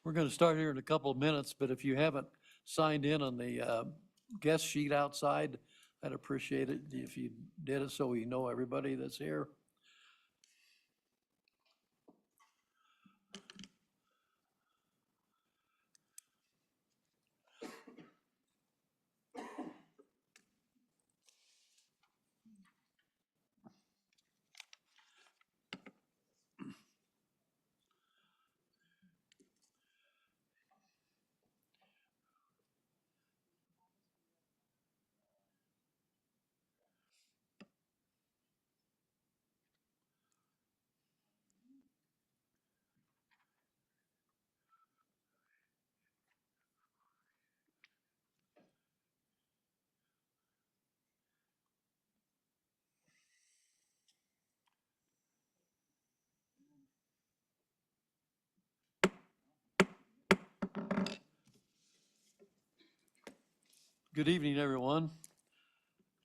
We're going to start here in a couple of minutes, but if you haven't signed in on the guest sheet outside, I'd appreciate it if you did it so we know everybody that's here. Good evening, everyone.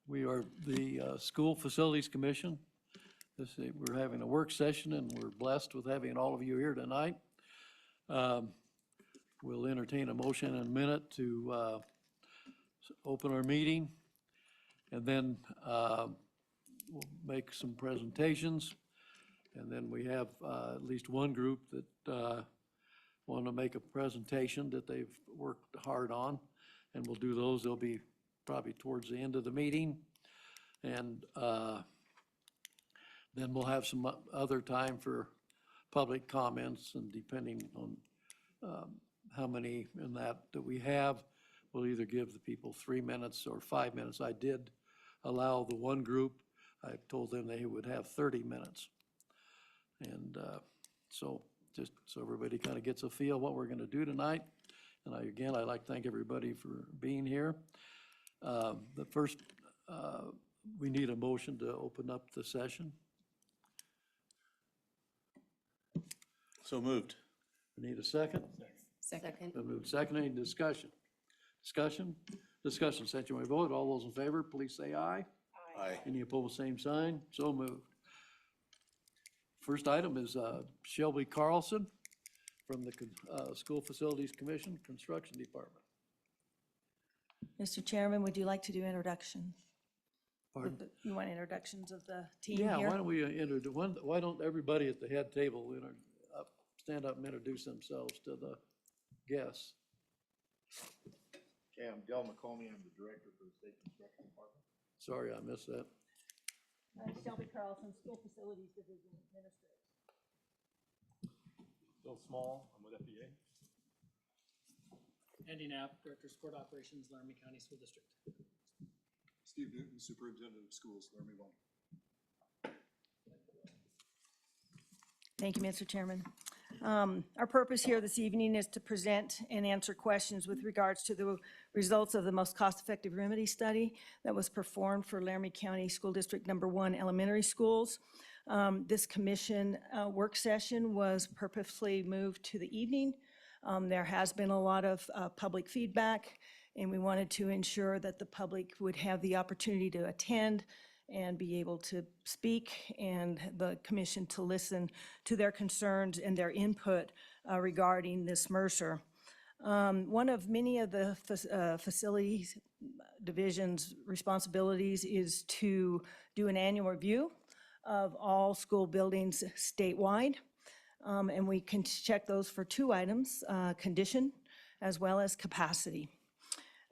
We are the School Facilities Commission. We're having a work session, and we're blessed with having all of you here tonight. We'll entertain a motion in a minute to open our meeting, and then we'll make some presentations. And then we have at least one group that want to make a presentation that they've worked hard on, and we'll do those. They'll be probably towards the end of the meeting. And then we'll have some other time for public comments, and depending on how many in that we have, we'll either give the people 3 minutes or 5 minutes. I did allow the one group, I told them they would have 30 minutes. And so just so everybody kind of gets a feel what we're going to do tonight. And again, I'd like to thank everybody for being here. The first, we need a motion to open up the session. So moved. We need a second. Second. Been moved second. Any discussion? Discussion? Discussion. Since you may vote, all those in favor, please say aye. Aye. Any opposed, same sign. So moved. First item is Shelby Carlson from the School Facilities Commission, Construction Department. Mr. Chairman, would you like to do introduction? Pardon? You want introductions of the team Yeah, here? why don't we why don't everybody at the head table stand up and introduce themselves to the guests? Okay, I'm Del McComey. I'm the director for the State Construction Department. Sorry, I missed that. Shelby Carlson, School Facilities Division Administrator. Bill Small, I'm with FEA. Andy Knapp, Director of Sport Operations, Laramie County School District. Steve Newton, Superintendent of Schools, Laramie Wyoming. Thank you, Mr. Chairman. Our purpose here this evening is to present and answer questions with regards to the results of the most cost-effective remedy study that was performed for Laramie County School District Number 1 elementary schools. This commission work session was purposefully moved to the evening. There has been a lot of public feedback, and we wanted to ensure that the public would have the opportunity to attend and be able to speak, and the commission to listen to their concerns and their input regarding this Mercer. One of many of the facilities division's responsibilities is to do an annual review of all school buildings statewide. And we can check those for 2 items, condition as well as capacity.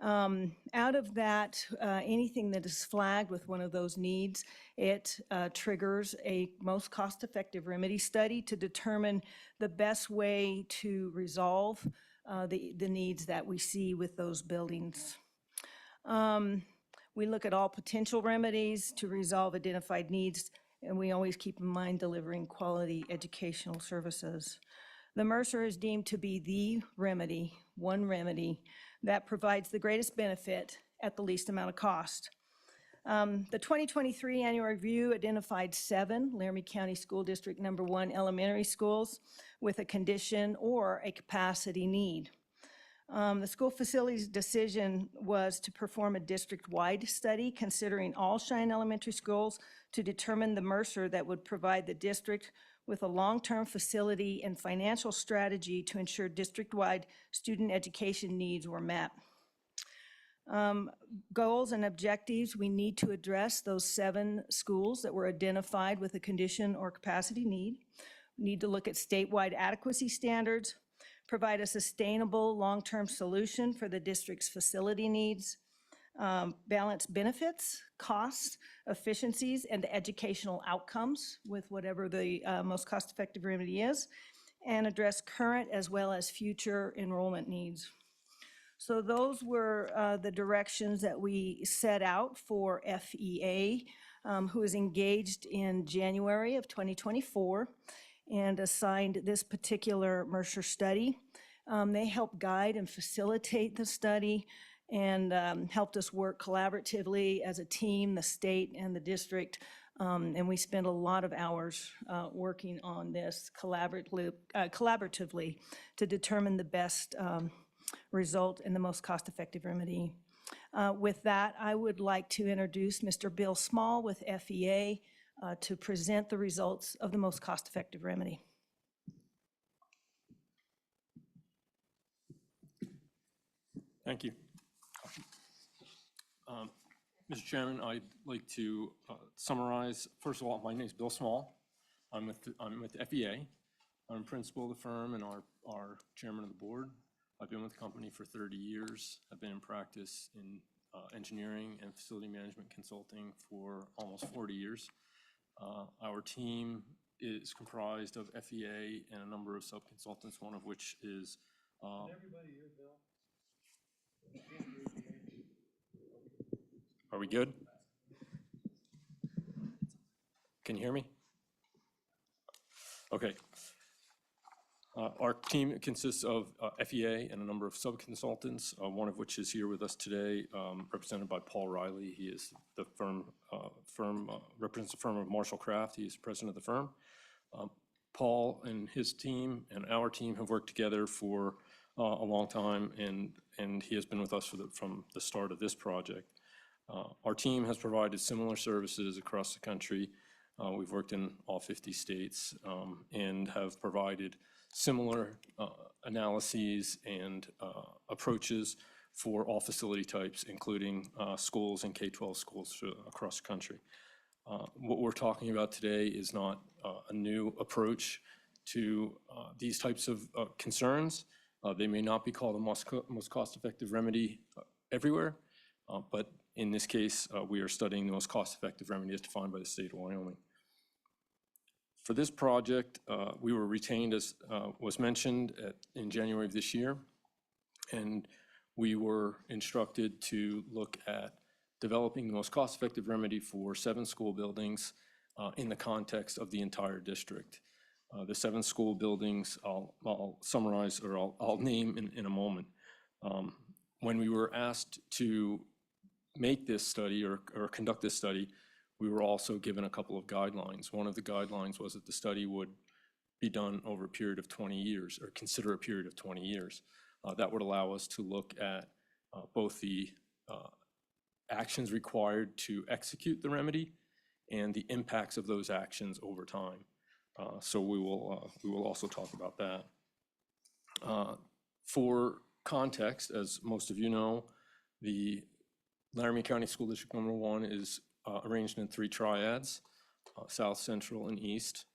Out of that, anything that is flagged with one of those needs, it triggers a most cost-effective remedy study to determine the best way to resolve the needs that we see with those buildings. We look at all potential remedies to resolve identified needs, and we always keep in mind delivering quality educational services. The Mercer is deemed to be the remedy, one remedy, that provides the greatest benefit at the least amount of cost. The 2023 annual review identified 7 Laramie County School District Number 1 elementary schools with a condition or a capacity need. The school facilities decision was to perform a district-wide study considering all Cheyenne elementary schools to determine the Mercer that would provide the district with a long-term facility and financial strategy to ensure district-wide student education needs were met. Goals and objectives, we need to address those 7 schools that were identified with a condition or capacity need. We need to look at statewide adequacy standards, provide a sustainable long-term solution for the district's facility needs, balance benefits, costs, efficiencies, and educational outcomes with whatever the most cost-effective remedy is, and address current as well as future enrollment needs. So those were the directions that we set out for FEA, who was engaged in January of 2024 and assigned this particular Mercer study. They helped guide and facilitate the study and helped us work collaboratively as a team, the state and the district. And we spent a lot of hours working on this collaboratively to determine the best result and the most cost-effective remedy. With that, I would like to introduce Mr. Bill Small with FEA to present the results of the most cost-effective remedy. Thank you. Mr. Chairman, I'd like to summarize. First of all, my name is Bill Small. I'm with FEA. I'm principal of the firm and our chairman of the board. I've been with the company for 30 years. I've been in practice in engineering and facility management consulting for almost 40 years. Our team is comprised of FEA and a number of sub-consultants, one of which is Everybody here, Bill? Are we good? Can you hear me? Okay. Our team consists of FEA and a number of sub-consultants, one of which is here with us today, represented by Paul Riley. He is the represents the firm of Marshall Craft. He is president of the firm. Paul and his team and our team have worked together for a long time, and he has been with us from the start of this project. Our team has provided similar services across the country. We've worked in all 50 states and have provided similar analyses and approaches for all facility types, including schools and K-12 schools across the country. What we're talking about today is not a new approach to these types of concerns. They may not be called the most cost-effective remedy everywhere, but in this case, we are studying the most cost-effective remedy as defined by the state of Wyoming. For this project, we were retained, as was mentioned, in January of this year, and we were instructed to look at developing the most cost-effective remedy for 7 school buildings in the context of the entire district. The 7 school buildings I'll summarize, or I'll name in a moment. When we were asked to make this study or conduct this study, we were also given a couple of guidelines. One of the guidelines was that the study would be done over a period of 20 years, or consider a period of 20 years. That would allow us to look at both the actions required to execute the remedy and the impacts of those actions over time. So we will also talk about that. For context, as most of you know, the Laramie County School District Number 1 is arranged in 3 triads, south, central, and east.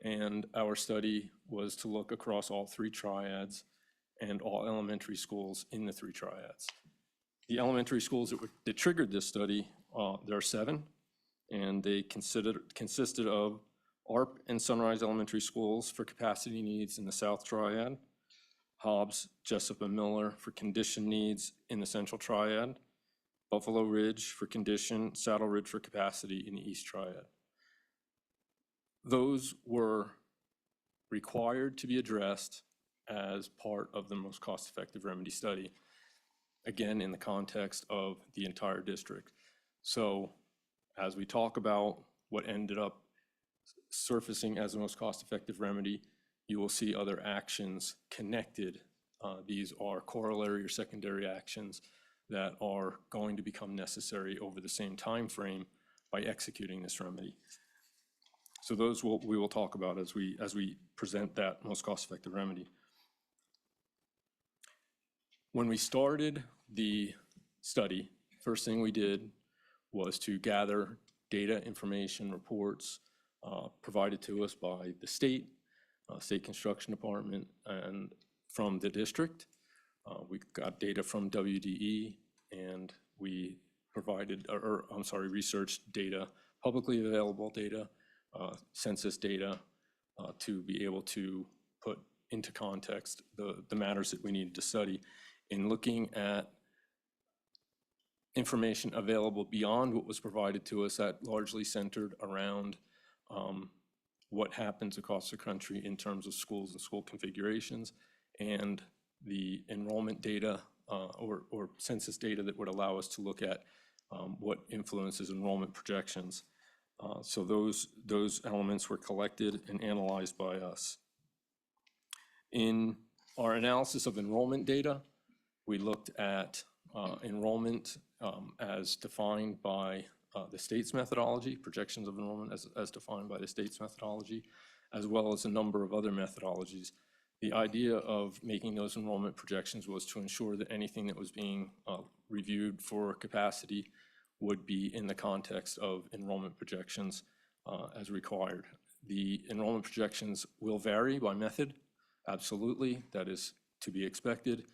And our study was to look across all 3 triads and all elementary schools in the 3 triads. The elementary schools that triggered this study, there are 7, and they consisted of ARP and Sunrise Elementary Schools for capacity needs in the South Triad, Hobbs, Jessup, and Miller for condition needs in the Central Triad, Buffalo Ridge for condition, Saddle Ridge for capacity in the East Triad. Those were required to be addressed as part of the most cost-effective remedy study, again, in the context of the entire district. So as we talk about what ended up surfacing as the most cost-effective remedy, you will see other actions connected. These are corollary or secondary actions that are going to become necessary over the same time frame by executing this remedy. So those we will talk about as we present that most cost-effective remedy. When we started the study, first thing we did was to gather data, information, reports provided to us by the state construction department, and from the district. We got data from WDE, and we provided, researched data, publicly available data, census data, to be able to put into context the matters that we needed to study. In looking at information available beyond what was provided to us, that largely centered around what happens across the country in terms of schools and school configurations, and the enrollment data or census data that would allow us to look at what influences enrollment projections. So those elements were collected and analyzed by us. In our analysis of enrollment data, we looked at enrollment as defined by the state's methodology, projections of enrollment as defined by the state's methodology, as well as a number of other methodologies. The idea of making those enrollment projections was to ensure that anything that was being reviewed for capacity would be in the context of enrollment projections as required. The enrollment projections will vary by method, absolutely, that is to be expected.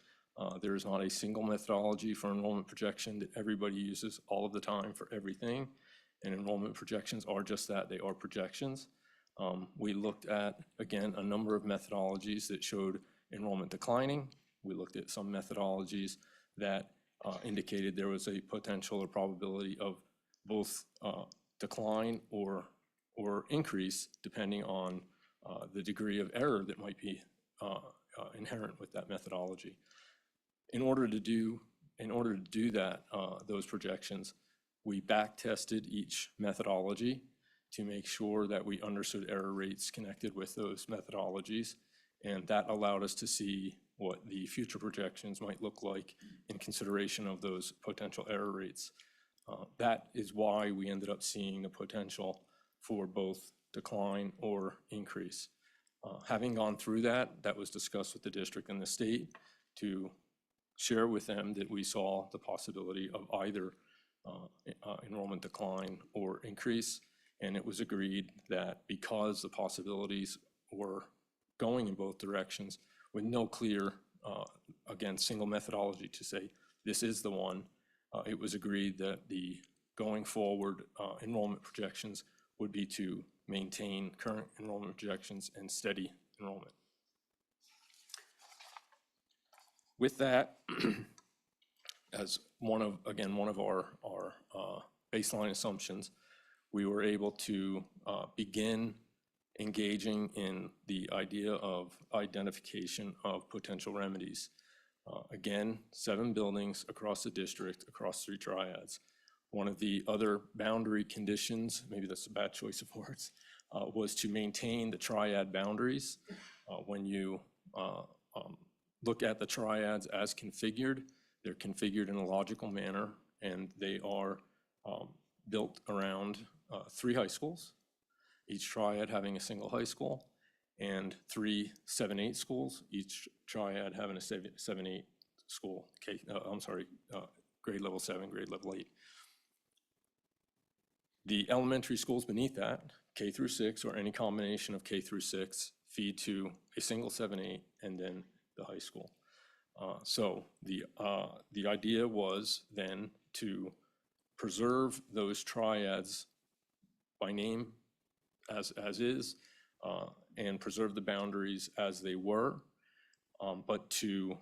There is not a single methodology for enrollment projection that everybody uses all of the time for everything, and enrollment projections are just that, they are projections. We looked at, again, a number of methodologies that showed enrollment declining. We looked at some methodologies that indicated there was a potential or probability of both decline or increase depending on the degree of error that might be inherent with that methodology. In order to do that, those projections, we back tested each methodology to make sure that we understood error rates connected with those methodologies, and that allowed us to see what the future projections might look like in consideration of those potential error rates. That is why we ended up seeing the potential for both decline or increase. Having gone through that, that was discussed with the district and the state to share with them that we saw the possibility of either enrollment decline or increase, and it was agreed that because the possibilities were going in both directions with no clear, again, single methodology to say this is the one, it was agreed that the going forward enrollment projections would be to maintain current enrollment projections and steady enrollment. With that, as one of our baseline assumptions, we were able to begin engaging in the idea of identification of potential remedies. Again, 7 buildings across the district, across 3 triads. One of the other boundary conditions, maybe that's a bad choice of words, was to maintain the triad boundaries. When you look at the triads as configured, they're configured in a logical manner, and they are built around 3 high schools, each triad having a single high school, and 3 7-8 schools, each triad having a 7-8 school, grade level 7, grade level 8. The elementary schools beneath that, K through 6, or any combination of K through 6, feed to a single 7-8 and then the high school. So the idea was then to preserve those triads by name as is, and preserve the boundaries as they were, but to,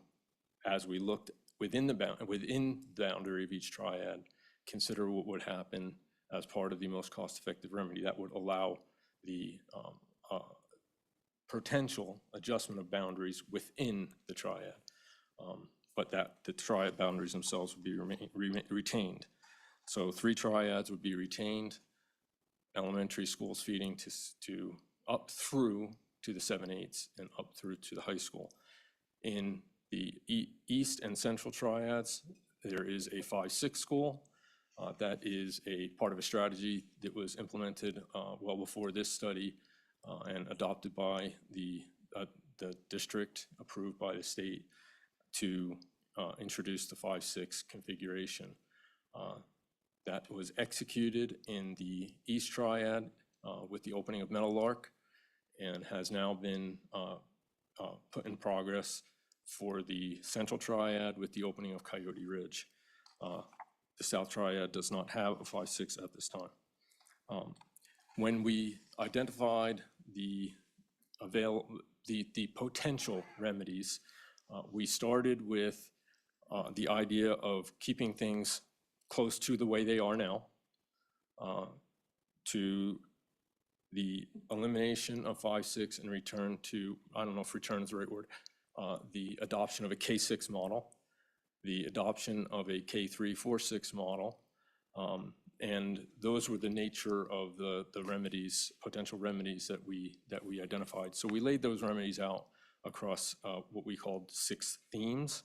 as we looked within the boundary of each triad, consider what would happen as part of the most cost-effective remedy that would allow the potential adjustment of boundaries within the triad, but that the triad boundaries themselves would be retained. So 3 triads would be retained, elementary schools feeding to up through to the 7-8s and up through to the high school. In the east and central triads, there is a 5-6 school That is a part of a strategy that was implemented well before this study and adopted by the district, approved by the state to introduce the 5-6 configuration. That was executed in the East Triad with the opening of Meadowlark and has now been put in progress for the Central Triad with the opening of Coyote Ridge. The South Triad does not have a 5-6 at this time. When we identified the potential remedies, we started with the idea of keeping things close to the way they are now, to the elimination of 5-6 and return to, I don't know if return is the right word, the adoption of a K6 model, the adoption of a K3-4-6 model, and those were the nature of the remedies, potential remedies that we identified. So we laid those remedies out across what we called 6 themes,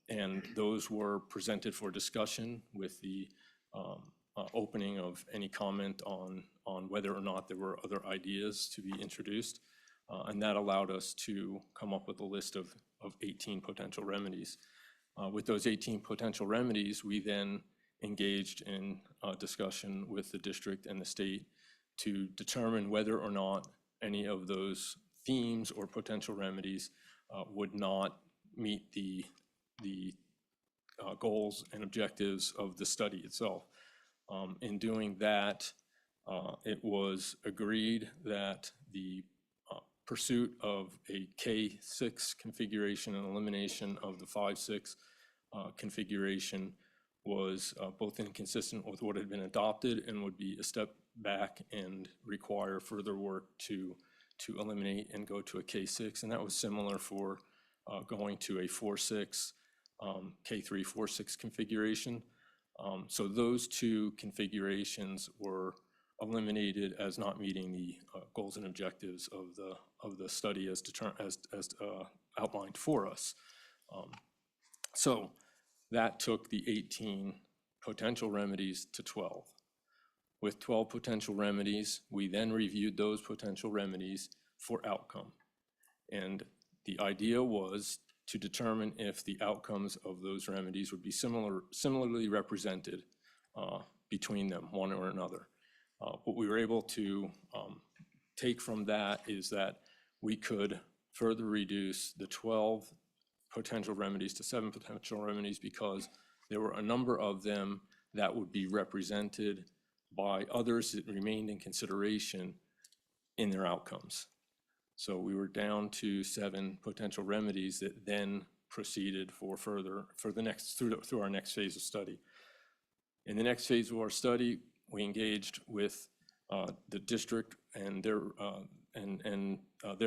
and those were presented for discussion with the opening of any comment on whether or not there were other ideas to be introduced. And that allowed us to come up with a list of 18 potential remedies. With those 18 potential remedies, we then engaged in discussion with the district and the state to determine whether or not any of those themes or potential remedies would not meet the goals and objectives of the study itself. In doing that, it was agreed that the pursuit of a K6 configuration and elimination of the 5-6 configuration was both inconsistent with what had been adopted and would be a step back and require further work to eliminate and go to a K6. And that was similar for going to a 4-6, K3-4-6 configuration. So those 2 configurations were eliminated as not meeting the goals and objectives of the study as outlined for us. So that took the 18 potential remedies to 12. With 12 potential remedies, we then reviewed those potential remedies for outcome. And the idea was to determine if the outcomes of those remedies would be similarly represented between them, one or another. What we were able to take from that is that we could further reduce the 12 potential remedies to 7 potential remedies because there were a number of them that would be represented by others that remained in consideration in their outcomes. So we were down to 7 potential remedies that then proceeded for the next through our next phase of study. In the next phase of our study, we engaged with the district and their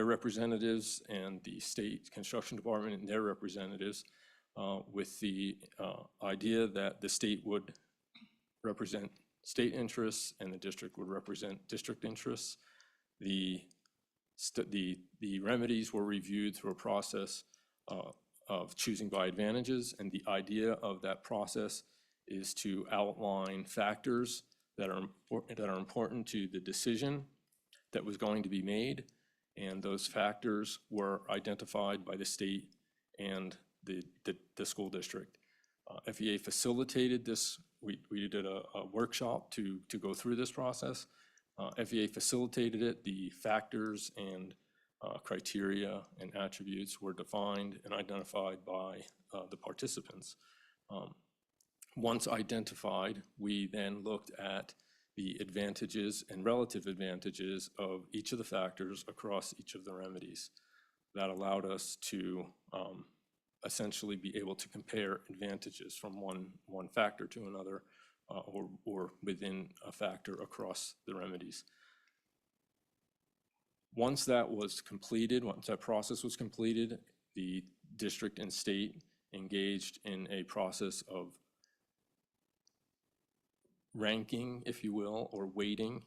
representatives and the state construction department and their representatives with the idea that the state would represent state interests and the district would represent district interests. The remedies were reviewed through a process of choosing by advantages, and the idea of that process is to outline factors that are important to the decision that was going to be made, and those factors were identified by the state and the school district. FEA facilitated this. We did a workshop to go through this process. FEA facilitated it. The factors and criteria and attributes were defined and identified by the participants. Once identified, we then looked at the advantages and relative advantages of each of the factors across each of the remedies. That allowed us to essentially be able to compare advantages from one factor to another or within a factor across the remedies. Once that was completed, once that process was completed, the district and state engaged in a process of ranking, if you will, or weighting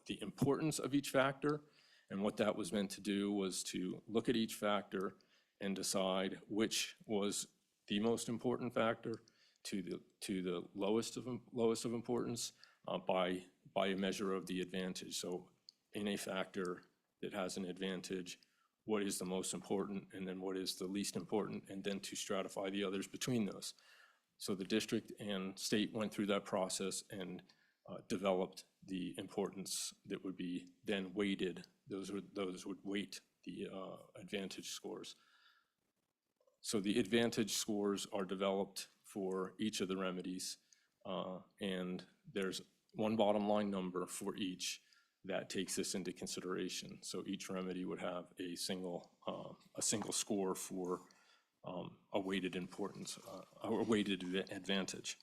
the importance of each factor. And what that was meant to do was to look at each factor and decide which was the most important factor to the lowest of importance by a measure of the advantage. So in a factor that has an advantage, what is the most important, and then what is the least important, and then to stratify the others between those. So the district and state went through that process and developed the importance that would be then weighted. Those would weight the advantage scores. So the advantage scores are developed for each of the remedies, and there's one bottom line number for each that takes this into consideration. So each remedy would have a single score for a weighted importance, a weighted advantage.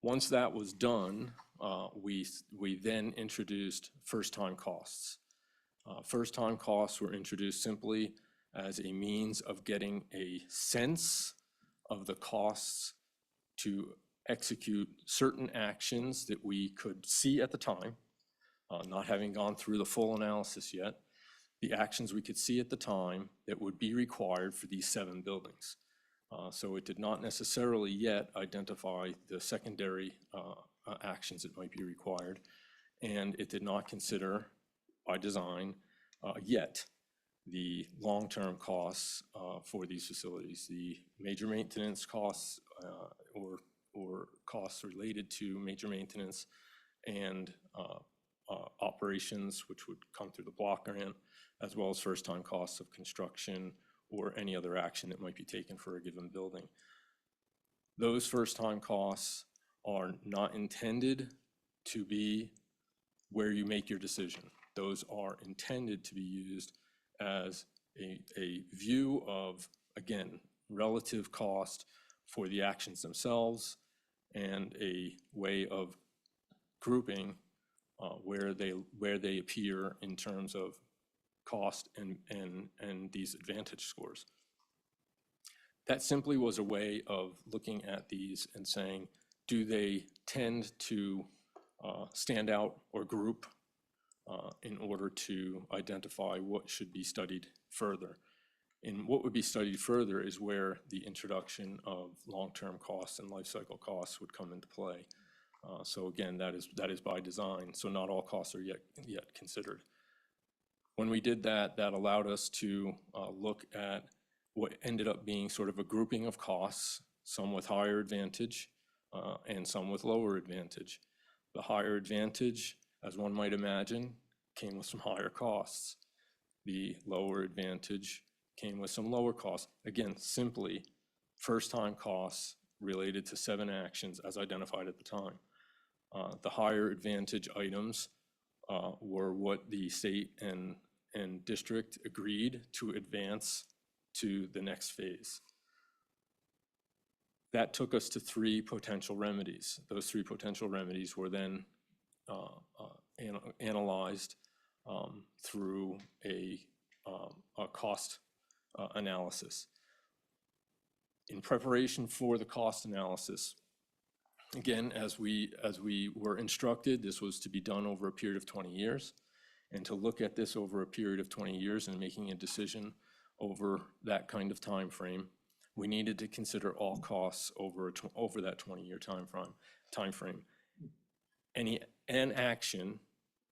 Once that was done, we then introduced first-time costs. First-time costs were introduced simply as a means of getting a sense of the costs to execute certain actions that we could see at the time, not having gone through the full analysis yet, the actions we could see at the time that would be required for these 7 buildings. So it did not necessarily yet identify the secondary actions that might be required, and it did not consider, by design, yet the long-term costs for these facilities, the major maintenance costs or costs related to major maintenance and operations, which would come through the block grant, as well as first-time costs of construction or any other action that might be taken for a given building. Those first-time costs are not intended to be where you make your decision. Those are intended to be used as a view of, again, relative cost for the actions themselves and a way of grouping where they appear in terms of cost and these advantage scores. That simply was a way of looking at these and saying, do they tend to stand out or group in order to identify what should be studied further. And what would be studied further is where the introduction of long-term costs and life cycle costs would come into play. So again, that is by design. So not all costs are yet considered. When we did that, that allowed us to look at what ended up being sort of a grouping of costs, some with higher advantage and some with lower advantage. The higher advantage, as one might imagine, came with some higher costs. The lower advantage came with some lower costs. Again, simply first-time costs related to 7 actions as identified at the time. The higher advantage items were what the state and district agreed to advance to the next phase. That took us to 3 potential remedies. Those 3 potential remedies were then analyzed through a cost analysis. In preparation for the cost analysis, again, as we were instructed, this was to be done over a period of 20 years. And to look at this over a period of 20 years and making a decision over that kind of time frame, we needed to consider all costs over that 20-year time frame. An action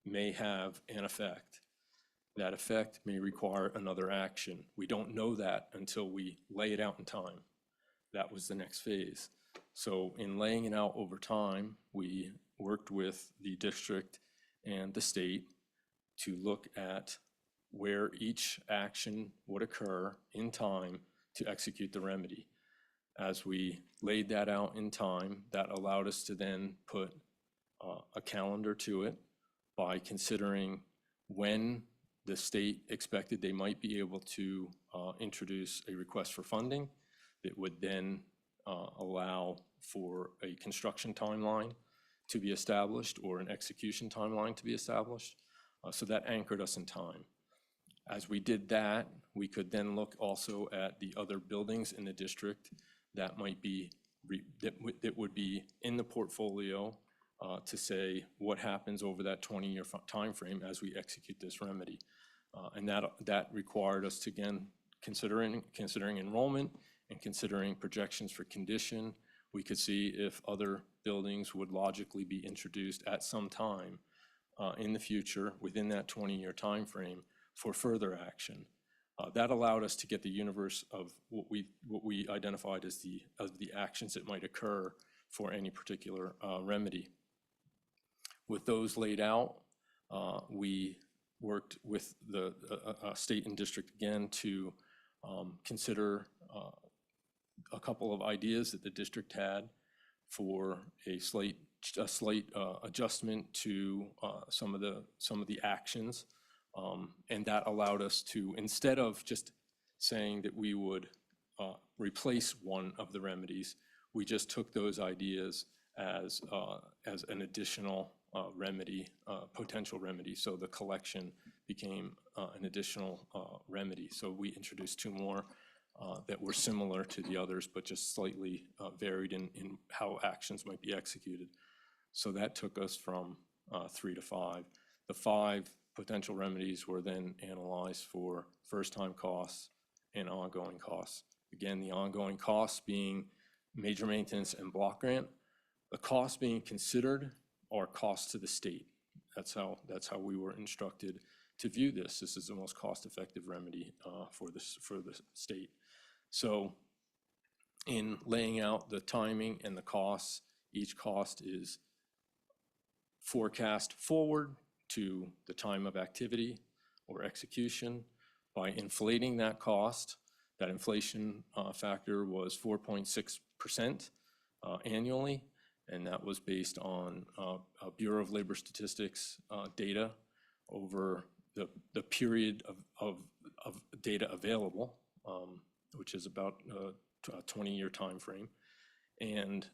may have an effect. That effect may require another action. We don't know that until we lay it out in time. That was the next phase. So in laying it out over time, we worked with the district and the state to look at where each action would occur in time to execute the remedy. As we laid that out in time, that allowed us to then put a calendar to it by considering when the state expected they might be able to introduce a request for funding that would then allow for a construction timeline to be established or an execution timeline to be established. So that anchored us in time. As we did that, we could then look also at the other buildings in the district that might be, that would be in the portfolio to say what happens over that 20-year time frame as we execute this remedy. And that required us to, again, considering enrollment and considering projections for condition, we could see if other buildings would logically be introduced at some time in the future within that 20-year time frame for further action. That allowed us to get the universe of what we identified as the actions that might occur for any particular remedy. With those laid out, we worked with the state and district again to consider a couple of ideas that the district had for a slight adjustment to some of the actions, and that allowed us to, instead of just saying that we would replace one of the remedies, we just took those ideas as an additional remedy, potential remedy. So the collection became an additional remedy. So we introduced two more that were similar to the others, but just slightly varied in how actions might be executed. So that took us from 3 to 5. The 5 potential remedies were then analyzed for first-time costs and ongoing costs. Again, the ongoing costs being major maintenance and block grant. The costs being considered are costs to the state. That's how we were instructed to view this. This is the most cost-effective remedy for the state. So in laying out the timing and the costs, each cost is forecast forward to the time of activity or execution. By inflating that cost, that inflation factor was 4.6% annually, and that was based on Bureau of Labor Statistics data over the period of data available, which is about a 20-year time frame, and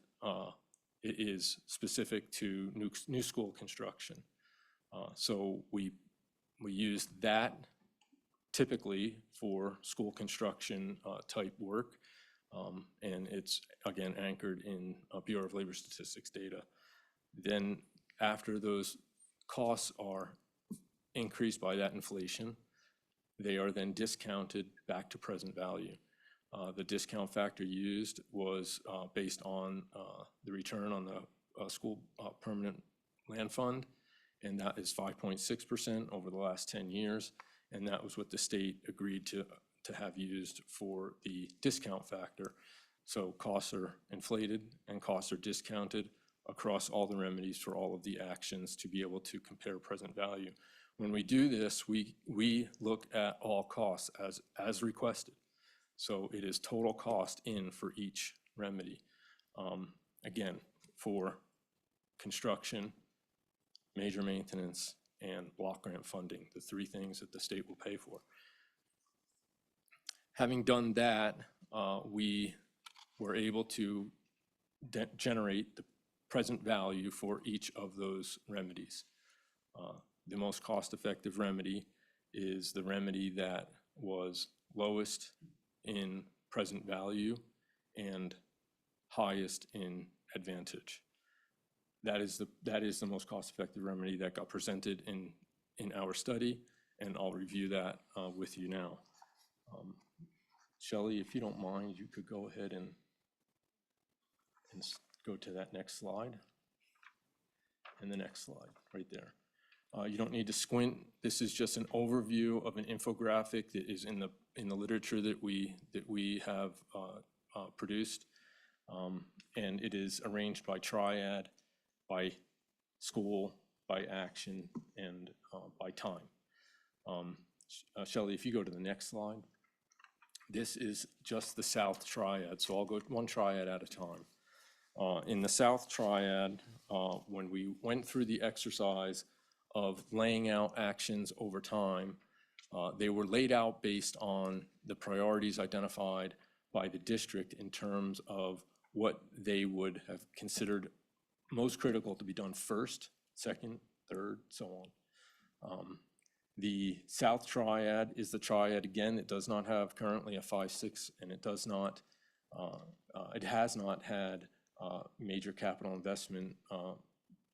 it is specific to new school construction. So we use that typically for school construction type work, and it's again anchored in Bureau of Labor Statistics data. Then after those costs are increased by that inflation, they are then discounted back to present value. The discount factor used was based on the return on the school permanent land fund, and that is 5.6% over the last 10 years, and that was what the state agreed to have used for the discount factor. So costs are inflated and costs are discounted across all the remedies for all of the actions to be able to compare present value. When we do this, we look at all costs as requested. So it is total cost in for each remedy. Again, for construction, major maintenance, and block grant funding, the 3 things that the state will pay for. Having done that, we were able to generate the present value for each of those remedies. The most cost-effective remedy is the remedy that was lowest in present value and highest in advantage. That is the most cost-effective remedy that got presented in our study, and I'll review that with you now. Shelley, if you don't mind, you could go ahead and go to that next slide, and the next slide right there. You don't need to squint. This is just an overview of an infographic that is in the literature that we have produced, and it is arranged by triad, by school, by action, and by time. Shelley, if you go to the next slide. This is just the South Triad, so I'll go one triad at a time. In the South Triad, when we went through the exercise of laying out actions over time, they were laid out based on the priorities identified by the district in terms of what they would have considered most critical to be done first, second, third, so on. The South Triad is the triad, again, it does not have currently a 5-6, and it has not had major capital investment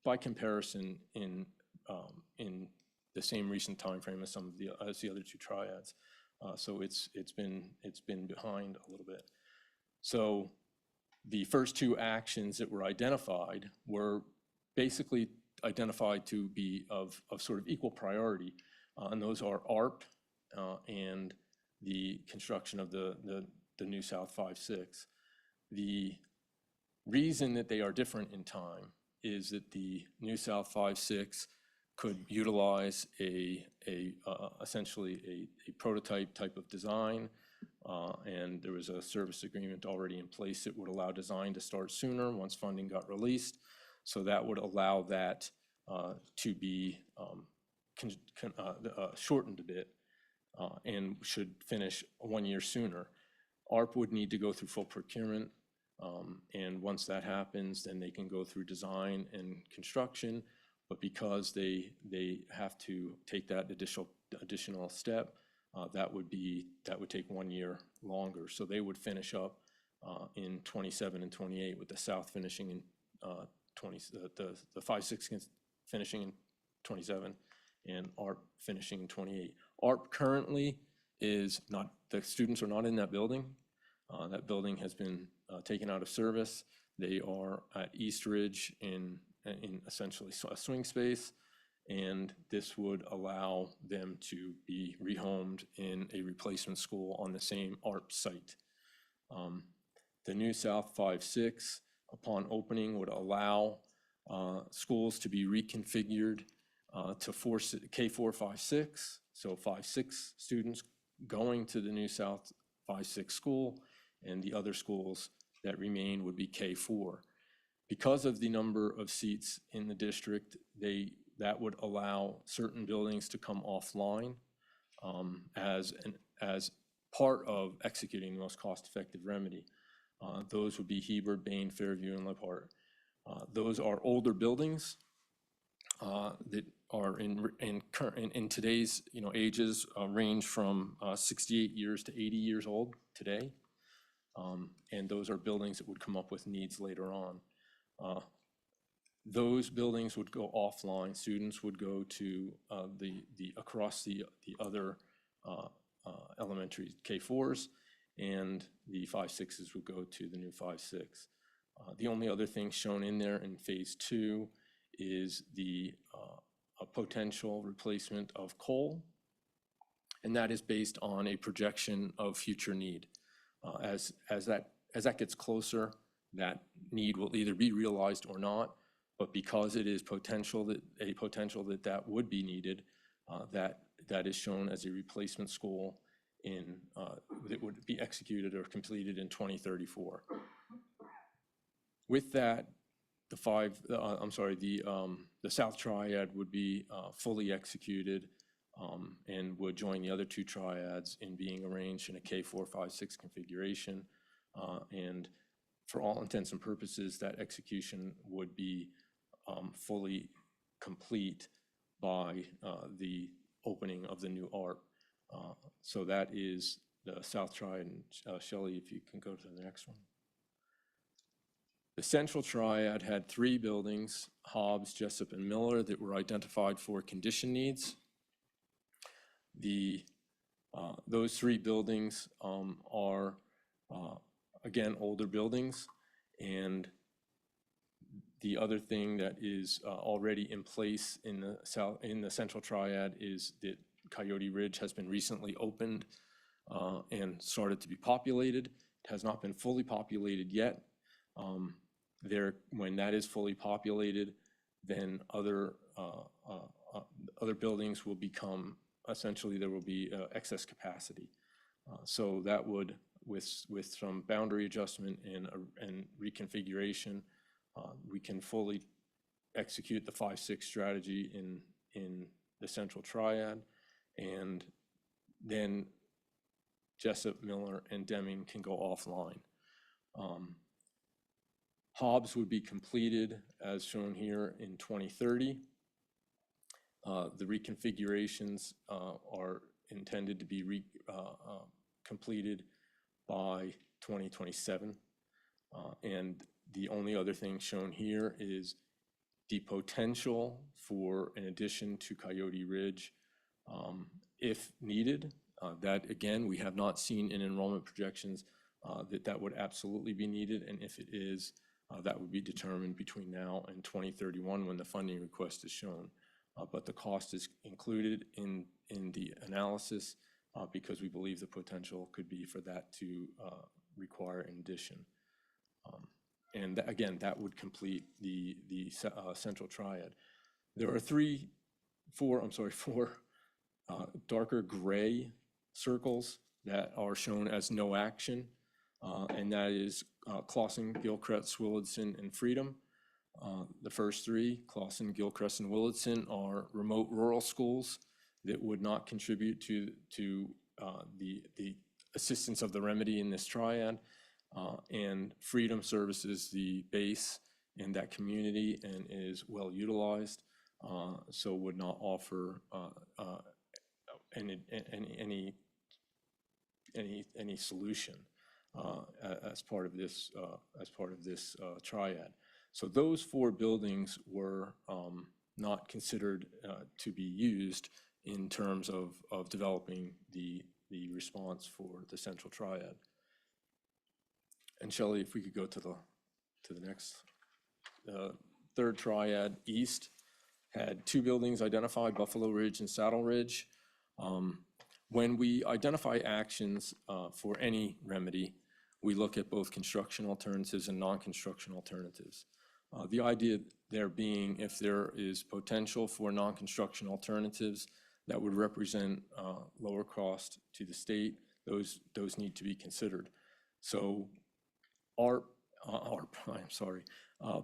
by comparison in the same recent time frame as the other 2 triads. So it's been behind a little bit. So the first two actions that were identified were basically identified to be of sort of equal priority. And those are ARP and the construction of the New South 5-6. The reason that they are different in time is that the New South 5-6 could utilize essentially a prototype type of design, and there was a service agreement already in place that would allow design to start sooner once funding got released. So that would allow that to be shortened a bit and should finish 1 year sooner. ARP would need to go through full procurement, and once that happens, then they can go through design and construction. But because they have to take that additional step, that would take 1 year longer. So they would finish up in 27 and 28, with the South finishing in the 5-6 finishing in 27, and ARP finishing in 28. ARP currently is not, the students are not in that building. That building has been taken out of service. They are at East Ridge in essentially a swing space, and this would allow them to be rehomed in a replacement school on the same ARP site. The New South 5-6, upon opening, would allow schools to be reconfigured to force K4, 5-6, so 5-6 students going to the New South 5-6 school, and the other schools that remain would be K4. Because of the number of seats in the district, that would allow certain buildings to come offline as part of executing the most cost-effective remedy. Those would be Hebert, Bain, Fairview, and Lephart. Those are older buildings that are in today's ages, range from 68 years to 80 years old today. And those are buildings that would come up with needs later on. Those buildings would go offline. Students would go to across the other elementary K4s, and the 5-6s would go to the new 5-6. The only other thing shown in there in phase 2 is a potential replacement of coal, and that is based on a projection of future need. As that gets closer, that need will either be realized or not, but because it is potential that would be needed, that is shown as a replacement school that would be executed or completed in 2034. With that, the South Triad would be fully executed and would join the other two triads in being arranged in a K4, 5-6 configuration. And for all intents and purposes, that execution would be fully complete by the opening of the new ARP. So that is the South Triad. And Shelley, if you can go to the next one. The Central Triad had 3 buildings, Hobbs, Jessup, and Miller, that were identified for condition needs. Those 3 buildings are, again, older buildings. And the other thing that is already in place in the Central Triad is that Coyote Ridge has been recently opened and started to be populated. It has not been fully populated yet. When that is fully populated, then other buildings will become, essentially there will be excess capacity. So that would, with some boundary adjustment and reconfiguration, we can fully execute the 5-6 strategy in the Central Triad, and then Jessup, Miller, and Deming can go offline. Hobbs would be completed, as shown here, in 2030. The reconfigurations are intended to be completed by 2027. And the only other thing shown here is the potential for an addition to Coyote Ridge if needed. That, again, we have not seen in enrollment projections, that would absolutely be needed, and if it is, that would be determined between now and 2031 when the funding request is shown. But the cost is included in the analysis because we believe the potential could be for that to require an addition. And again, that would complete the central triad. There are four darker gray circles that are shown as no action, and that is Clawson, Gilchrist, Willardson, and Freedom. The first three, Clawson, Gilchrist, and Willardson, are remote rural schools that would not contribute to the assistance of the remedy in this triad. And Freedom services the base in that community and is well utilized, so would not offer any solution as part of this triad. So those four buildings were not considered to be used in terms of developing the response for the central triad. And Shelley, if we could go to the next. Third triad, East, had two buildings identified, Buffalo Ridge and Saddle Ridge. When we identify actions for any remedy, we look at both construction alternatives and non-construction alternatives. The idea there being, if there is potential for non-construction alternatives that would represent lower cost to the state, those need to be considered. So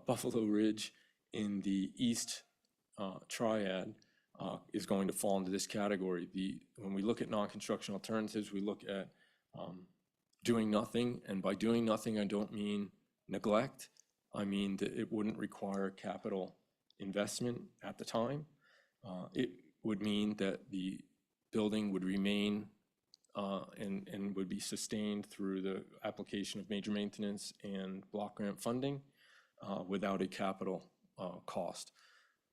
Buffalo Ridge in the East triad is going to fall into this category. When we look at non-construction alternatives, we look at doing nothing, and by doing nothing, I don't mean neglect. I mean that it wouldn't require capital investment at the time. It would mean that the building would remain and would be sustained through the application of major maintenance and block grant funding without a capital cost.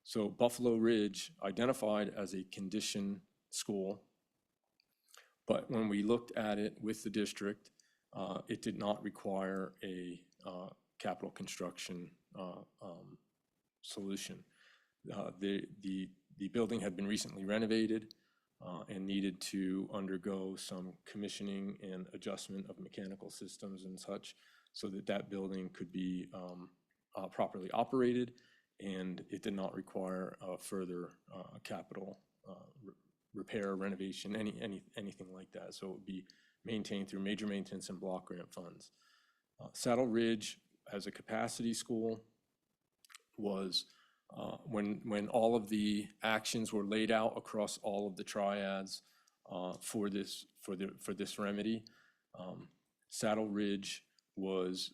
So Buffalo Ridge identified as a condition school, but when we looked at it with the district, it did not require a capital construction solution. The building had been recently renovated and needed to undergo some commissioning and adjustment of mechanical systems and such so that that building could be properly operated, and it did not require further capital repair, renovation, anything like that. So it would be maintained through major maintenance and block grant funds. Saddle Ridge as a capacity school was when all of the actions were laid out across all of the triads for this remedy. Saddle Ridge was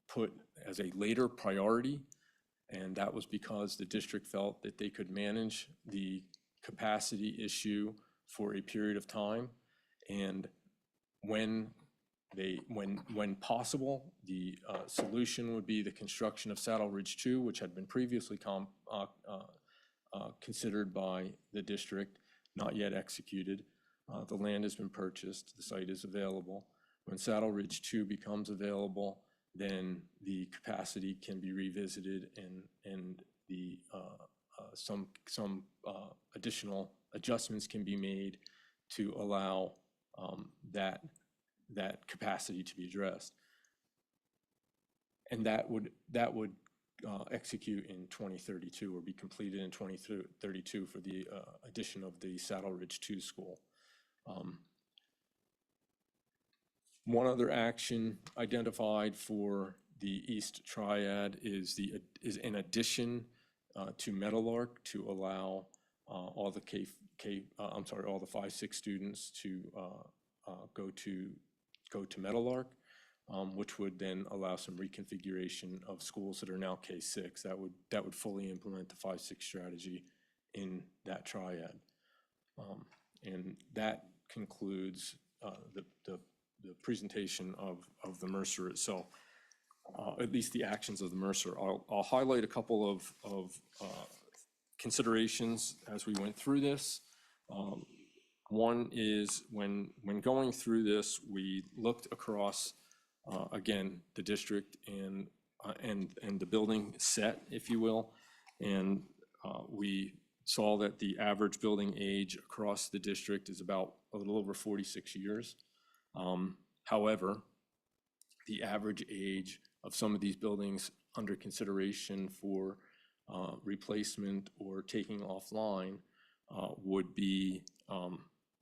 put as a later priority, and that was because the district felt that they could manage the capacity issue for a period of time, and when possible, the solution would be the construction of Saddle Ridge 2, which had been previously considered by the district, not yet executed. The land has been purchased, the site is available. When Saddle Ridge 2 becomes available, then the capacity can be revisited and the some additional adjustments can be made to allow that capacity to be addressed. And that would execute in 2032 or be completed in 2032 for the addition of the Saddle Ridge 2 school. One other action identified for the East Triad is in addition to Meadowlark to allow all the all the 5-6 students to go to Meadowlark, which would then allow some reconfiguration of schools that are now K-6. That would fully implement the 5-6 strategy in that triad. And that concludes the presentation of the Mercer itself, at least the actions of the Mercer. I'll highlight a couple of considerations as we went through this. One is when going through this, we looked across again, the district and the building set, if you will. And we saw that the average building age across the district is about a little over 46 years. However, the average age of some of these buildings under consideration for replacement or taking offline would be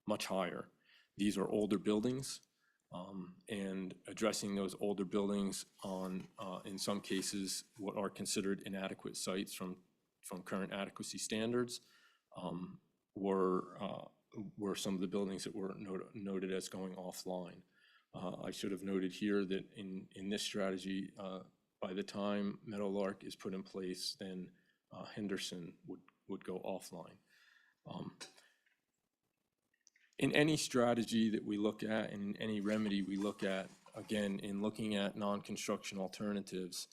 much higher. These are older buildings, and addressing those older buildings on, in some cases, what are considered inadequate sites from current adequacy standards were some of the buildings that were noted as going offline. I should have noted here that in this strategy, by the time Meadowlark is put in place, then Henderson would go offline. In any strategy that we look at, and in any remedy we look at, again, in looking at non-construction alternatives,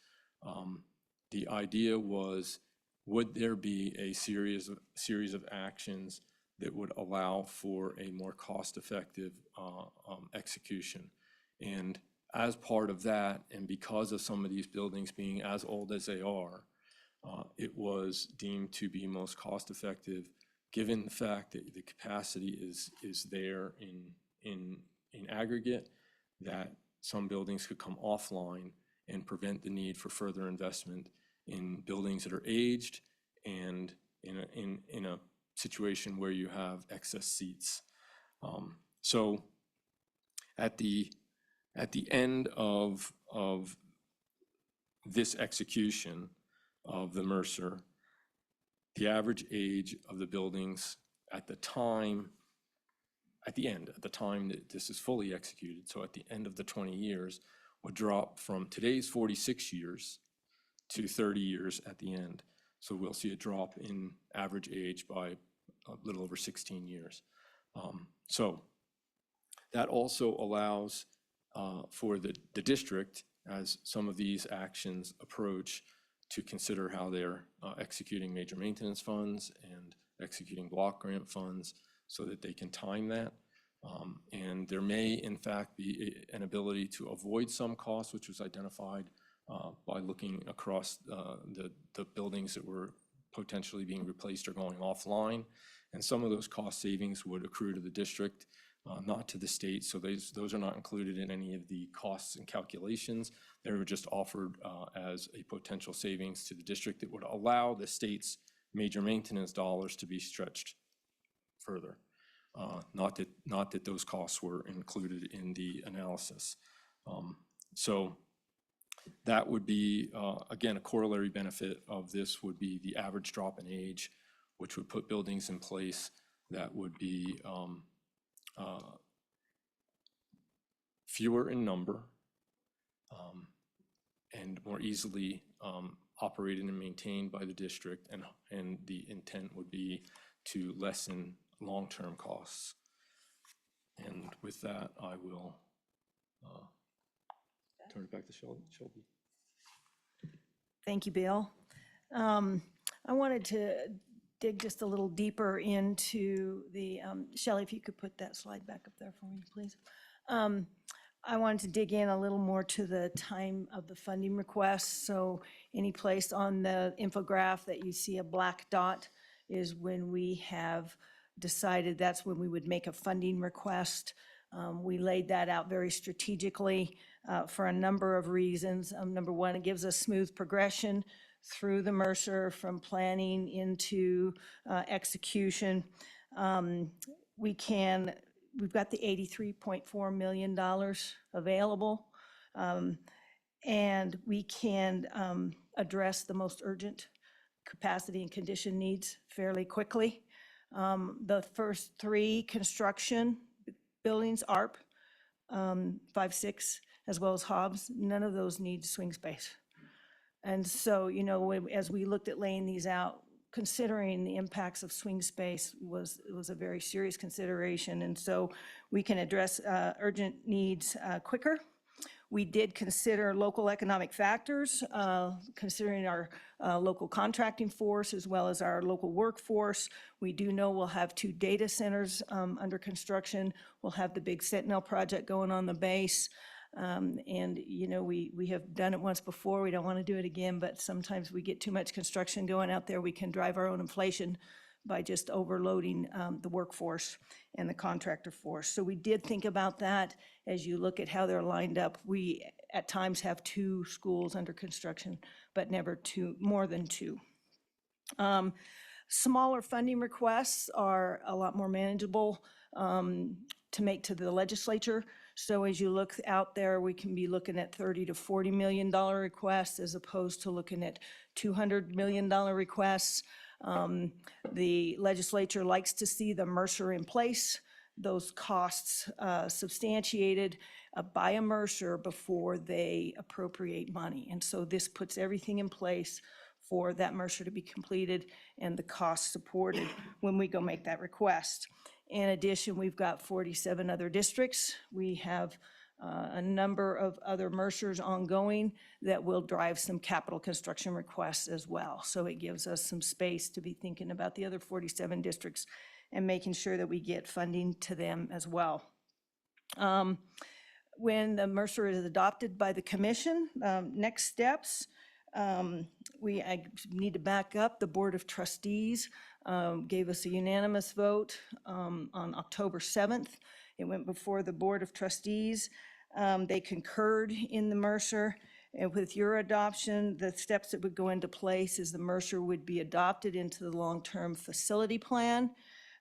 the idea was, would there be a series of actions that would allow for a more cost-effective execution? And as part of that, and because of some of these buildings being as old as they are, it was deemed to be most cost-effective, given the fact that the capacity is there in aggregate, that some buildings could come offline and prevent the need for further investment in buildings that are aged and in a situation where you have excess seats. So at the end of this execution of the Mercer, the average age of the buildings at the time that this is fully executed, so at the end of the 20 years, would drop from today's 46 years to 30 years at the end. So we'll see a drop in average age by a little over 16 years. So that also allows for the district, as some of these actions approach, to consider how they're executing major maintenance funds and executing block grant funds so that they can time that. And there may, in fact, be an ability to avoid some costs, which was identified by looking across the buildings that were potentially being replaced or going offline. And some of those cost savings would accrue to the district, not to the state. So those are not included in any of the costs and calculations. They were just offered as a potential savings to the district that would allow the state's major maintenance dollars to be stretched further. Not that those costs were included in the analysis. So that would be, again, a corollary benefit of this would be the average drop in age, which would put buildings in place that would be fewer in number and more easily operated and maintained by the district, and the intent would be to lessen long-term costs. And with that, I will turn it back to Shelby. Thank you, Bill. I wanted to dig just a little deeper into the, Shelley, if you could put that slide back up there for me, please. I wanted to dig in a little more to the time of the funding request. So any place on the infograph that you see a black dot is when we have decided that's when we would make a funding request. We laid that out very strategically for a number of reasons. Number one, it gives us smooth progression through the Mercer from planning into execution. We've got the $83.4 million available, and we can address the most urgent capacity and condition needs fairly quickly. The first three construction buildings, ARP, 5, 6, as well as Hobbs, none of those need swing space. And so, as we looked at laying these out, considering the impacts of swing space was a very serious consideration. And so we can address urgent needs quicker. We did consider local economic factors, considering our local contracting force as well as our local workforce. We do know we'll have 2 data centers under construction. We'll have the big Sentinel project going on the base. And, you know, we have done it once before. We don't want to do it again, but sometimes we get too much construction going out there. We can drive our own inflation by just overloading the workforce and the contractor force. So we did think about that. As you look at how they're lined up, we at times have 2 schools under construction, but never more than 2. Smaller funding requests are a lot more manageable to make to the legislature. So as you look out there, we can be looking at $30 to $40 million requests as opposed to looking at $200 million requests. The legislature likes to see the Mercer in place, those costs substantiated by a Mercer before they appropriate money. And so this puts everything in place for that Mercer to be completed and the cost supported when we go make that request. In addition, we've got 47 other districts. We have a number of other Mercers ongoing that will drive some capital construction requests as well. So it gives us some space to be thinking about the other 47 districts and making sure that we get funding to them as well. When the Mercer is adopted by the commission, next steps, I need to back up. The Board of Trustees gave us a unanimous vote on October 7th. It went before the Board of Trustees. They concurred in the Mercer. And with your adoption, the steps that would go into place is the Mercer would be adopted into the long-term facility plan.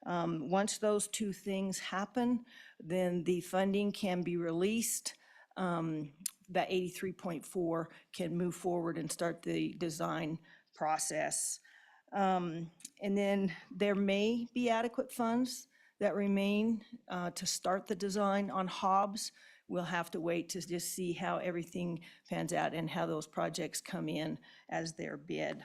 Once those 2 things happen, then the funding can be released. That 83.4 can move forward and start the design process. And then there may be adequate funds that remain to start the design on Hobbs. We'll have to wait to just see how everything pans out and how those projects come in as they're bid.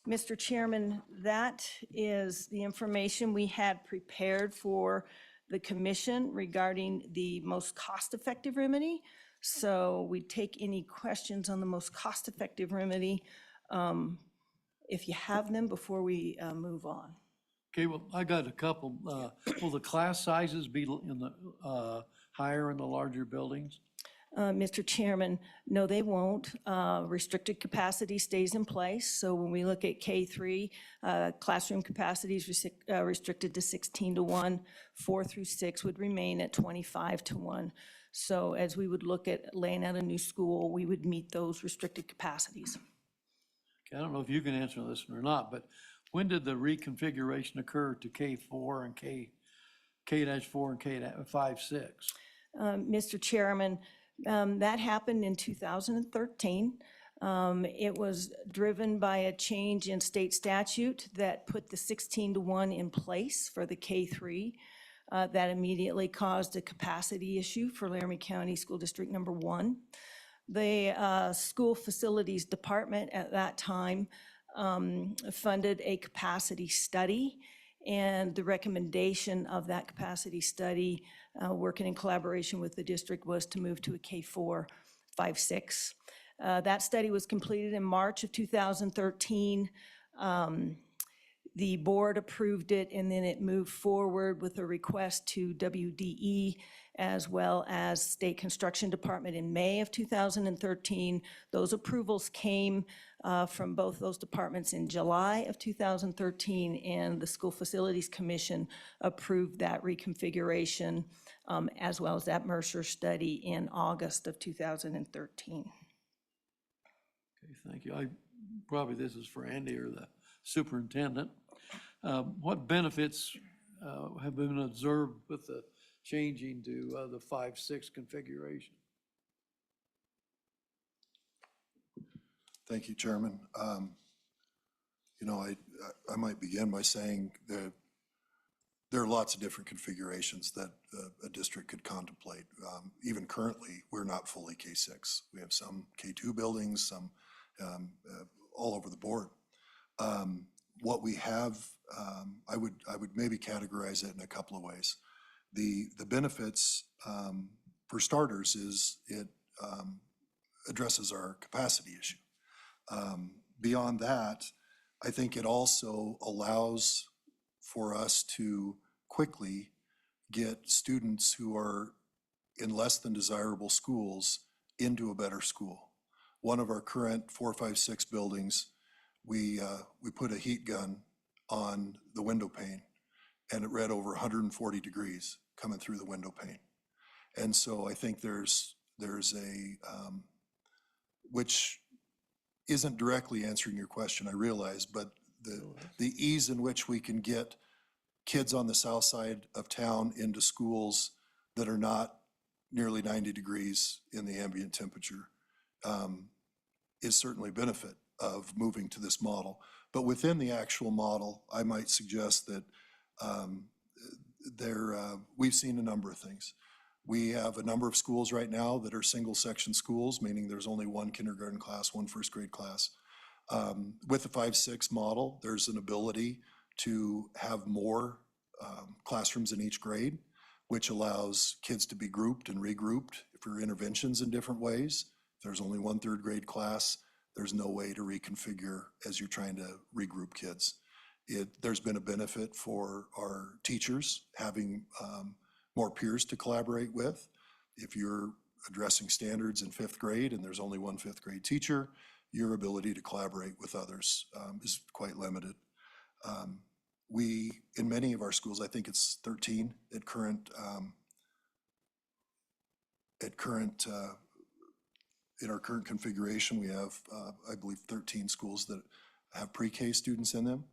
Mr. Chairman, that is the information we had prepared for the commission regarding the most cost-effective remedy. So we take any questions on the most cost-effective remedy if you have them before we move on. Okay, well, I got a couple. Will the class sizes be in the higher in the larger buildings? Mr. Chairman, no, they won't. Restricted capacity stays in place. So when we look at K3, classroom capacity is restricted to 16 to 1. 4 through 6 would remain at 25 to 1. So as we would look at laying out a new school, we would meet those restricted capacities. Okay, I don't know if you can answer this or not, but when did the reconfiguration occur to K4 and K-4 and K-5-6? Mr. Chairman, that happened in 2013. It was driven by a change in state statute that put the 16 to 1 in place for the K3. That immediately caused a capacity issue for Laramie County School District number 1. The School Facilities Department at that time funded a capacity study, and the recommendation of that capacity study, working in collaboration with the district, was to move to a K4, 5, 6. That study was completed in March of 2013. The board approved it, and then it moved forward with a request to WDE as well as State Construction Department in May of 2013. Those approvals came from both those departments in July of 2013, and the School Facilities Commission approved that reconfiguration as well as that Mercer study in August of 2013. Okay, thank you. Probably this is for Andy or the superintendent. What benefits have been observed with the changing to the 5-6 configuration? Thank you, Chairman. You know, I might begin by saying that there are lots of different configurations that a district could contemplate. Even currently, we're not fully K6. We have some K2 buildings, some all over the board. What we have, I would maybe categorize it in a couple of ways. The benefits, for starters, is it addresses our capacity issue. Beyond that, I think it also allows for us to quickly get students who are in less than desirable schools into a better school. One of our current 4, 5, 6 buildings, we put a heat gun on the window pane, and it read over 140 degrees coming through the window pane. And so I think there's a, which isn't directly answering your question, I realize, but the ease in which we can get kids on the south side of town into schools that are not nearly 90 degrees in the ambient temperature is certainly a benefit of moving to this model. But within the actual model, I might suggest that we've seen a number of things. We have a number of schools right now that are single section schools, meaning there's only one kindergarten class, one first grade class. With the 5-6 model, there's an ability to have more classrooms in each grade, which allows kids to be grouped and regrouped for interventions in different ways. If there's only one third grade class, there's no way to reconfigure as you're trying to regroup kids. There's been a benefit for our teachers having more peers to collaborate with. If you're addressing standards in 5th grade and there's only one 5th grade teacher, your ability to collaborate with others is quite limited. In many of our schools, I think it's 13 at current, in our current configuration, we have, I believe, 13 schools that have pre-K students in them.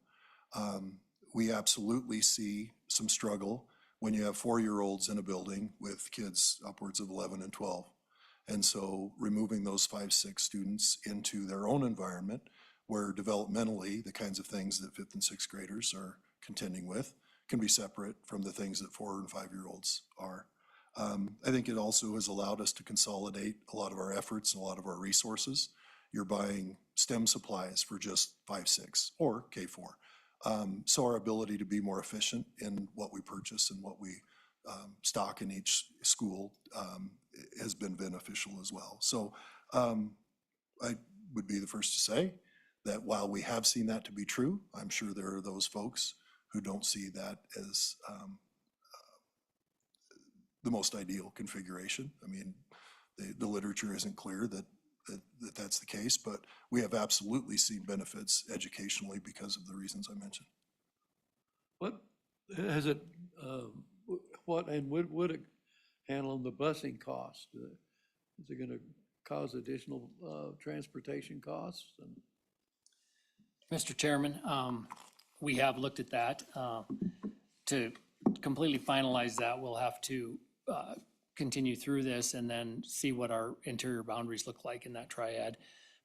We absolutely see some struggle when you have 4-year-olds in a building with kids upwards of 11 and 12. And so removing those 5-6 students into their own environment where developmentally the kinds of things that 5th and 6th graders are contending with can be separate from the things that 4 and 5-year-olds are. I think it also has allowed us to consolidate a lot of our efforts and a lot of our resources. You're buying STEM supplies for just 5-6 or K4. So our ability to be more efficient in what we purchase and what we stock in each school has been beneficial as well. So I would be the first to say that while we have seen that to be true, I'm sure there are those folks who don't see that as the most ideal configuration. I mean, the literature isn't clear that that's the case, but we have absolutely seen benefits educationally because of the reasons I mentioned. What, has it, what, and would it handle the busing cost? Is it gonna cause additional transportation costs? And Mr. Chairman, we have looked at that. To completely finalize that, we'll have to continue through this and then see what our interior boundaries look like in that triad.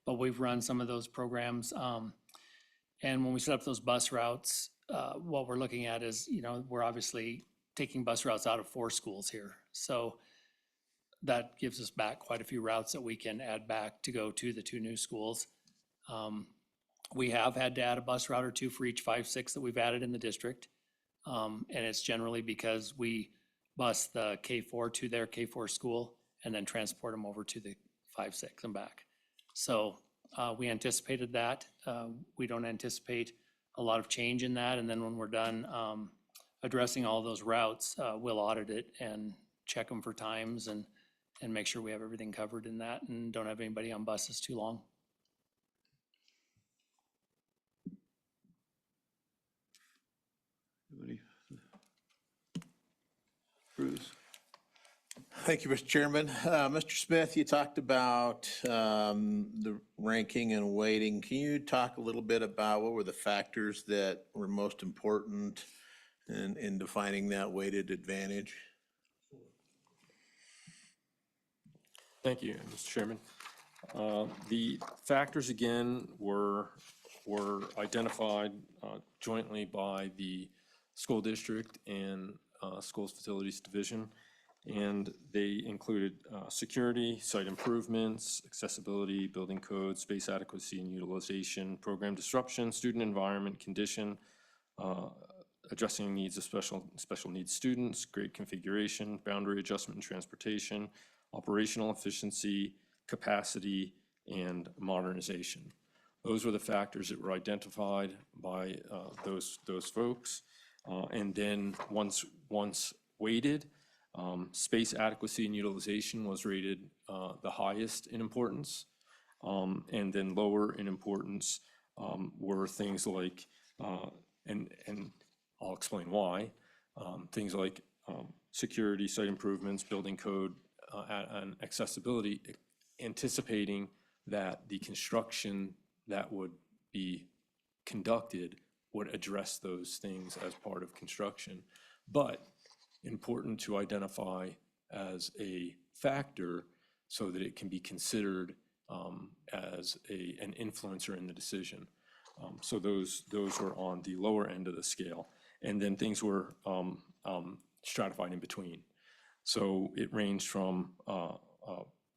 But we've run some of those programs. And when we set up those bus routes, what we're looking at is, we're obviously taking bus routes out of 4 schools here. So that gives us back quite a few routes that we can add back to go to the 2 new schools. We have had to add a bus route or 2 for each 5-6 that we've added in the district. And it's generally because we bus the K4 to their K4 school and then transport them over to the 5-6 and back. So we anticipated that. We don't anticipate a lot of change in that. And then when we're done addressing all those routes, we'll audit it and check them for times and make sure we have everything covered in that and don't have anybody on buses too long. Bruce? Thank you, Mr. Chairman. Mr. Smith, you talked about the ranking and weighting. Can you talk a little bit about what were the factors that were most important in defining that weighted advantage? Thank you, Mr. Chairman. The factors, again, were identified jointly by the school district and Schools Facilities Division, and they included security, site improvements, accessibility, building code, space adequacy and utilization, program disruption, student environment condition, addressing needs of special needs students, grade configuration, boundary adjustment and transportation, operational efficiency, capacity, and modernization. Those were the factors that were identified by those folks. And then once weighted, Space adequacy and utilization was rated the highest in importance. And then lower in importance were things like, and I'll explain why, things like security, site improvements, building code, and accessibility, anticipating that the construction that would be conducted would address those things as part of construction. But important to identify as a factor so that it can be considered as an influencer in the decision. So those were on the lower end of the scale. And then things were stratified in between. So it ranged from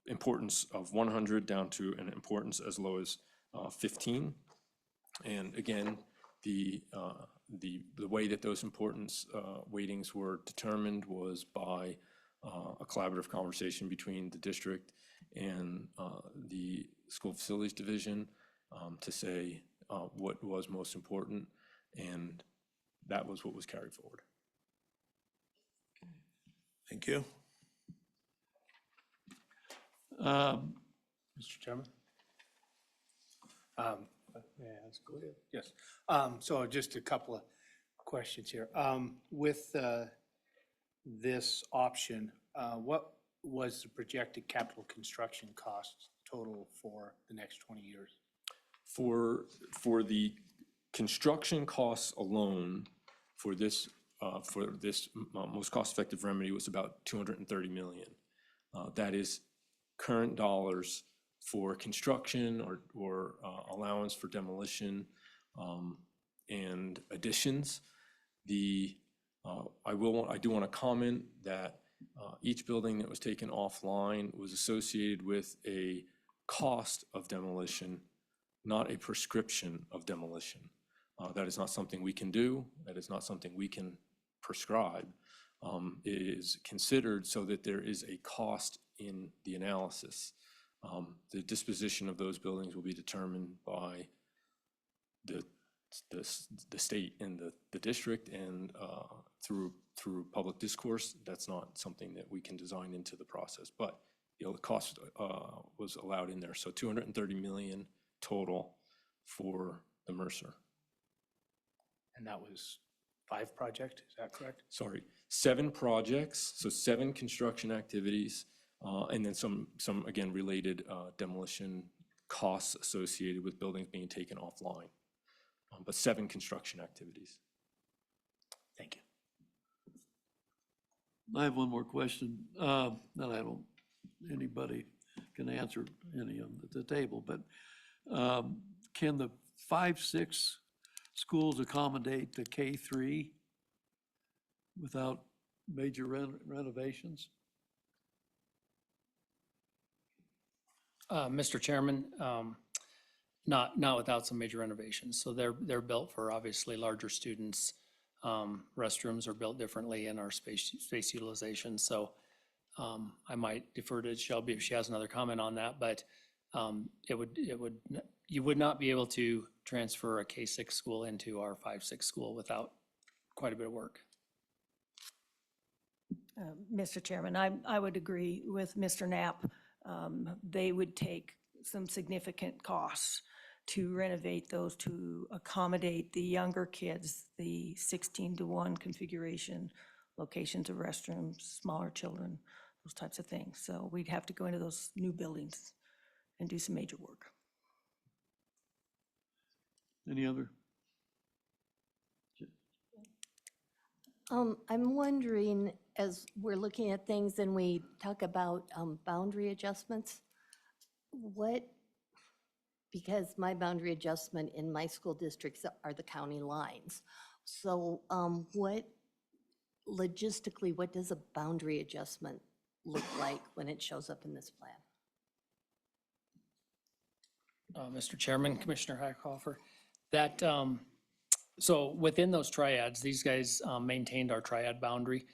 importance of 100 down to an importance as low as 15. And again, the way that those importance weightings were determined was by a collaborative conversation between the district and the school facilities division to say what was most important, and that was what was carried forward. Thank you. Mr. Chairman? May I ask? Go ahead. Yes. So just a couple of questions here. With this option, what was the projected capital construction cost total for the next 20 years? For the construction costs alone, for this most cost-effective remedy was about $230 million. That is current dollars for construction or allowance for demolition and additions. I do want to comment that each building that was taken offline was associated with a cost of demolition, not a prescription of demolition. That is not something we can do. That is not something we can prescribe. It is considered so that there is a cost in the analysis. The disposition of those buildings will be determined by the state and the district, and through public discourse. That's not something that we can design into the process, but the cost was allowed in there. So $230 million total for the Mercer. And that was 5 projects, is that correct? Sorry, 7 projects, so 7 construction activities, and then some again related demolition costs associated with buildings being taken offline, but 7 construction activities. Thank you. I have one more question, that anybody can answer any of them at the table, but can the 5-6 schools accommodate the K-3 without major renovations? Mr. Chairman, not without some major renovations. So they're built for obviously larger students. Restrooms are built differently in our space utilization. So I might defer to Shelby if she has another comment on that, but you would not be able to transfer a K-6 school into our 5-6 school without quite a bit of work. Mr. Chairman, I would agree with Mr. Knapp. They would take some significant costs to renovate those to accommodate the younger kids, the 16-to-1 configuration, locations of restrooms, smaller children, those types of things. So we'd have to go into those new buildings and do some major work. Any other? I'm wondering, as we're looking at things and we talk about boundary adjustments, because my boundary adjustment in my school districts are the county lines. So logistically, what does a boundary adjustment look like when it shows up in this plan? Mr. Chairman, Commissioner Highcoffer, that, so within those triads, these guys maintained our triad boundary.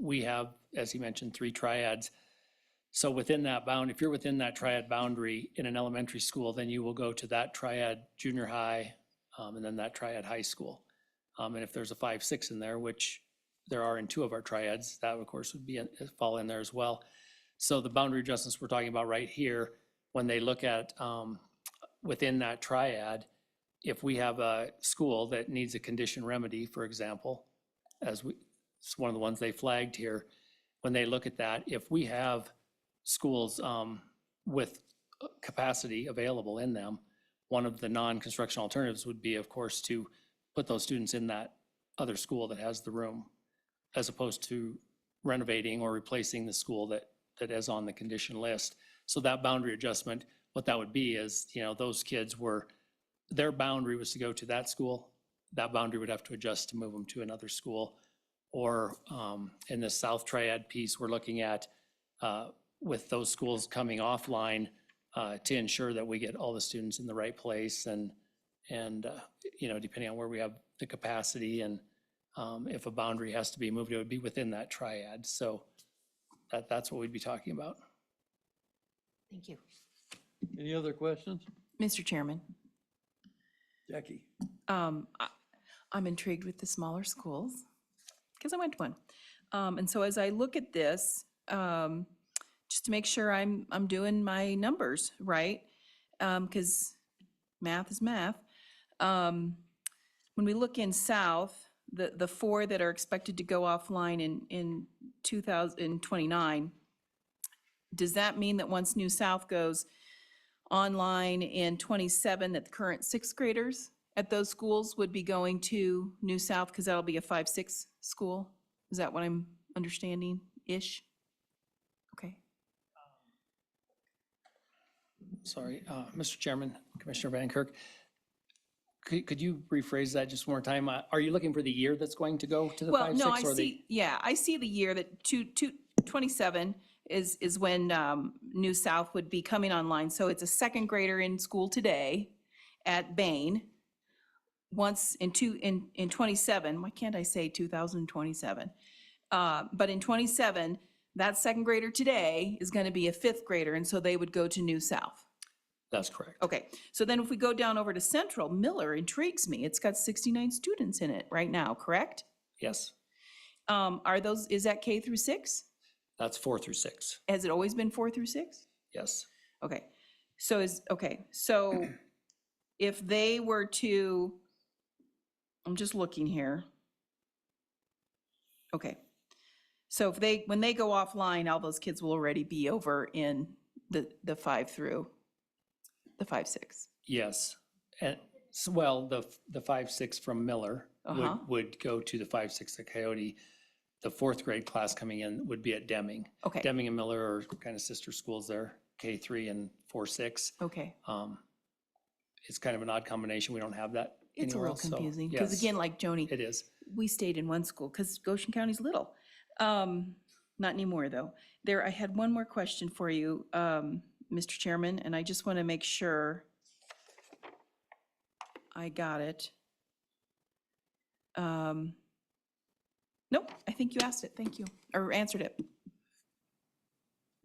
We have, as he mentioned, 3 triads. So within that if you're within that triad boundary in an elementary school, then you will go to that triad junior high, and then that triad high school. And if there's a 5-6 in there, which there are in two of our triads. That, of course, would be, fall in there as well. So the boundary adjustments we're talking about right here, when they look at, within that triad, if we have a school that needs a condition remedy, for example, it's one of the ones they flagged here, when they look at that, if we have schools with capacity available in them, one of the non-construction alternatives would be, of course, to put those students in that other school that has the room, as opposed to renovating or replacing the school that is on the condition list. So that boundary adjustment, what that would be is, those kids their boundary was to go to that school. That boundary would have to adjust to move them to another school. Or in the South Triad piece, we're looking at with those schools coming offline to ensure that we get all the students in the right place and depending on where we have the capacity and if a boundary has to be moved, it would be within that triad. So that's what we'd be talking about. Thank you. Any other questions? Mr. Chairman, Jackie? I'm intrigued with the smaller schools because I went to one. And so as I look at this, just to make sure I'm doing my numbers right, because math is math. When we look in South, the four that are expected to go offline in 2029, does that mean that once New South goes online in 27, that the current sixth graders at those schools would be going to New South because that'll be a 5-6 school? Is that what I'm understanding-ish? Okay. Sorry, Mr. Chairman, Commissioner Van Kirk, could you rephrase that just one more time? Are you looking for the year that's going to go to the 5-6? Well, no, I or see, yeah, I see the year that 27 is when New South would be coming online. So it's a second grader in school today at Bain. Once in 27, why can't I say 2027? But in 27, that second grader today is going to be a fifth grader, and so they would go to New South. That's correct. Okay, so then if we go down over to Central, Miller intrigues me. It's got 69 students in it right now, correct? Yes, Is that K through 6? that's 4 through 6. Has it always been 4 through 6? Yes. Okay, so if they were to, I'm just looking here. Okay, so when they go offline, all those kids will already be over in the 5 through the 5-6. Yes. And well, the 5-6 from Miller Uh-huh. would go to the 5-6 at Coyote. The fourth grade class coming in would be at Deming. Okay. Deming and Miller are kind of sister schools there, K3 and 4-6. Okay, It's kind of an odd combination. We don't have that it's a anywhere little else, so, confusing, because yes, again, like Joni, it is. we stayed in one school, because Goshen County's little. Not anymore, though. I had one more question for you, Mr. Chairman, and I just want to make sure I got it. Nope, I think you asked it, thank you, or answered it.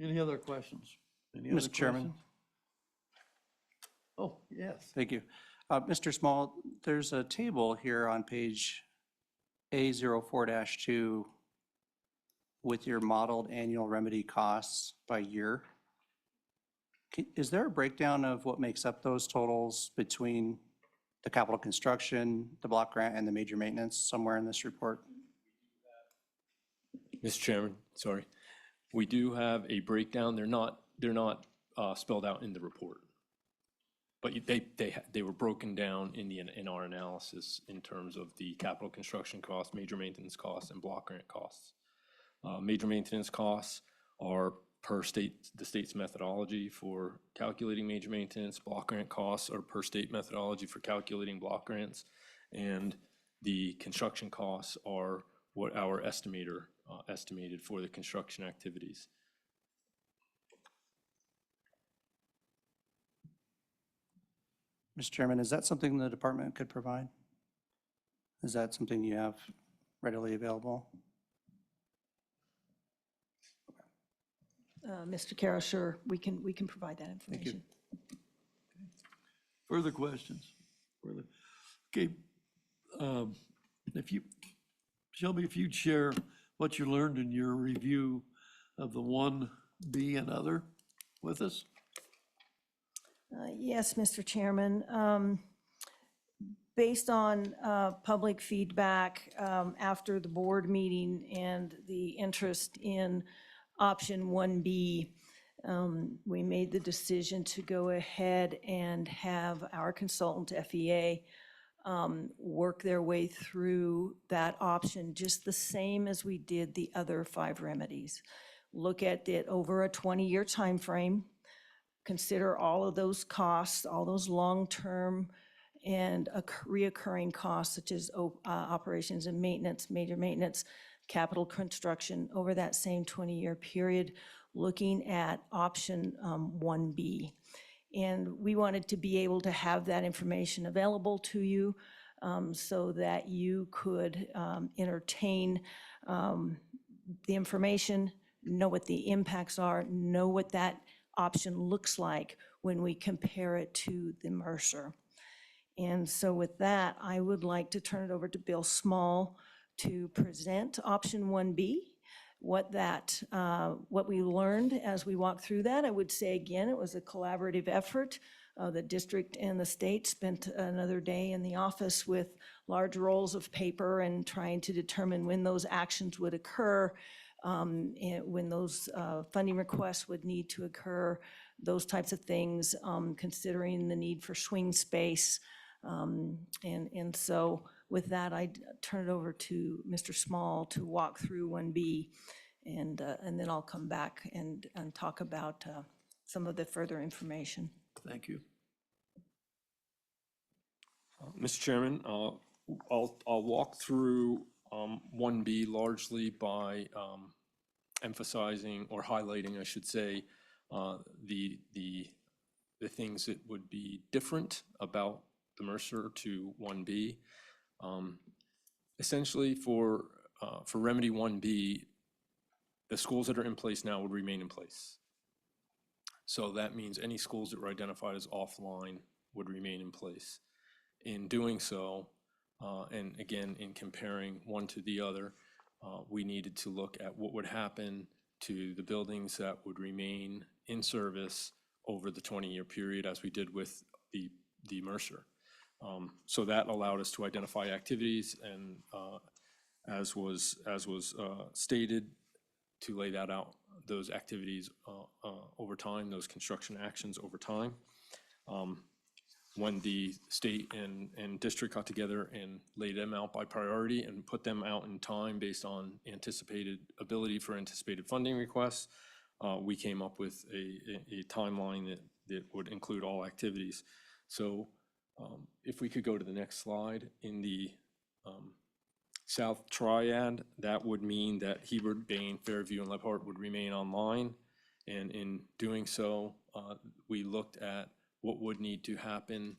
Any other questions? Any other Mr. Chairman. questions? Oh, yes. Thank you. Mr. Small, there's a table here on page A04-2 with your modeled annual remedy costs by year. Is there a breakdown of what makes up those totals between the capital construction, the block grant, and the major maintenance somewhere in this report? Mr. Chairman, sorry. We do have a breakdown. They're not spelled out in the report. But they were broken down in our analysis in terms of the capital construction costs, major maintenance costs, and block grant costs. Major maintenance costs are per the state's methodology for calculating major maintenance. Block grant costs are per state methodology for calculating block grants. And the construction costs are what our estimator estimated for the construction activities. Mr. Chairman, is that something the department could provide? Is that something you have readily available? Mr. Carroll, sure, we can provide that information. Further questions? Okay, if you Shelby, if you'd share what you learned in your review of the 1B and other with us? Yes, Mr. Chairman. Based on public feedback after the board meeting and the interest in option 1B, we made the decision to go ahead and have our consultant, FEA, work their way through that option, just the same as we did the other 5 remedies. Look at it over a 20-year time frame. Consider all of those costs, all those long-term and reoccurring costs such as operations and maintenance, major maintenance, capital construction over that same 20-year period, looking at option 1B. And we wanted to be able to have that information available to you so that you could entertain the information, know what the impacts are, know what that option looks like when we compare it to the Mercer. And so with that, I would like to turn it over to Bill Small to present option 1B, what we learned as we walked through that. I would say again, it was a collaborative effort. The district and the state spent another day in the office with large rolls of paper and trying to determine when those actions would occur, and when those funding requests would need to occur, those types of things, considering the need for swing space. And so with that, I turn it over to Mr. Small to walk through 1B, and then I'll come back and talk about some of the further information. Thank you. Mr. Chairman, I'll walk through 1B largely by emphasizing or highlighting, I should say, the things that would be different about the Mercer to 1B. Essentially, for remedy 1B, the schools that are in place now would remain in place. So that means any schools that were identified as offline would remain in place. In doing so, and again, in comparing one to the other, we needed to look at what would happen to the buildings that would remain in service over the 20-year period, as we did with the Mercer. So that allowed us to identify activities and, as was stated, to lay that out, those activities over time, those construction actions over time. When the state and district got together and laid them out by priority and put them out in time based on anticipated ability for anticipated funding requests, we came up with a timeline that would include all activities. So if we could go to the next slide, in the South Triad, that would mean that Hebert, Bain, Fairview, and Lephart would remain online. And in doing so, we looked at what would need to happen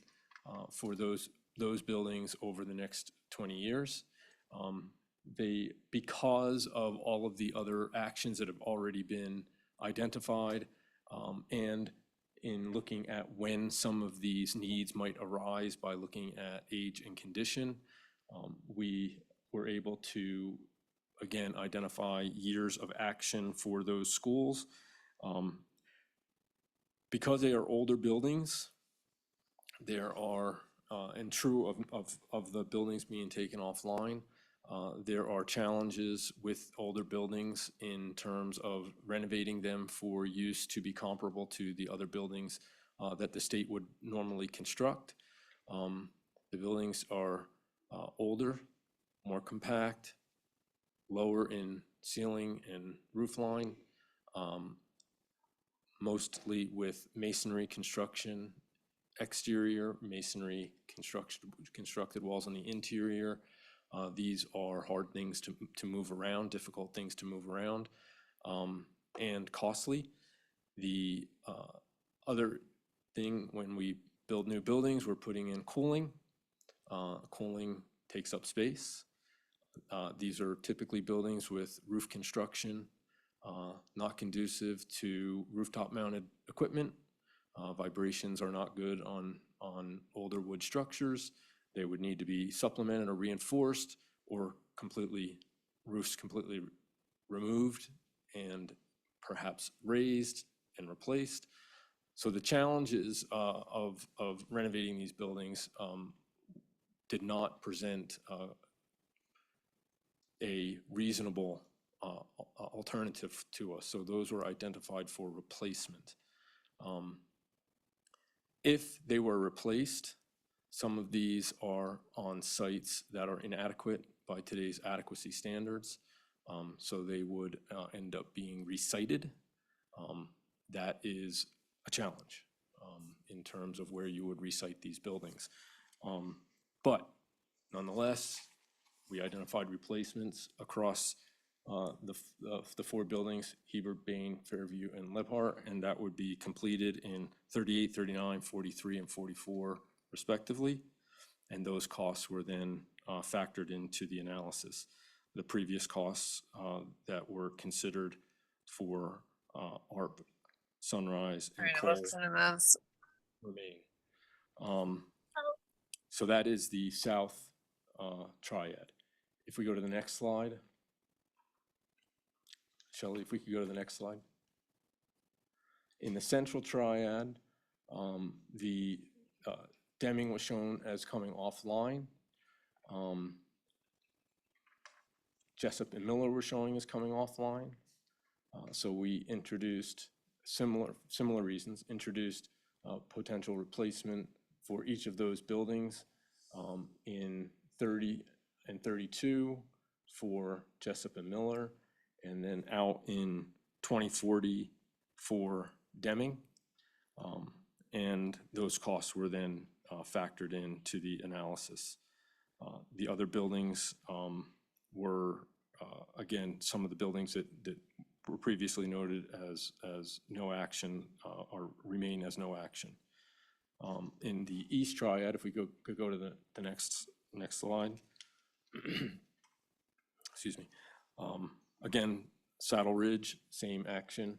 for those buildings over the next 20 years. Because of all of the other actions that have already been identified, and in looking at when some of these needs might arise by looking at age and condition, we were able to, again, identify years of action for those schools. Because they are older buildings, there are, and true of the buildings being taken offline, there are challenges with older buildings in terms of renovating them for use to be comparable to the other buildings that the state would normally construct. The buildings are older, more compact, lower in ceiling and roof line, mostly with masonry construction, exterior masonry constructed walls on the interior. These are hard things to move around, difficult things to move around, and costly. The other thing, when we build new buildings, we're putting in cooling. Cooling takes up space. These are typically buildings with roof construction, not conducive to rooftop mounted equipment. Vibrations are not good on older wood structures. They would need to be supplemented or reinforced or completely roofs completely removed and perhaps raised and replaced. So the challenges of renovating these buildings did not present a reasonable alternative to us. So those were identified for replacement. If they were replaced, some of these are on sites that are inadequate by today's adequacy standards. So they would end up being recited. That is a challenge in terms of where you would recite these buildings. But nonetheless, we identified replacements across the 4 buildings, Hebert, Bain, Fairview, and Lebhart, and that would be completed in 38, 39, 43, and 44 respectively. And those costs were then factored into the analysis. The previous costs that were considered for ARP, Sunrise, and Cole remain. So that is the south triad. If we go to the next slide. Shelley, if we could go to the next slide. In the central triad, the Deming was shown as coming offline. Jessup and Miller were showing as coming offline. So we introduced similar reasons, introduced potential replacement for each of those buildings in 30 and 32 for Jessup and Miller, and then out in 2040 for Deming. And those costs were then factored into the analysis. The other buildings were, again, some of the buildings that were previously noted as no action or remain as no action. In the East Triad, if we could go to the next slide. Excuse me. Again, Saddle Ridge, same action.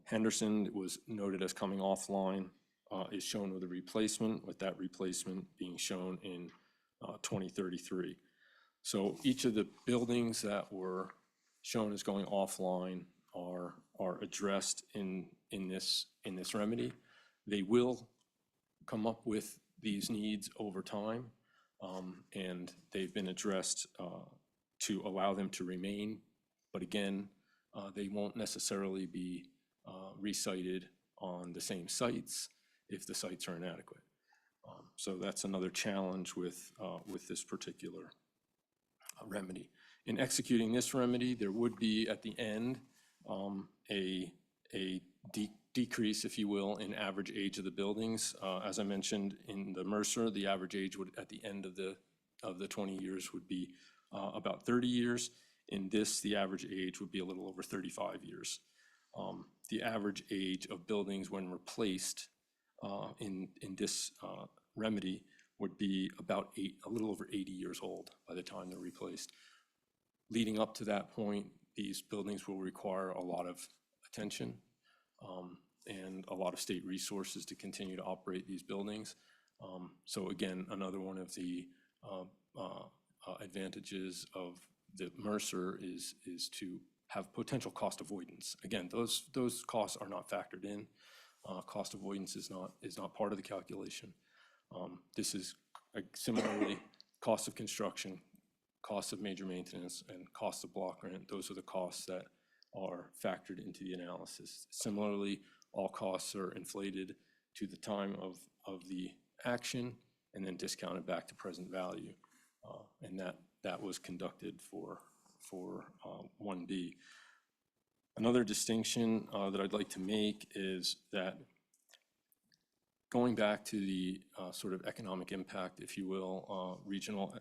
Henderson was noted as coming offline, is shown with a replacement, with that replacement being shown in 2033. So each of the buildings that were shown as going offline are addressed in this remedy. They will come up with these needs over time, and they've been addressed to allow them to remain. But again, they won't necessarily be recited on the same sites if the sites are inadequate. So that's another challenge with this particular remedy. In executing this remedy, there would be at the end a decrease, if you will, in average age of the buildings. As I mentioned in the Mercer, the average age would at the end of the 20 years would be about 30 years. In this, the average age would be a little over 35 years. The average age of buildings when replaced in this remedy would be about a little over 80 years old by the time they're replaced. Leading up to that point, these buildings will require a lot of attention and a lot of state resources to continue to operate these buildings. So again, another one of the advantages of the Mercer is to have potential cost avoidance. Again, those costs are not factored in. Cost avoidance is not part of the calculation. This is similarly cost of construction, cost of major maintenance, and cost of block grant. Those are the costs that are factored into the analysis. Similarly, all costs are inflated to the time of the action and then discounted back to present value. And that was conducted for 1B. Another distinction that I'd like to make is that going back to the sort of economic impact, if you will, regional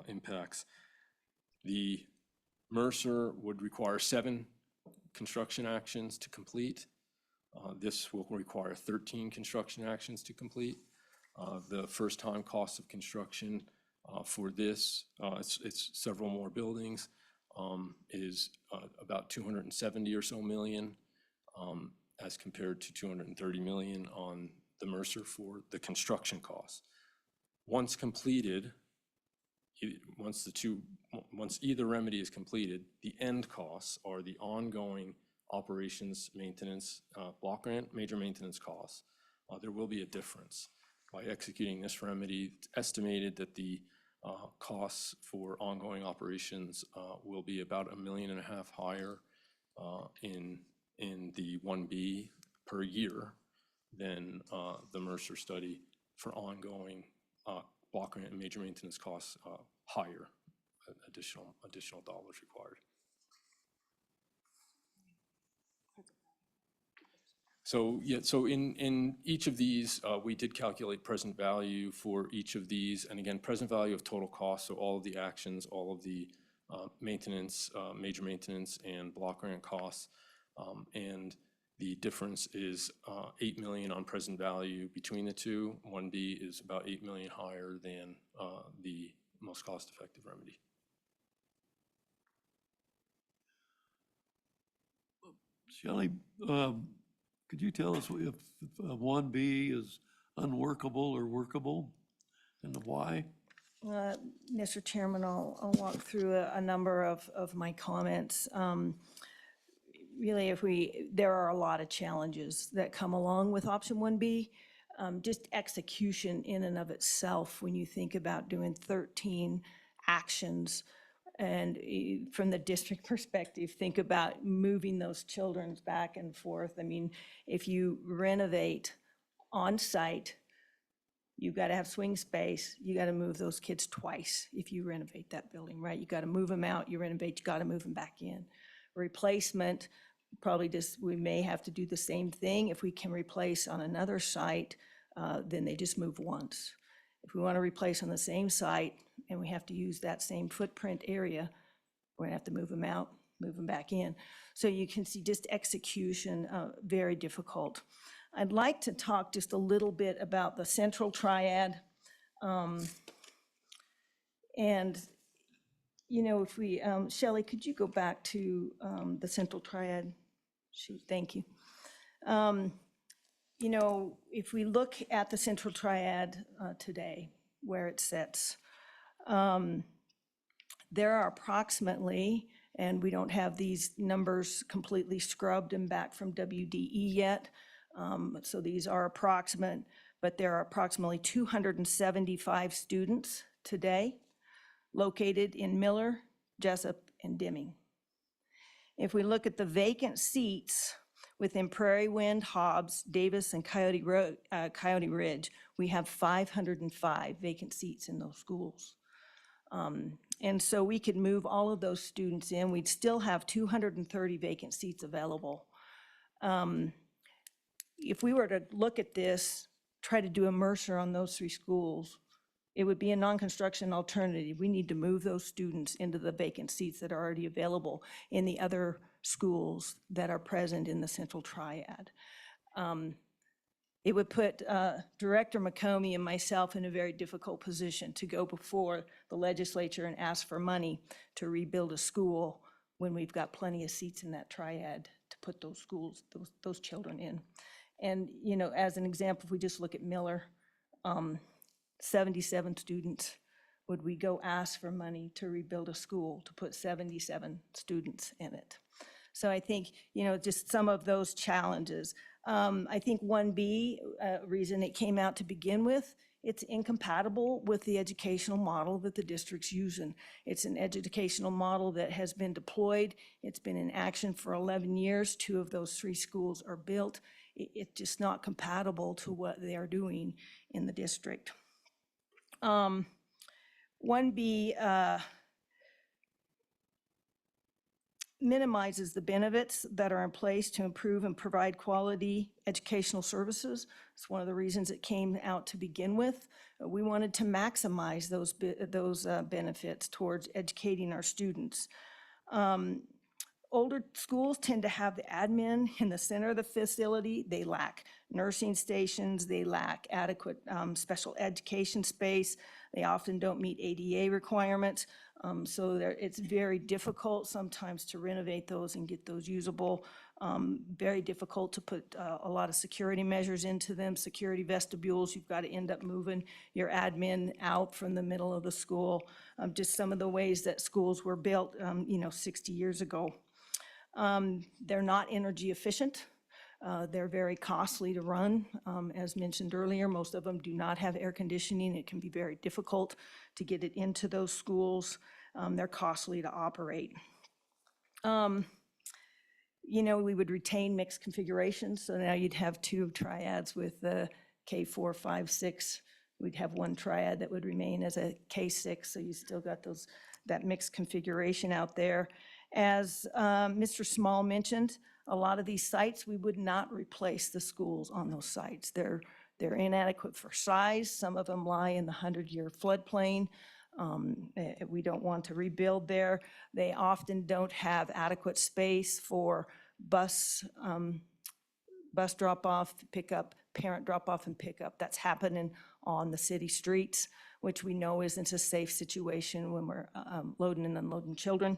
impacts, the Mercer would require 7 construction actions to complete. This will require 13 construction actions to complete. The first time cost of construction for this, it's several more buildings, is about 270 or so million, as compared to 230 million on the Mercer for the construction costs. Once completed, once either remedy is completed, the end costs are the ongoing operations, maintenance, block grant, major maintenance costs. There will be a difference. By executing this remedy, it's estimated that the costs for ongoing operations will be about $1.5 million higher in the 1B per year than the Mercer study for ongoing block grant and major maintenance costs higher, additional dollars required. So, yeah, so in each of these, we did calculate present value for each of these. And again, present value of total cost, so all of the actions, all of the maintenance, major maintenance and block grant costs. And the difference is 8 million on present value between the two. 1B is about 8 million higher than the most cost-effective remedy. Shelley, could you tell us if 1B is unworkable or workable, and why? Mr. Chairman, I'll walk through a number of my comments. Really, there are a lot of challenges that come along with option 1B. Just execution in and of itself, when you think about doing 13 actions, and from the district perspective, think about moving those children back and forth. I mean, if you renovate on-site, you've got to have swing space. You got to move those kids twice if you renovate that building, right? You got to move them out, you renovate, you got to move them back in. Replacement, probably just, we may have to do the same thing. If we can replace on another site, then they just move once. If we want to replace on the same site and we have to use that same footprint area, we're gonna have to move them out, move them back in. So you can see just execution, very difficult. I'd like to talk just a little bit about the central triad. And, you know, if we, Shelley, could you go back to the central triad sheet? Thank you. You know, if we look at the central triad today, where it sits, there are approximately, and we don't have these numbers completely scrubbed and back from WDE yet, so these are approximate, but there are approximately 275 students today located in Miller, Jessup, and Deming. If we look at the vacant seats within Prairie Wind, Hobbs, Davis, and Coyote Ridge, we have 505 vacant seats in those schools. And so we could move all of those students in. We'd still have 230 vacant seats available. If we were to look at this, try to do a Mercer on those three schools, it would be a non-construction alternative. We need to move those students into the vacant seats that are already available in the other schools that are present in the central triad. It would put Director McComey and myself in a very difficult position to go before the legislature and ask for money to rebuild a school when we've got plenty of seats in that triad to put those schools, those children in. And, you know, as an example, if we just look at Miller, 77 students, would we go ask for money to rebuild a school to put 77 students in it? So I think, you know, just some of those challenges. I think 1B, reason it came out to begin with, it's incompatible with the educational model that the district's using. It's an educational model that has been deployed. It's been in action for 11 years. 2 of those 3 schools are built. It's just not compatible to what they are doing in the district. 1B minimizes the benefits that are in place to improve and provide quality educational services. It's one of the reasons it came out to begin with. We wanted to maximize those benefits towards educating our students. Older schools tend to have the admin in the center of the facility. They lack nursing stations. They lack adequate special education space. They often don't meet ADA requirements. So it's very difficult sometimes to renovate those and get those usable. Very difficult to put a lot of security measures into them, security vestibules. You've got to end up moving your admin out from the middle of the school. Just some of the ways that schools were built, 60 years ago. They're not energy efficient. They're very costly to run. As mentioned earlier, most of them do not have air conditioning. It can be very difficult to get it into those schools. They're costly to operate. We would retain mixed configurations, so now you'd have two triads with the K4, 5, 6. We'd have one triad that would remain as a K6, so you still got that mixed configuration out there. As Mr. Small mentioned, a lot of these sites, we would not replace the schools on those sites. They're inadequate for size. Some of them lie in the 100-year floodplain. We don't want to rebuild there. They often don't have adequate space for bus drop-off, pickup, parent drop-off and pickup. That's happening on the city streets, which we know isn't a safe situation when we're loading and unloading children.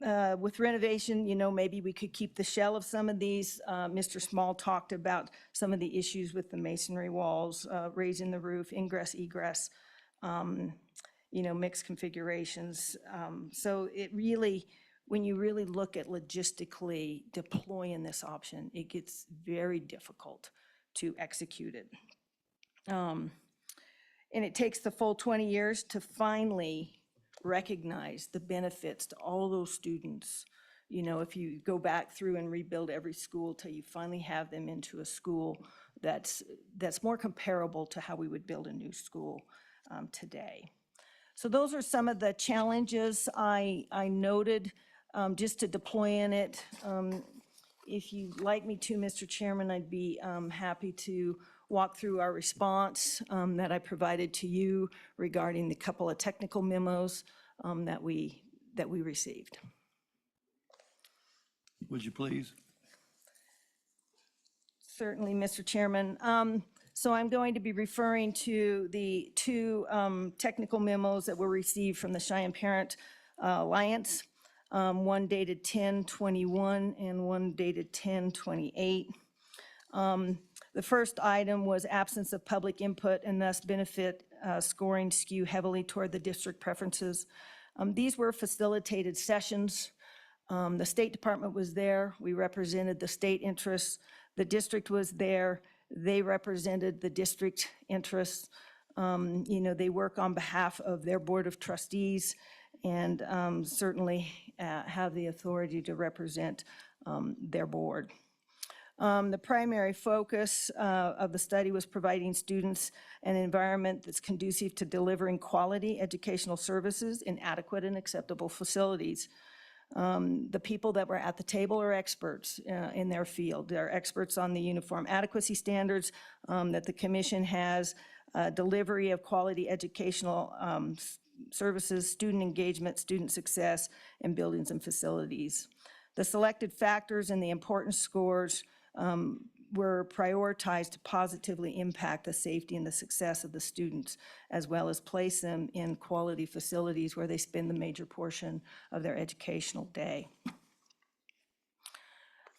With renovation, maybe we could keep the shell of some of these. Mr. Small talked about some of the issues with the masonry walls, raising the roof, ingress, egress, mixed configurations. So it really, when you really look at logistically deploying this option, it gets very difficult to execute it. And it takes the full 20 years to finally recognize the benefits to all those students. If you go back through and rebuild every school till you finally have them into a school that's more comparable to how we would build a new school today. So those are some of the challenges I noted just to deploy in it. If you'd like me to, Mr. Chairman, I'd be happy to walk through our response that I provided to you regarding the couple of technical memos that we received. Would you please? Certainly, Mr. Chairman. So I'm going to be referring to the two technical memos that were received from the Cheyenne Parent Alliance, one dated 10/21 and one dated 10/28. The first item was absence of public input and thus benefit scoring skew heavily toward the district preferences. These were facilitated sessions. The State Department was there. We represented the state interests. The district was there. They represented the district interests. They work on behalf of their Board of Trustees and certainly have the authority to represent their board. The primary focus of the study was providing students an environment that's conducive to delivering quality educational services in adequate and acceptable facilities. The people that were at the table are experts in their field. They're experts on the uniform adequacy standards that the commission has, delivery of quality educational services, student engagement, student success, and buildings and facilities. The selected factors and the importance scores were prioritized to positively impact the safety and the success of the students, as well as place them in quality facilities where they spend the major portion of their educational day.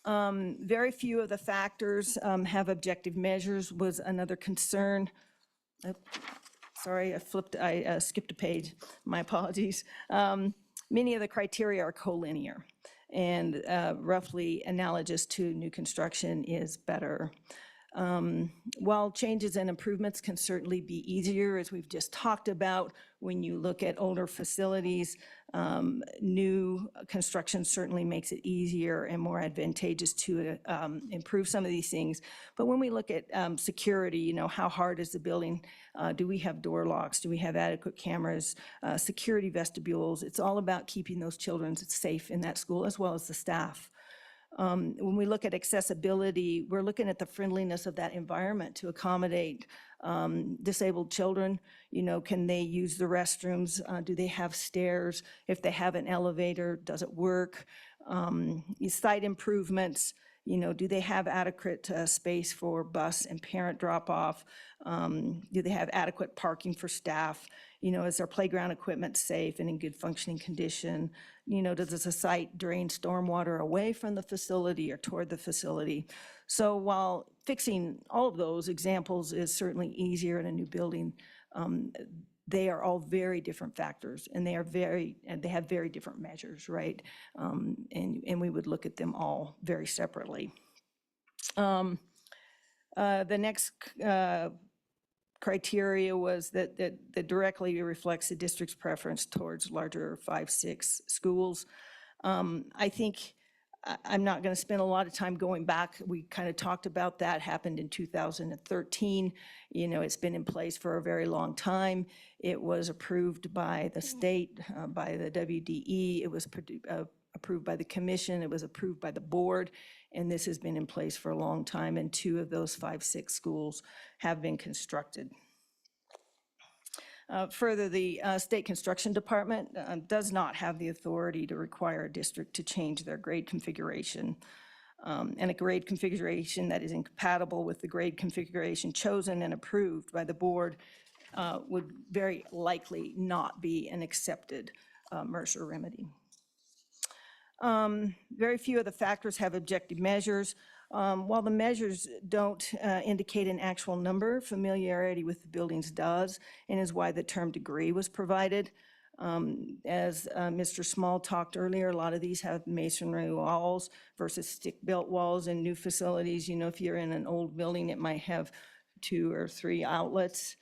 Very few of the factors have objective measures was another concern. Sorry, I skipped a page. My apologies. Many of the criteria are collinear and roughly analogous to new construction is better. While changes and improvements can certainly be easier, as we've just talked about, when you look at older facilities, new construction certainly makes it easier and more advantageous to improve some of these things. But when we look at security, how hard is the building? Do we have door locks? Do we have adequate cameras? Security vestibules? It's all about keeping those children safe in that school as well as the staff. When we look at accessibility, we're looking at the friendliness of that environment to accommodate disabled children. Can they use the restrooms? Do they have stairs? If they have an elevator, does it work? Site improvements, Do they have adequate space for bus and parent drop-off? Do they have adequate parking for staff? Is their playground equipment safe and in good functioning condition? Does the site drain stormwater away from the facility or toward the facility? So while fixing all of those examples is certainly easier in a new building, they are all very different factors, and they have very different measures, right? And we would look at them all very separately. The next criteria was that directly reflects the district's preference towards larger 5-6 schools. I think I'm not going to spend a lot of time going back. We kind of talked about that, happened in 2013. It's been in place for a very long time. It was approved by the state, by the WDE. It was approved by the commission. It was approved by the board. And this has been in place for a long time. And 2 of those 5-6 schools have been constructed. Further, the State Construction Department does not have the authority to require a district to change their grade configuration. And a grade configuration that is incompatible with the grade configuration chosen and approved by the board would very likely not be an accepted Mercer remedy. Very few of the factors have objective measures. While the measures don't indicate an actual number, familiarity with the buildings does, and is why the term degree was provided. As Mr. Small talked earlier, a lot of these have masonry walls versus stick-built walls in new facilities. If you're in an old building, it might have 2 or 3 outlets.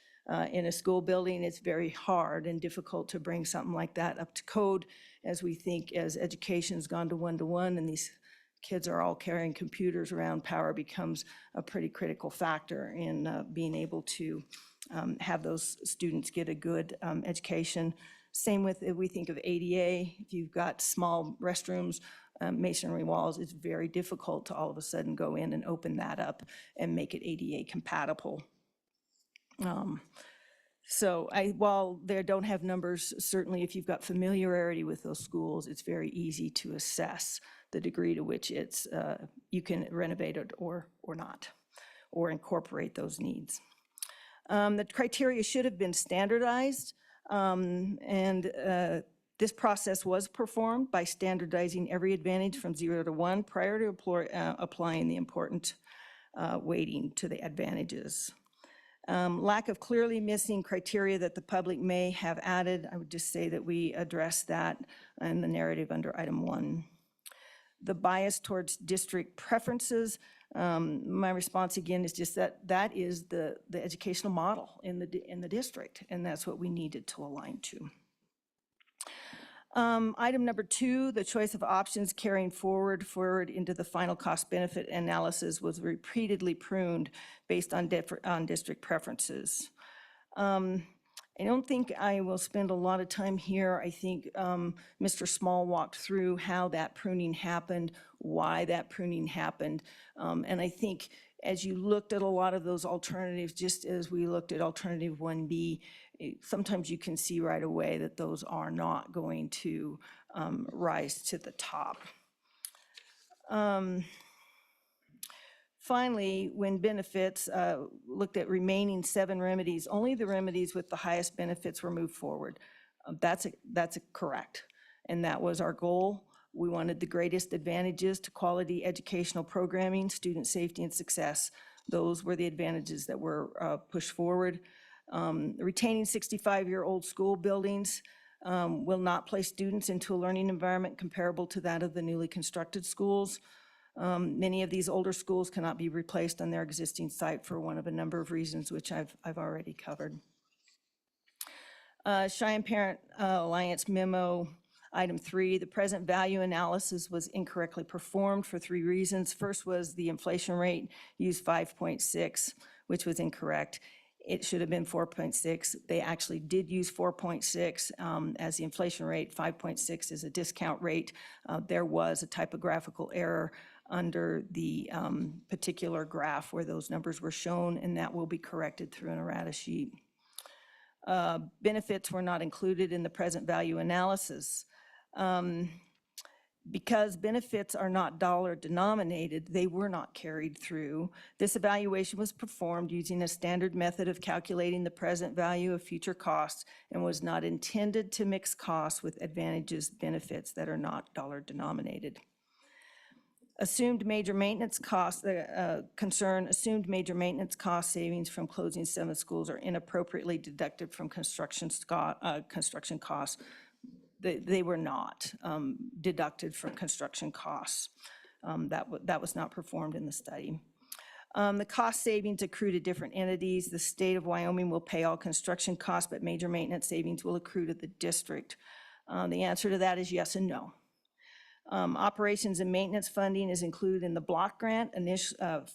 In a school building, it's very hard and difficult to bring something like that up to code, as we think as education's gone to one-to-one and these kids are all carrying computers around, power becomes a pretty critical factor in being able to have those students get a good education. Same with, if we think of ADA, if you've got small restrooms, masonry walls, it's very difficult to all of a sudden go in and open that up and make it ADA compatible. So while they don't have numbers, certainly if you've got familiarity with those schools, it's very easy to assess the degree to which it's you can renovate it or not, or incorporate those needs. The criteria should have been standardized, and this process was performed by standardizing every advantage from 0 to 1 prior to applying the important weighting to the advantages. Lack of clearly missing criteria that the public may have added, I would just say that we address that in the narrative under item 1. The bias towards district preferences, my response again is just that is the educational model in the district, and that's what we needed to align to. Item number 2, the choice of options carrying forward into the final cost benefit analysis was repeatedly pruned based on district preferences. I don't think I will spend a lot of time here. I think Mr. Small walked through how that pruning happened, why that pruning happened. And I think as you looked at a lot of those alternatives, just as we looked at alternative 1B, sometimes you can see right away that those are not going to rise to the top. Finally, when benefits looked at remaining 7 remedies, only the remedies with the highest benefits were moved forward. That's correct, and that was our goal. We wanted the greatest advantages to quality educational programming, student safety, and success. Those were the advantages that were pushed forward. Retaining 65-year-old school buildings will not place students into a learning environment comparable to that of the newly constructed schools. Many of these older schools cannot be replaced on their existing site for one of a number of reasons, which I've already covered. Cheyenne Parent Alliance memo, item 3, the present value analysis was incorrectly performed for 3 reasons. First was the inflation rate used 5.6, which was incorrect. It should have been 4.6. They actually did use 4.6 as the inflation rate. 5.6 is a discount rate. There was a typographical error under the particular graph where those numbers were shown, and that will be corrected through an errata sheet. Benefits were not included in the present value analysis. Because benefits are not dollar denominated, they were not carried through. This evaluation was performed using a standard method of calculating the present value of future costs and was not intended to mix costs with advantages benefits that are not dollar denominated. Assumed major maintenance costs, assumed major maintenance cost savings from closing 7 schools are inappropriately deducted from construction costs. They were not deducted from construction costs. That was not performed in the study. The cost savings accrue to different entities. The state of Wyoming will pay all construction costs, but major maintenance savings will accrue to the district. The answer to that is yes and no. Operations and maintenance funding is included in the block grant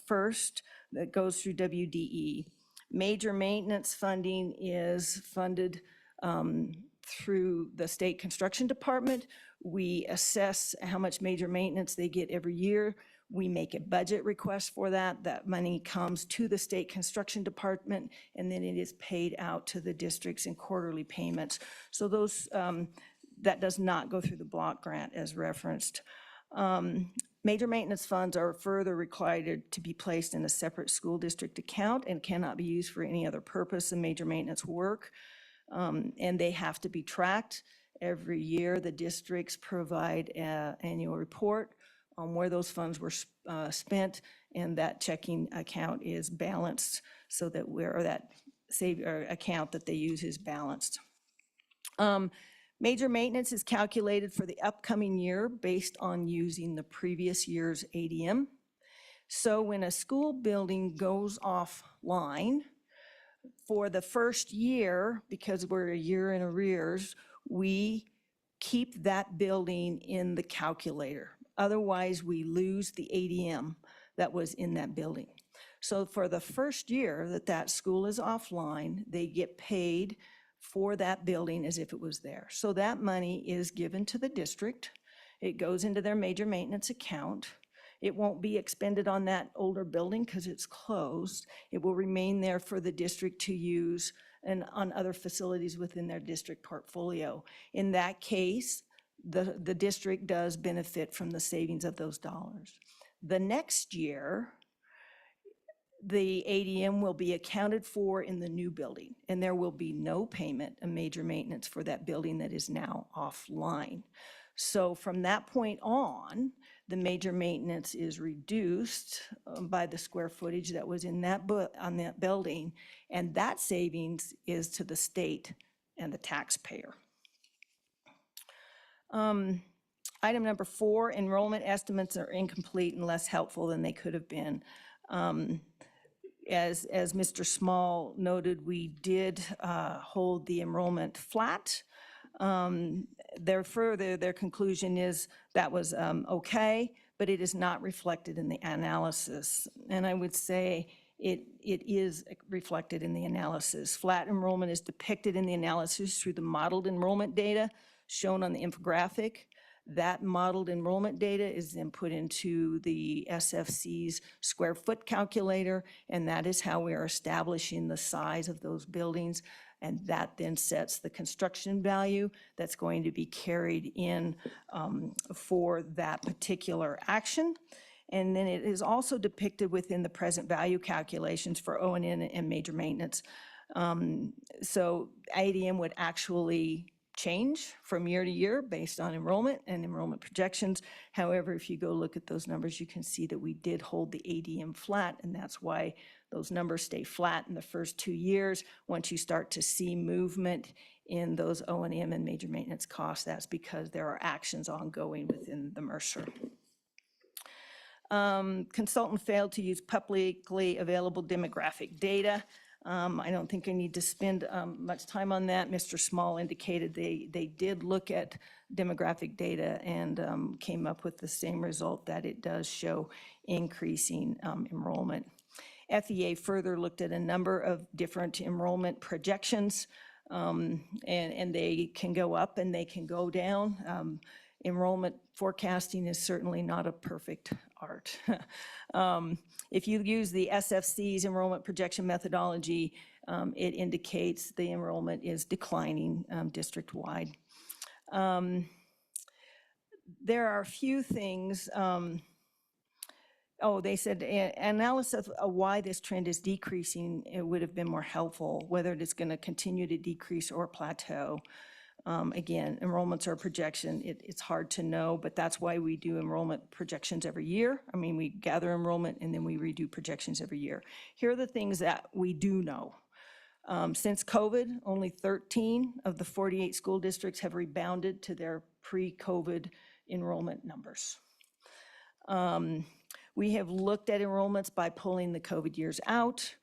first that goes through WDE. Major maintenance funding is funded through the state construction department. We assess how much major maintenance they get every year. We make a budget request for that. That money comes to the state construction department, and then it is paid out to the districts in quarterly payments. So those, that does not go through the block grant as referenced. Major maintenance funds are further required to be placed in a separate school district account and cannot be used for any other purpose than major maintenance work. And they have to be tracked. Every year, the districts provide an annual report on where those funds were spent, and that checking account is balanced so that that account that they use is balanced. Major maintenance is calculated for the upcoming year based on using the previous year's ADM. So when a school building goes offline, for the first year, because we're a year in arrears, we keep that building in the calculator. Otherwise, we lose the ADM that was in that building. So for the first year that that school is offline, they get paid for that building as if it was there. So that money is given to the district. It goes into their major maintenance account. It won't be expended on that older building because it's closed. It will remain there for the district to use and on other facilities within their district portfolio. In that case, the district does benefit from the savings of those dollars. The next year, the ADM will be accounted for in the new building, and there will be no payment of major maintenance for that building that is now offline. So from that point on, the major maintenance is reduced by the square footage that was in that on that building, and that savings is to the state and the taxpayer. Item number 4, enrollment estimates are incomplete and less helpful than they could have been. As Mr. Small noted, we did hold the enrollment flat. Their conclusion is that was okay, but it is not reflected in the analysis. And I would say it is reflected in the analysis. Flat enrollment is depicted in the analysis through the modeled enrollment data shown on the infographic. That modeled enrollment data is then put into the SFC's square foot calculator, and that is how we are establishing the size of those buildings. And that then sets the construction value that's going to be carried in for that particular action. And then it is also depicted within the present value calculations for O&M and major maintenance. So ADM would actually change from year to year based on enrollment and enrollment projections. However, if you go look at those numbers, you can see that we did hold the ADM flat, and that's why those numbers stay flat in the first 2 years. Once you start to see movement in those O&M and major maintenance costs, that's because there are actions ongoing within the Mercer. Consultant failed to use publicly available demographic data. I don't think I need to spend much time on that. Mr. Small indicated they did look at demographic data and came up with the same result, that it does show increasing enrollment. FEA further looked at a number of different enrollment projections, and they can go up and they can go down. Enrollment forecasting is certainly not a perfect art. If you use the SFC's enrollment projection methodology, it indicates the enrollment is declining district-wide. there are a few things, they said analysis of why this trend is decreasing, it would have been more helpful, whether it is going to continue to decrease or plateau. Again, enrollments are a projection. It's hard to know, but that's why we do enrollment projections every year. I mean, we gather enrollment and then we redo projections every year. Here are the things that we do know. Since COVID, only 13 of the 48 school districts have rebounded to their pre-COVID enrollment numbers. We have looked at enrollments by pulling the COVID years out.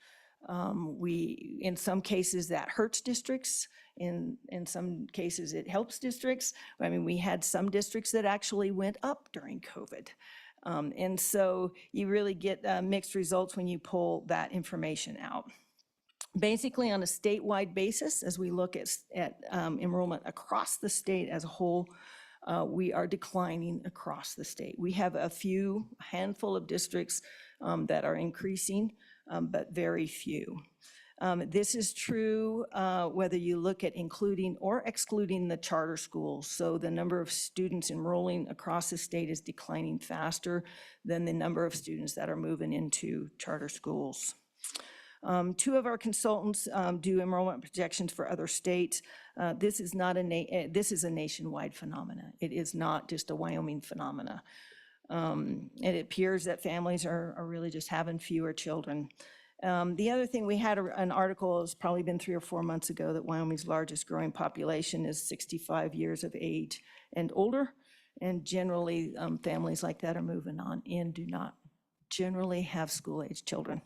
In some cases, that hurts districts. In some cases, it helps districts. I mean, we had some districts that actually went up during COVID. And so you really get mixed results when you pull that information out. Basically, on a statewide basis, as we look at enrollment across the state as a whole, we are declining across the state. We have a handful of districts that are increasing, but very few. This is true whether you look at including or excluding the charter schools. So the number of students enrolling across the state is declining faster than the number of students that are moving into charter schools. Two of our consultants do enrollment projections for other states. This is a nationwide phenomena. It is not just a Wyoming phenomena. It appears that families are really just having fewer children. The other thing, we had an article, it's probably been 3 or 4 months ago, that Wyoming's largest growing population is 65 years of age and older. And generally, families like that are moving on and do not generally have school-age children.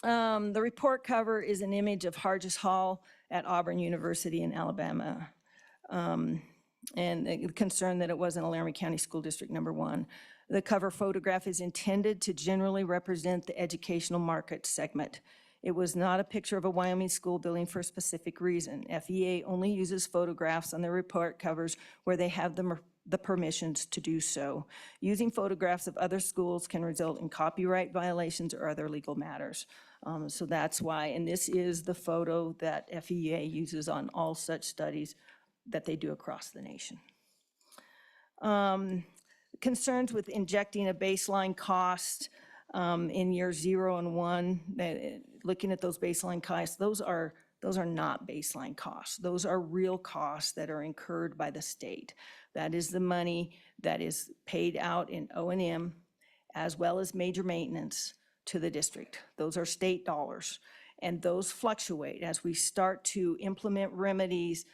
The report cover is an image of Hargis Hall at Auburn University in Alabama. And the concern that it wasn't a Laramie County School District #1. The cover photograph is intended to generally represent the educational market segment. It was not a picture of a Wyoming school building for a specific reason. FEA only uses photographs on their report covers where they have the permissions to do so. Using photographs of other schools can result in copyright violations or other legal matters. So that's why, and this is the photo that FEA uses on all such studies that they do across the nation. Concerns with injecting a baseline cost in year 0 and 1, looking at those baseline costs, those are not baseline costs. Those are real costs that are incurred by the state. That is the money that is paid out in O&M as well as major maintenance to the district. Those are state dollars. And those fluctuate as we start to implement remedies,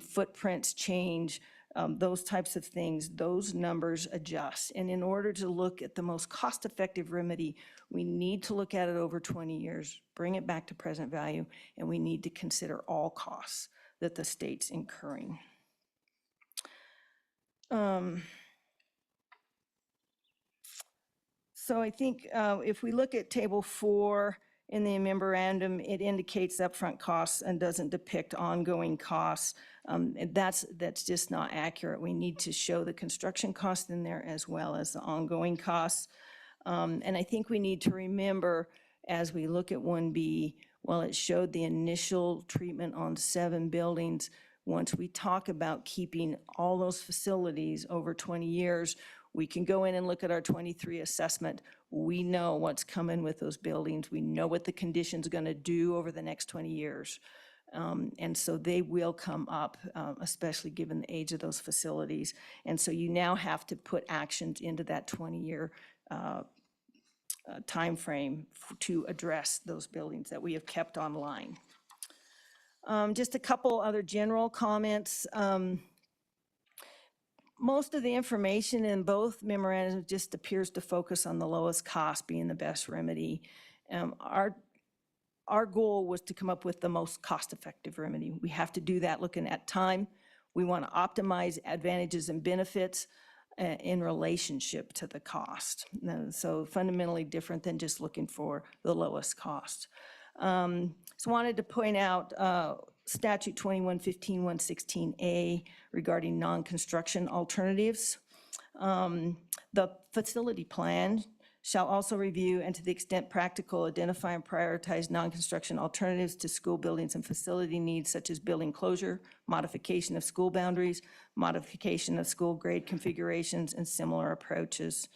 footprints change, those types of things, those numbers adjust. And in order to look at the most cost-effective remedy, we need to look at it over 20 years, bring it back to present value, and we need to consider all costs that the state's incurring. So I think if we look at Table 4 in the memorandum, it indicates upfront costs and doesn't depict ongoing costs. That's just not accurate. We need to show the construction cost in there as well as the ongoing costs. And I think we need to remember as we look at 1B, while it showed the initial treatment on 7 buildings, once we talk about keeping all those facilities over 20 years, we can go in and look at our 23 assessment. We know what's coming with those buildings. We know what the condition's gonna do over the next 20 years. And so they will come up, especially given the age of those facilities. And so you now have to put actions into that 20-year timeframe to address those buildings that we have kept online. Just a couple other general comments. Most of the information in both memorandums just appears to focus on the lowest cost being the best remedy. Our goal was to come up with the most cost-effective remedy. We have to do that looking at time. We want to optimize advantages and benefits in relationship to the cost. So fundamentally different than just looking for the lowest cost. So wanted to point out Statute 2115-116A regarding non-construction alternatives. The facility plan shall also review and to the extent practical, identify and prioritize non-construction alternatives to school buildings and facility needs such as building closure, modification of school boundaries, modification of school grade configurations, and similar approaches.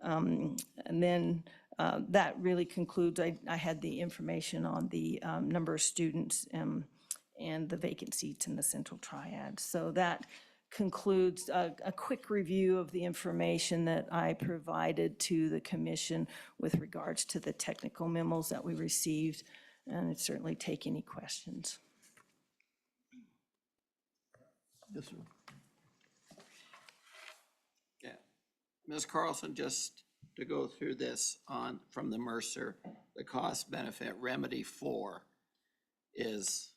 And then that really concludes, I had the information on the number of students and the vacant seats in the central triad. So that concludes a quick review of the information that I provided to the commission with regards to the technical memos that we received, and I'd certainly take any questions. Yes, sir. Yeah. Ms. Carlson, just to go through this on, from the Mercer, the cost benefit remedy 4 is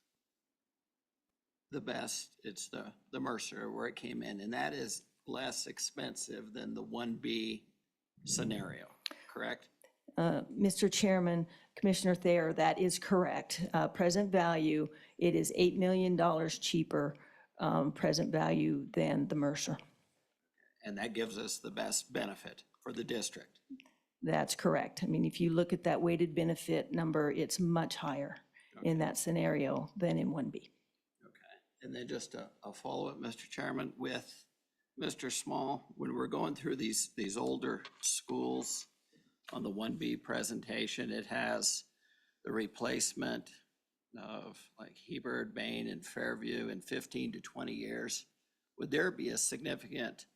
the best. It's the Mercer where it came in, and that is less expensive than the 1B scenario, correct? Mr. Chairman, Commissioner Thayer, that is correct. Present value, it is $8 million cheaper present value than the Mercer. And that gives us the best benefit for the district. That's correct. I mean, if you look at that weighted benefit number, it's much higher in that scenario than in 1B. And then just a follow-up, Mr. Chairman, with Mr. Small, when we're going through these older schools on the 1B presentation, it has the replacement of like Hebert, Bain, and Fairview in 15 to 20 years. Would there be a significant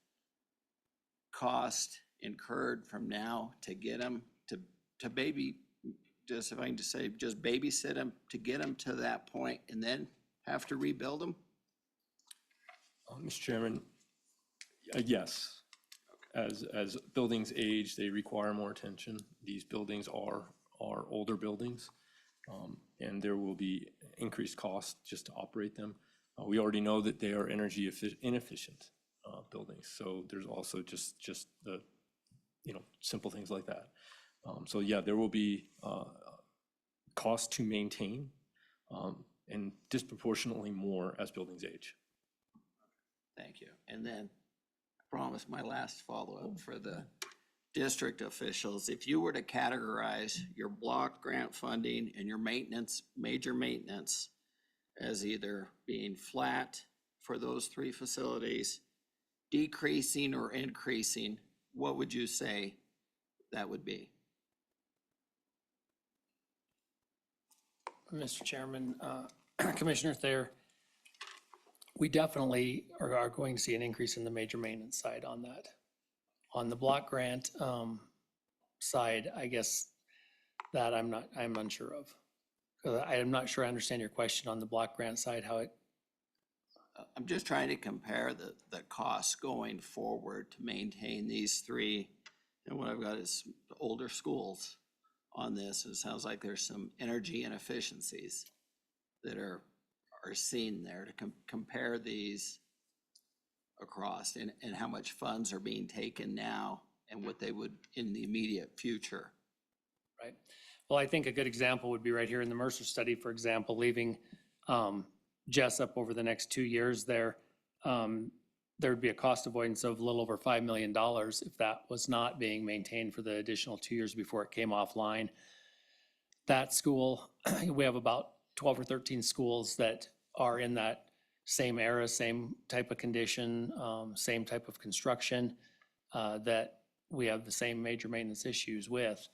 cost incurred from now to get them to baby, just if I can just say, just babysit them to get them to that point and then have to rebuild them? Mr. Chairman, yes. As buildings age, they require more attention. These buildings are older buildings, and there will be increased cost just to operate them. We already know that they are energy inefficient buildings, so there's also just the, simple things like that. So yeah, there will be cost to maintain, and disproportionately more as buildings age. Thank you. And then I promise my last follow-up for the district officials. If you were to categorize your block grant funding and your maintenance, major maintenance, as either being flat for those 3 facilities, decreasing or increasing, what would you say that would be? Mr. Chairman, Commissioner Thayer, we definitely are going to see an increase in the major maintenance side on that. On the block grant side, I guess that I'm unsure of. I am not sure I understand your question on the block grant side, how it. I'm just trying to compare the costs going forward to maintain these 3. And what I've got is older schools on this. It sounds like there's some energy inefficiencies that are seen there to compare these across and how much funds are being taken now and what they would in the immediate future. Right. Well, I think a good example would be right here in the Mercer study, for example, leaving Jessup over the next 2 years there. There would be a cost avoidance of a little over $5 million if that was not being maintained for the additional 2 years before it came offline. That school, we have about 12 or 13 schools that are in that same era, same type of condition, same type of construction that we have the same major maintenance issues with.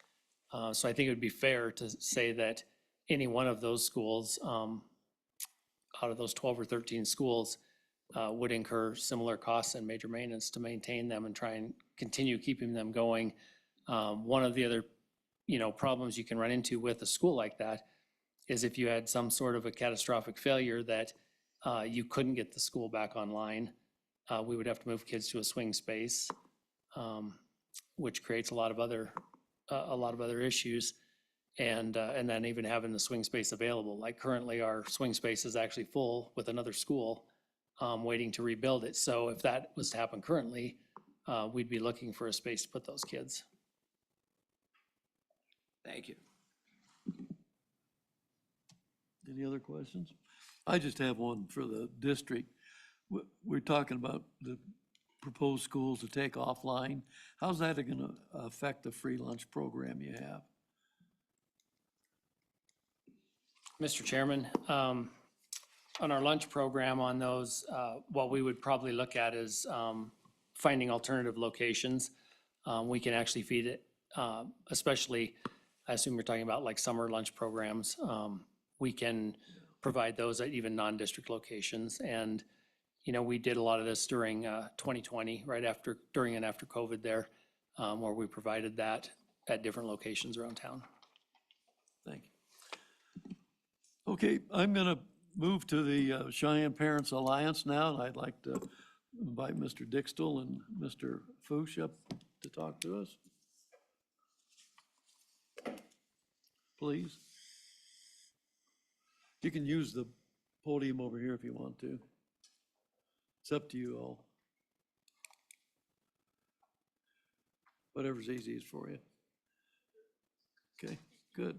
So I think it would be fair to say that any one of those schools, out of those 12 or 13 schools, would incur similar costs and major maintenance to maintain them and try and continue keeping them going. One of the other, problems you can run into with a school like that is if you had some sort of a catastrophic failure that you couldn't get the school back online, we would have to move kids to a swing space, which creates a lot of other issues. And then even having the swing space available, like currently our swing space is actually full with another school waiting to rebuild it. So if that was to happen currently, we'd be looking for a space to put those kids. Thank you. Any other questions? I just have one for the district. We're talking about the proposed schools to take offline. How's that gonna affect the free lunch program you have? Mr. Chairman, on our lunch program on those, what we would probably look at is finding alternative locations. We can actually feed it, especially, I assume you're talking about like summer lunch programs. We can provide those at even non-district locations. And, you know, we did a lot of this during 2020, right after, during and after COVID there, where we provided that at different locations around town. Thank you. Okay, I'm gonna move to the Cheyenne Parents Alliance now, and I'd like to invite Mr. Dixtel and Mr. Fuchs up to talk to us. Please. You can use the podium over here if you want to. It's up to you all. Whatever's easiest for you. Okay, good.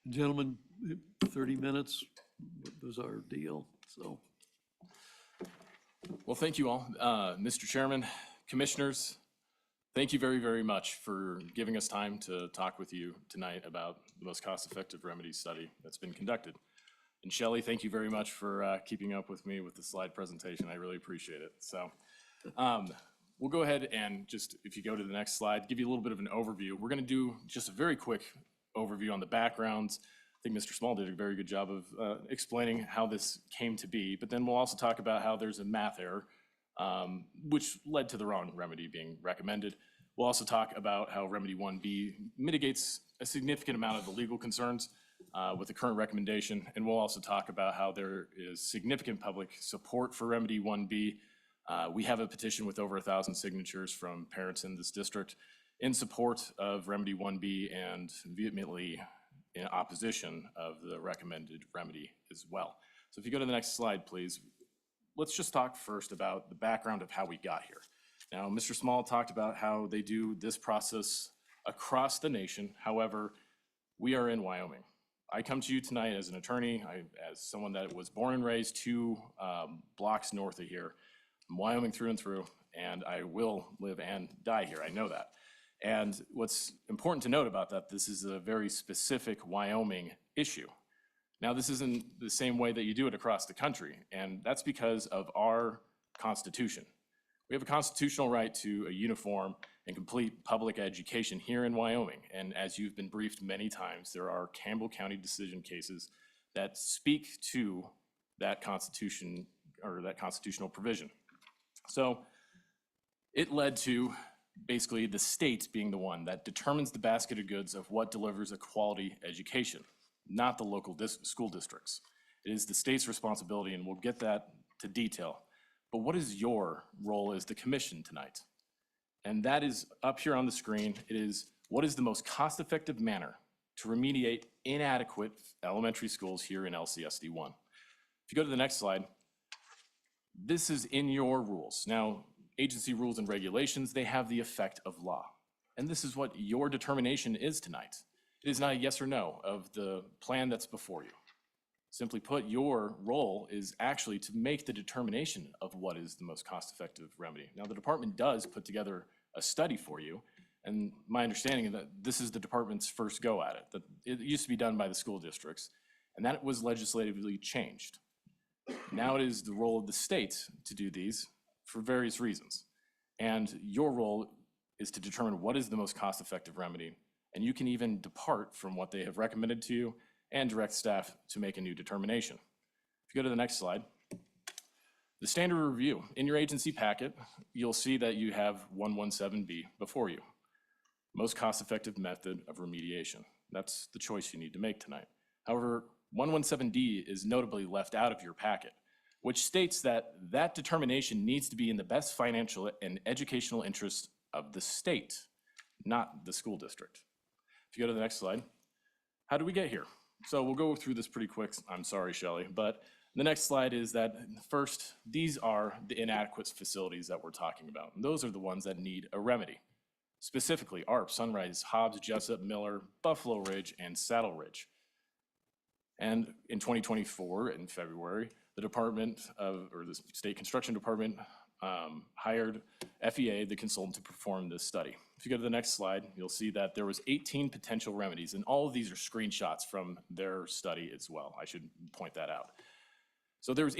Gentlemen, 30 minutes was our deal, so. Well, thank you all. Mr. Chairman, Commissioners, thank you very, very much for giving us time to talk with you tonight about the most cost-effective remedy study that's been conducted. And Shelley, thank you very much for keeping up with me with the slide presentation. I really appreciate it. So we'll go ahead and just, if you go to the next slide, give you a little bit of an overview. We're going to do just a very quick overview on the backgrounds. I think Mr. Small did a very good job of explaining how this came to be, but then we'll also talk about how there's a math error, which led to the wrong remedy being recommended. We'll also talk about how Remedy 1B mitigates a significant amount of the legal concerns with the current recommendation, and we'll also talk about how there is significant public support for Remedy 1B. We have a petition with over 1,000 signatures from parents in this district in support of Remedy 1B and vehemently in opposition of the recommended remedy as well. So if you go to the next slide, please. Let's just talk first about the background of how we got here. Now, Mr. Small talked about how they do this process across the nation. However, we are in Wyoming. I come to you tonight as an attorney, as someone that was born and raised 2 blocks north of here. I'm Wyoming through and through, and I will live and die here. I know that. And what's important to note about that, this is a very specific Wyoming issue. Now, this isn't the same way that you do it across the country, and that's because of our Constitution. We have a constitutional right to a uniform and complete public education here in Wyoming. And as you've been briefed many times, there are Campbell County decision cases that speak to that Constitution or that constitutional provision. So it led to basically the state being the one that determines the basket of goods of what delivers a quality education, not the local school districts. It is the state's responsibility, and we'll get that to detail. But what is your role as the commission tonight? And that is up here on the screen. It is, what is the most cost-effective manner to remediate inadequate elementary schools here in LCSD 1? If you go to the next slide, this is in your rules. Now, agency rules and regulations, they have the effect of law. And this is what your determination is tonight. It is not a yes or no of the plan that's before you. Simply put, your role is actually to make the determination of what is the most cost-effective remedy. Now, the department does put together a study for you, and my understanding is that this is the department's first go at it. That it used to be done by the school districts, and that was legislatively changed. Now it is the role of the state to do these for various reasons. And your role is to determine what is the most cost-effective remedy, and you can even depart from what they have recommended to you and direct staff to make a new determination. If you go to the next slide, the standard review. In your agency packet, you'll see that you have 117B before you. Most cost-effective method of remediation. That's the choice you need to make tonight. However, 117D is notably left out of your packet, which states that that determination needs to be in the best financial and educational interest of the state, not the school district. If you go to the next slide, how did we get here? So we'll go through this pretty quick. I'm sorry, Shelley, but the next slide is that first, these are the inadequate facilities that we're talking about. And those are the ones that need a remedy. Specifically, ARP, Sunrise, Hobbs, Jessup, Miller, Buffalo Ridge, and Saddle Ridge. And in 2024, in February, the State Construction Department hired FEA, the consultant, to perform this study. If you go to the next slide, you'll see that there was 18 potential remedies, and all of these are screenshots from their study as well. I should point that out. So there was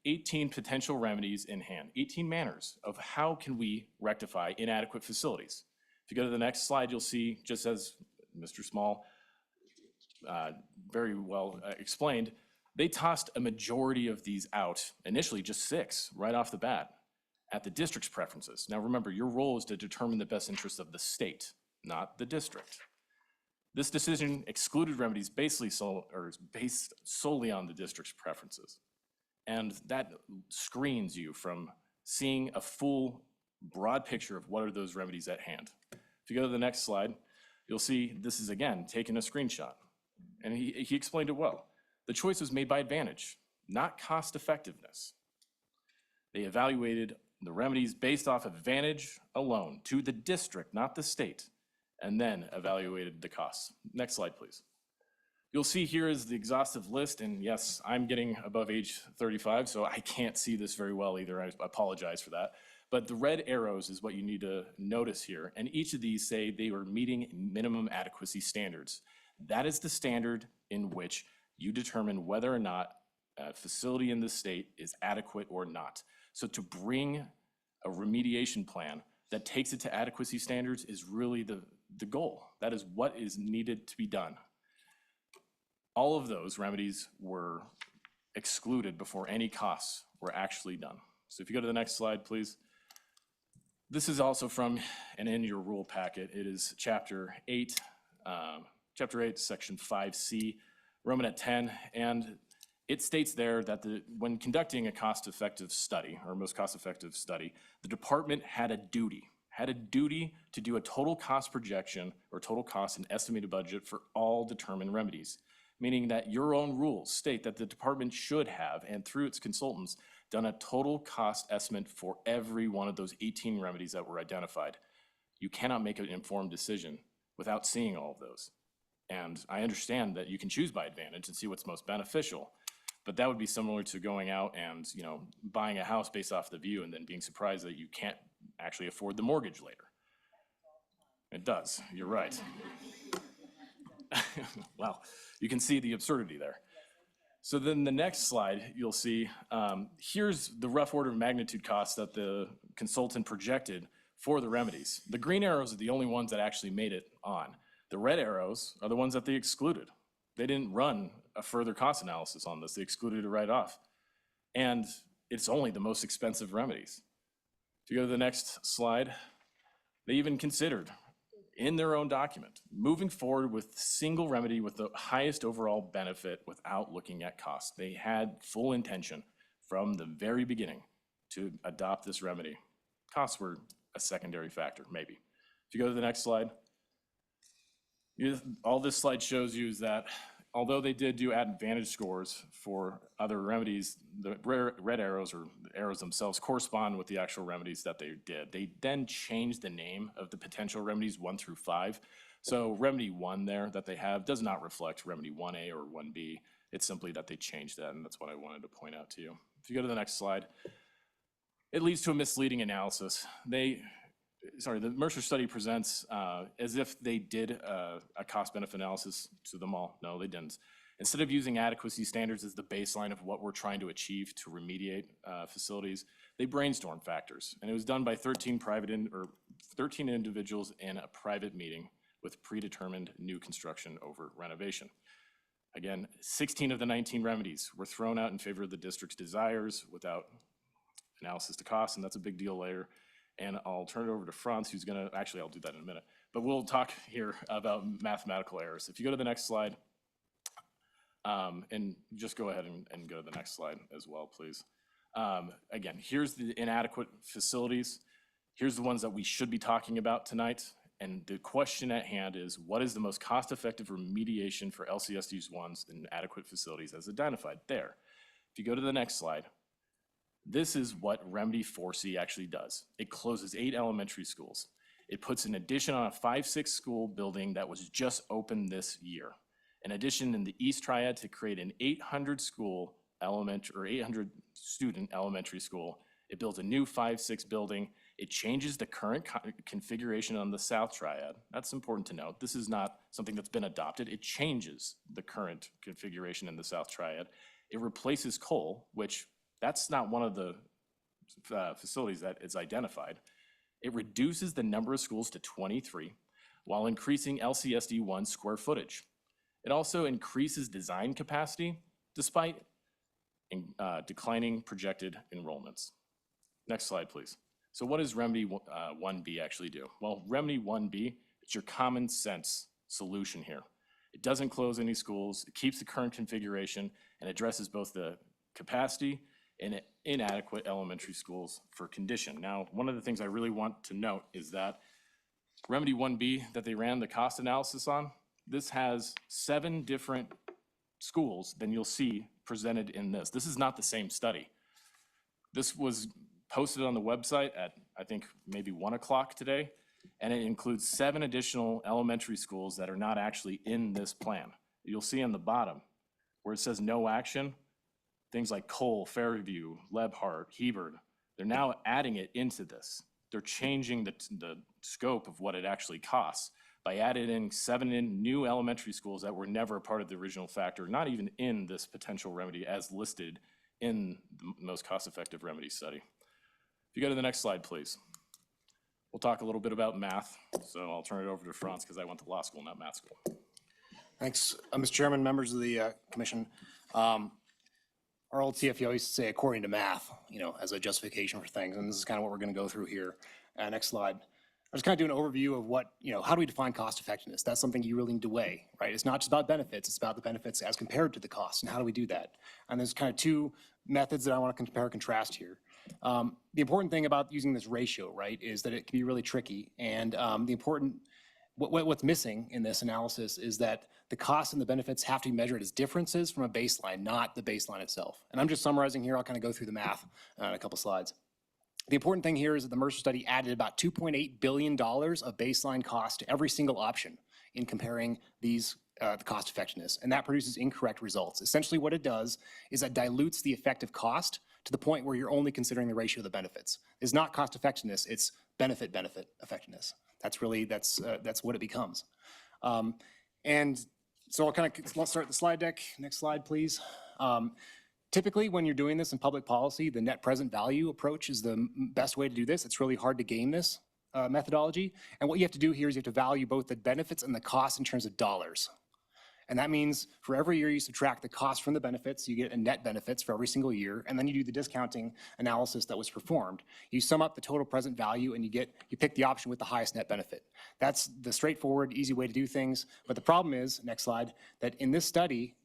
18 potential remedies in hand, 18 manners of how can we rectify inadequate facilities. If you go to the next slide, you'll see, just as Mr. Small very well explained, they tossed a majority of these out, initially just 6, right off the bat, at the district's preferences. Now remember, your role is to determine the best interests of the state, not the district. This decision excluded remedies based solely on the district's preferences. And that screens you from seeing a full, broad picture of what are those remedies at hand. If you go to the next slide, you'll see this is, again, taking a screenshot. And he explained it well. The choice was made by advantage, not cost effectiveness. They evaluated the remedies based off advantage alone to the district, not the state, and then evaluated the costs. Next slide, please. You'll see here is the exhaustive list, and yes, I'm getting above age 35, so I can't see this very well either. I apologize for that. But the red arrows is what you need to notice here, and each of these say they were meeting minimum adequacy standards. That is the standard in which you determine whether or not a facility in the state is adequate or not. So to bring a remediation plan that takes it to adequacy standards is really the goal. That is what is needed to be done. All of those remedies were excluded before any costs were actually done. So if you go to the next slide, please. This is also from and in your rule packet. It is Chapter 8, Section 5C, Romanet 10, and it states there that when conducting a cost-effective study, or most cost-effective study, the department had a duty to do a total cost projection or total cost and estimated budget for all determined remedies, meaning that your own rules state that the department should have, and through its consultants, done a total cost estimate for every one of those 18 remedies that were identified. You cannot make an informed decision without seeing all of those. And I understand that you can choose by advantage and see what's most beneficial, but that would be similar to going out and, buying a house based off the view and then being surprised that you can't actually afford the mortgage later. It does, you're right. Well, you can see the absurdity there. So then the next slide, you'll see, here's the rough order of magnitude costs that the consultant projected for the remedies. The green arrows are the only ones that actually made it on. The red arrows are the ones that they excluded. They didn't run a further cost analysis on this. They excluded it right off. And it's only the most expensive remedies. If you go to the next slide, they even considered in their own document moving forward with single remedy with the highest overall benefit without looking at cost. They had full intention from the very beginning to adopt this remedy. Costs were a secondary factor, maybe. If you go to the next slide, all this slide shows you is that although they did do advantage scores for other remedies, the red arrows or the arrows themselves correspond with the actual remedies that they did. They then changed the name of the potential remedies 1 through 5. So remedy 1 there that they have does not reflect remedy 1A or 1B. It's simply that they changed that, and that's what I wanted to point out to you. If you go to the next slide, it leads to a misleading analysis. The Mercer study presents as if they did a cost-benefit analysis to them all. No, they didn't. Instead of using adequacy standards as the baseline of what we're trying to achieve to remediate facilities, they brainstormed factors. And it was done by 13 individuals in a private meeting with predetermined new construction over renovation. Again, 16 of the 19 remedies were thrown out in favor of the district's desires without analysis to cost, and that's a big deal later. And I'll turn it over to Franz, who's gonna, actually, I'll do that in a minute. But we'll talk here about mathematical errors. If you go to the next slide, and just go ahead and go to the next slide as well, please. Again, here's the inadequate facilities. Here's the ones that we should be talking about tonight. And the question at hand is, what is the most cost-effective remediation for LCSD's ones and adequate facilities as identified there? If you go to the next slide, this is what Remedy 4C actually does. It closes 8 elementary schools. It puts an addition on a 5-6 school building that was just opened this year. In addition, in the East Triad, to create an 800-school elementary, or 800-student elementary school. It builds a new 5-6 building. It changes the current configuration on the South Triad. That's important to note. This is not something that's been adopted. It changes the current configuration in the South Triad. It replaces coal, which that's not one of the facilities that is identified. It reduces the number of schools to 23 while increasing LCSD1 square footage. It also increases design capacity despite declining projected enrollments. Next slide, please. So what does Remedy 1B actually do? Well, Remedy 1B, it's your common sense solution here. It doesn't close any schools, it keeps the current configuration, and addresses both the capacity and inadequate elementary schools for condition. Now, one of the things I really want to note is that Remedy 1B that they ran the cost analysis on, this has 7 different schools than you'll see presented in this. This is not the same study. This was posted on the website at, I think, maybe 1 o'clock today, and it includes 7 additional elementary schools that are not actually in this plan. You'll see on the bottom where it says no action, things like Cole, Fairview, Lebhart, Hebert, they're now adding it into this. They're changing the scope of what it actually costs by adding in 7 new elementary schools that were never a part of the original factor, not even in this potential remedy as listed in the most cost-effective remedy study. If you go to the next slide, please. We'll talk a little bit about math. So I'll turn it over to Franz because I went to law school, not math school. Thanks, Mr. Chairman, members of the commission. Our old CFO used to say, according to math, as a justification for things, and this is kind of what we're going to go through here. Next slide. I was kind of doing an overview of what, how do we define cost effectiveness? That's something you really need to weigh, right? It's not just about benefits, it's about the benefits as compared to the cost, and how do we do that? And there's kind of 2 methods that I want to compare and contrast here. The important thing about using this ratio, right, is that it can be really tricky, and what's missing in this analysis is that the costs and the benefits have to be measured as differences from a baseline, not the baseline itself. And I'm just summarizing here. I'll kind of go through the math in a couple slides. The important thing here is that the Mercer study added about $2.8 billion of baseline cost to every single option in comparing these the cost effectiveness, and that produces incorrect results. Essentially what it does is that dilutes the effective cost to the point where you're only considering the ratio of the benefits. It's not cost effectiveness, it's benefit effectiveness. That's really, that's what it becomes. And so let's start the slide deck. Next slide, please. Typically, when you're doing this in public policy, the net present value approach is the best way to do this. It's really hard to game this methodology. And what you have to do here is you have to value both the benefits and the costs in terms of dollars. And that means for every year you subtract the cost from the benefits, you get a net benefits for every single year, and then you do the discounting analysis that was performed. You sum up the total present value and you pick the option with the highest net benefit. That's the straightforward, easy way to do things. But the problem is, next slide, that in this study,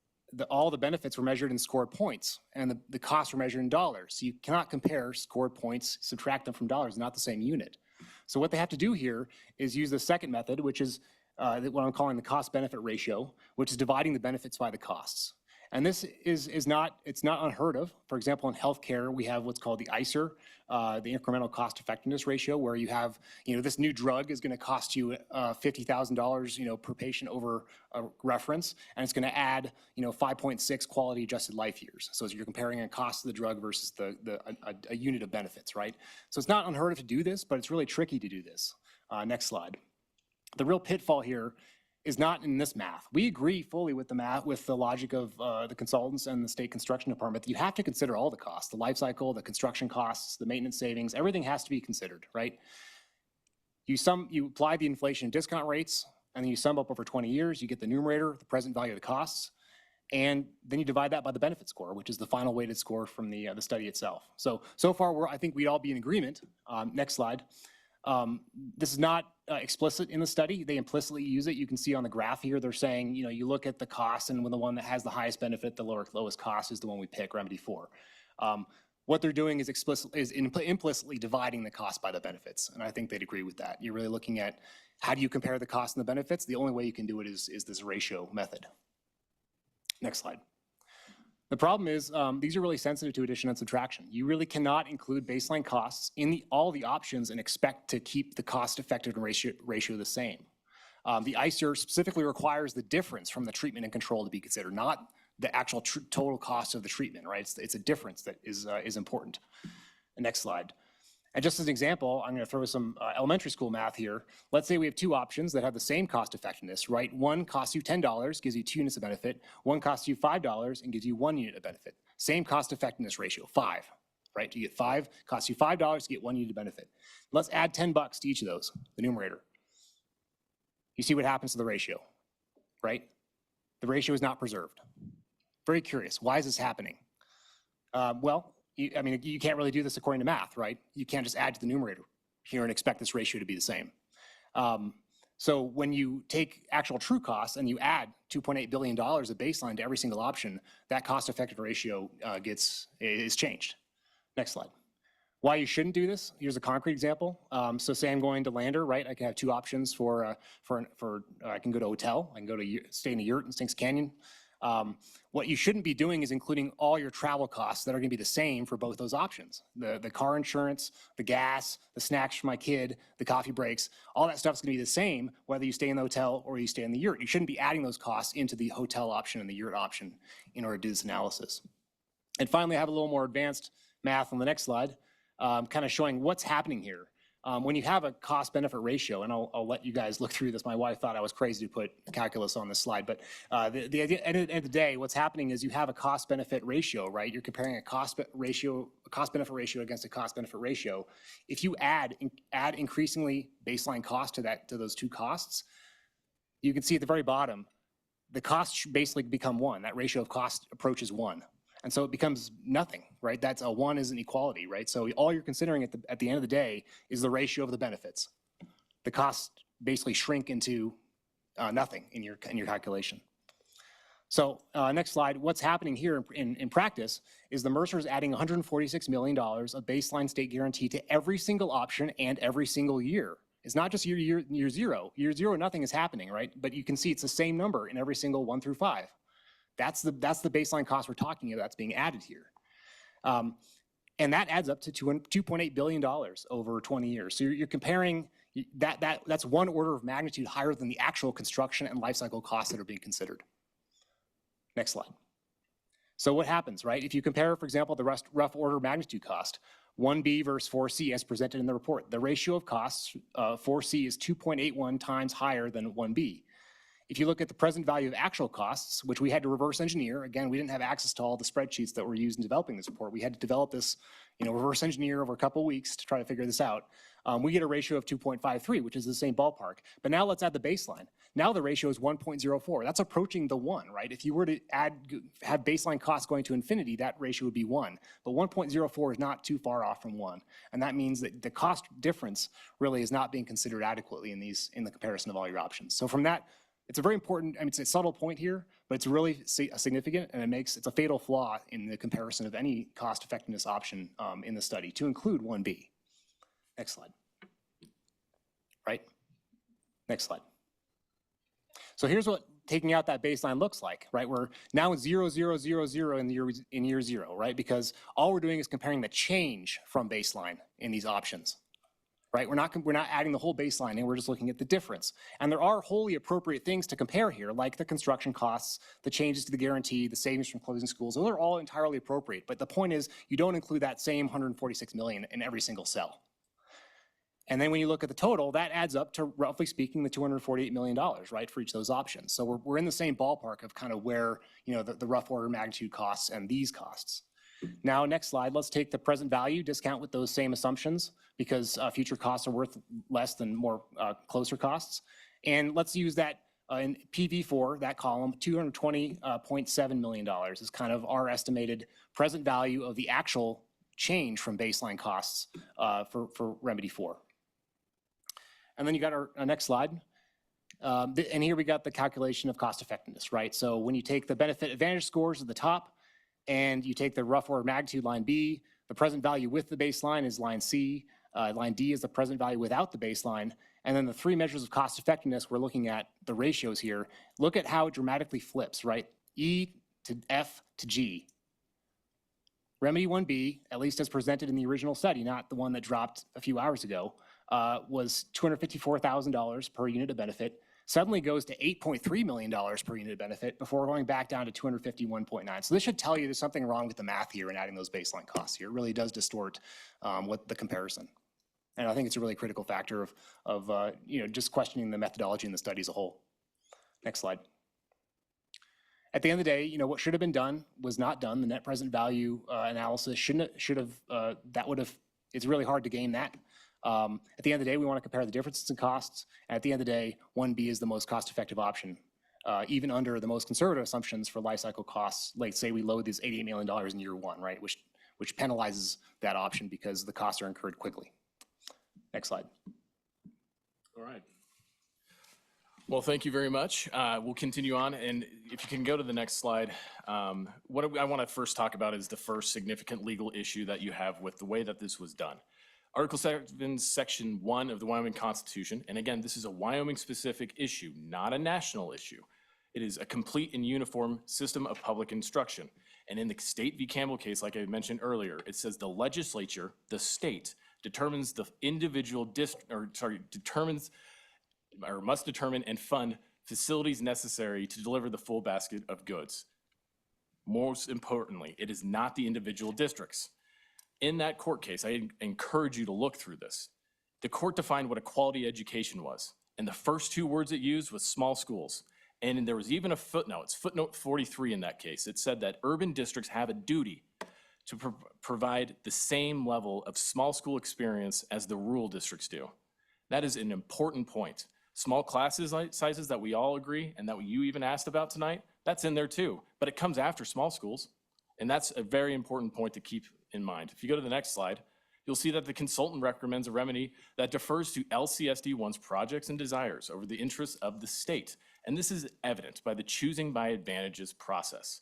all the benefits were measured in scored points, and the costs were measured in dollars. So you cannot compare scored points, subtract them from dollars, not the same unit. So what they have to do here is use the second method, which is what I'm calling the cost-benefit ratio, which is dividing the benefits by the costs. And this it's not unheard of. For example, in healthcare, we have what's called the ICER, the incremental cost effectiveness ratio, where you have, this new drug is going to cost you $50,000, per patient over a reference, and it's going to add, 5.6 quality adjusted life years. So you're comparing a cost of the drug versus a unit of benefits, right? So it's not unheard of to do this, but it's really tricky to do this. Next slide. The real pitfall here is not in this math. We agree fully with the math, with the logic of the consultants and the state construction department that you have to consider all the costs, the life cycle, the construction costs, the maintenance savings, everything has to be considered, right? You apply the inflation discount rates, and then you sum up over 20 years, you get the numerator, the present value of the costs, and then you divide that by the benefit score, which is the final weighted score from the study itself. So far, I think we'd all be in agreement. Next slide. This is not explicit in the study. They implicitly use it. You can see on the graph here, they're saying, you look at the cost, and when the one that has the highest benefit, the lowest cost is the one we pick, remedy 4. What they're doing is implicitly dividing the cost by the benefits, and I think they'd agree with that. You're really looking at how do you compare the cost and the benefits? The only way you can do it is this ratio method. Next slide. The problem is these are really sensitive to addition and subtraction. You really cannot include baseline costs in all the options and expect to keep the cost effective ratio the same. The ICER specifically requires the difference from the treatment and control to be considered, not the actual total cost of the treatment, right? It's a difference that is important. The next slide. And just as an example, I'm going to throw some elementary school math here. Let's say we have two options that have the same cost effectiveness, right? One costs you $10, gives you 2 units of benefit. One costs you $5 and gives you 1 unit of benefit. Same cost effectiveness ratio, 5, right? You get 5, costs you $5 to get 1 unit of benefit. Let's add $10 to each of those, the numerator. You see what happens to the ratio, right? The ratio is not preserved. Very curious. Why is this happening? You can't really do this according to math, right? You can't just add to the numerator here and expect this ratio to be the same. So when you take actual true costs and you add $2.8 billion of baseline to every single option, that cost-effective ratio is changed. Next slide. Why you shouldn't do this? Here's a concrete example. So say I'm going to Lander, right? I can have two options for I can go to a hotel, I can go to stay in a yurt in Stinks Canyon. What you shouldn't be doing is including all your travel costs that are going to be the same for both those options. The car insurance, the gas, the snacks for my kid, the coffee breaks, all that stuff is going to be the same whether you stay in the hotel or you stay in the yurt. You shouldn't be adding those costs into the hotel option and the yurt option in order to do this analysis. And finally, I have a little more advanced math on the next slide, kind of showing what's happening here. When you have a cost-benefit ratio, and I'll let you guys look through this. My wife thought I was crazy to put calculus on this slide, but the idea, at the end of the day, what's happening is you have a cost-benefit ratio, right? You're comparing a cost-benefit ratio against a cost-benefit ratio. If you add increasingly baseline cost to those two costs, you can see at the very bottom, the costs should basically become 1. That ratio of cost approaches 1. And so it becomes nothing, right? That's a 1 is an equality, right? So all you're considering at the end of the day is the ratio of the benefits. The costs basically shrink into nothing in your calculation. So next slide, what's happening here in practice is the Mercer is adding $146 million of baseline state guarantee to every single option and every single year. It's not just year 0. Year 0, nothing is happening, right? But you can see it's the same number in every single 1 through 5. That's the baseline cost we're talking about that's being added here. And that adds up to $2.8 billion over 20 years. So you're comparing, that's 1 order of magnitude higher than the actual construction and life cycle costs that are being considered. Next slide. So what happens, right? If you compare, for example, the rough order of magnitude cost, 1B versus 4C as presented in the report, the ratio of costs, 4C is 2.81 times higher than 1B. If you look at the present value of actual costs, which we had to reverse engineer, again, we didn't have access to all the spreadsheets that were used in developing this report. We had to develop this, reverse engineer over a couple of weeks to try to figure this out. We get a ratio of 2.53, which is the same ballpark. But now let's add the baseline. Now the ratio is 1.04. That's approaching the 1, right? If you were to have baseline costs going to infinity, that ratio would be 1. But 1.04 is not too far off from 1. And that means that the cost difference really is not being considered adequately in the comparison of all your options. So from that, it's a very important, it's a subtle point here, but it's really significant, and it's a fatal flaw in the comparison of any cost effectiveness option in the study to include 1B. Next slide. Right? Next slide. So here's what taking out that baseline looks like, right? We're now at 0, 0, 0, 0 in year 0, right? Because all we're doing is comparing the change from baseline in these options. Right? We're not adding the whole baseline and we're just looking at the difference. And there are wholly appropriate things to compare here, like the construction costs, the changes to the guarantee, the savings from closing schools. Those are all entirely appropriate. But the point is you don't include that same 146 million in every single cell. And then when you look at the total, that adds up to, roughly speaking, the $248 million, right, for each of those options. So we're in the same ballpark of kind of where, the rough order magnitude costs and these costs. Now, next slide, let's take the present value discount with those same assumptions because future costs are worth less than more closer costs. And let's use that in PV4, that column, $220.7 million is kind of our estimated present value of the actual change from baseline costs for Remedy 4. And then you got our next slide. And here we got the calculation of cost effectiveness, right? So when you take the benefit advantage scores at the top, and you take the rough order magnitude line B, the present value with the baseline is line C, line D is the present value without the baseline, and then the 3 measures of cost effectiveness, we're looking at the ratios here. Look at how it dramatically flips, right? E to F to G. Remedy 1B, at least as presented in the original study, not the one that dropped a few hours ago, was $254,000 per unit of benefit. suddenly goes to $8.3 million per unit benefit before going back down to 251.9. So this should tell you there's something wrong with the math here and adding those baseline costs here. It really does distort what the comparison. And I think it's a really critical factor of just questioning the methodology in the study as a whole. Next slide. At the end of the day, what should have been done was not done. The net present value analysis it's really hard to gain that. At the end of the day, we want to compare the differences in costs. And at the end of the day, 1B is the most cost-effective option, even under the most conservative assumptions for life cycle costs. Like say we load these $88 million in year one, right? Which penalizes that option because the costs are incurred quickly. Next slide. All right. Well, thank you very much. We'll continue on, and if you can go to the next slide, what I want to first talk about is the first significant legal issue that you have with the way that this was done. Article 7, Section 1 of the Wyoming Constitution, and again, this is a Wyoming-specific issue, not a national issue. It is a complete and uniform system of public instruction. And in the State v. Campbell case, like I mentioned earlier, it says the legislature, the state, determines the individual must determine and fund facilities necessary to deliver the full basket of goods. Most importantly, it is not the individual districts. In that court case, I encourage you to look through this. The court defined what a quality education was, and the first two words it used was small schools. And there was even a footnote, it's footnote 43 in that case. It said that urban districts have a duty to provide the same level of small school experience as the rural districts do. That is an important point. Small classes sizes that we all agree and that you even asked about tonight, that's in there too, but it comes after small schools. And that's a very important point to keep in mind. If you go to the next slide, you'll see that the consultant recommends a remedy that defers to LCSD1's projects and desires over the interests of the state. And this is evident by the choosing by advantages process.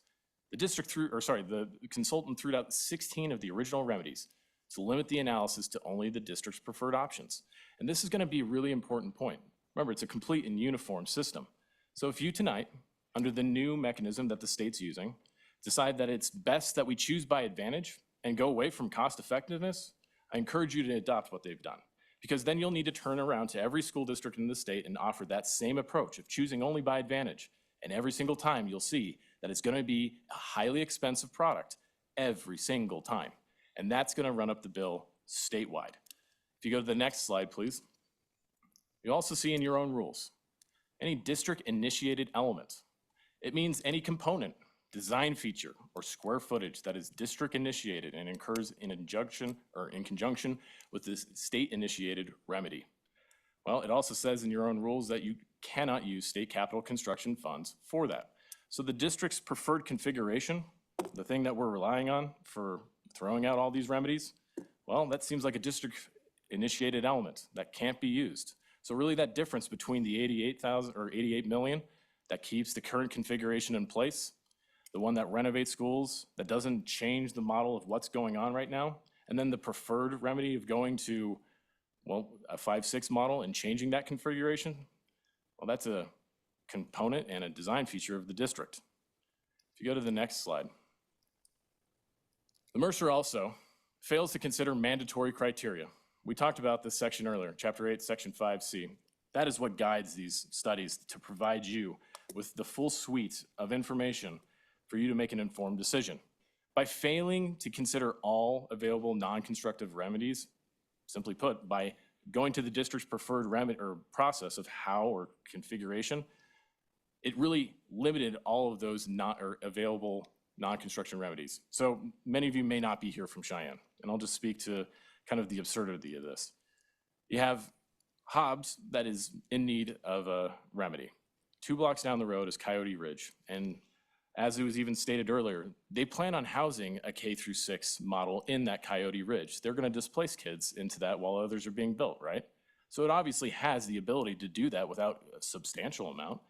The consultant threw out 16 of the original remedies to limit the analysis to only the district's preferred options. And this is going to be a really important point. Remember, it's a complete and uniform system. So if you tonight, under the new mechanism that the state's using, decide that it's best that we choose by advantage and go away from cost effectiveness, I encourage you to adopt what they've done. Because then you'll need to turn around to every school district in the state and offer that same approach of choosing only by advantage. And every single time you'll see that it's going to be a highly expensive product every single time. And that's going to run up the bill statewide. If you go to the next slide, please. You also see in your own rules, any district-initiated element. It means any component, design feature, or square footage that is district-initiated and incurs in conjunction with this state-initiated remedy. Well, it also says in your own rules that you cannot use state capital construction funds for that. So the district's preferred configuration, the thing that we're relying on for throwing out all these remedies, well, that seems like a district-initiated element that can't be used. So really that difference between the 88 million that keeps the current configuration in place, the one that renovates schools, that doesn't change the model of what's going on right now, and then the preferred remedy of going to, well, a 5-6 model and changing that configuration, well, that's a component and a design feature of the district. If you go to the next slide. The Mercer also fails to consider mandatory criteria. We talked about this section earlier, Chapter 8, Section 5C. That is what guides these studies to provide you with the full suite of information for you to make an informed decision. By failing to consider all available non-constructive remedies, simply put, by going to the district's preferred remedy or process of how or configuration, it really limited all of those available non-construction remedies. So many of you may not be here from Cheyenne, and I'll just speak to kind of the absurdity of this. You have Hobbs that is in need of a remedy. 2 blocks down the road is Coyote Ridge, and as it was even stated earlier, they plan on housing a K-6 model in that Coyote Ridge. They're going to displace kids into that while others are being built, right? So it obviously has the ability to do that without a substantial amount.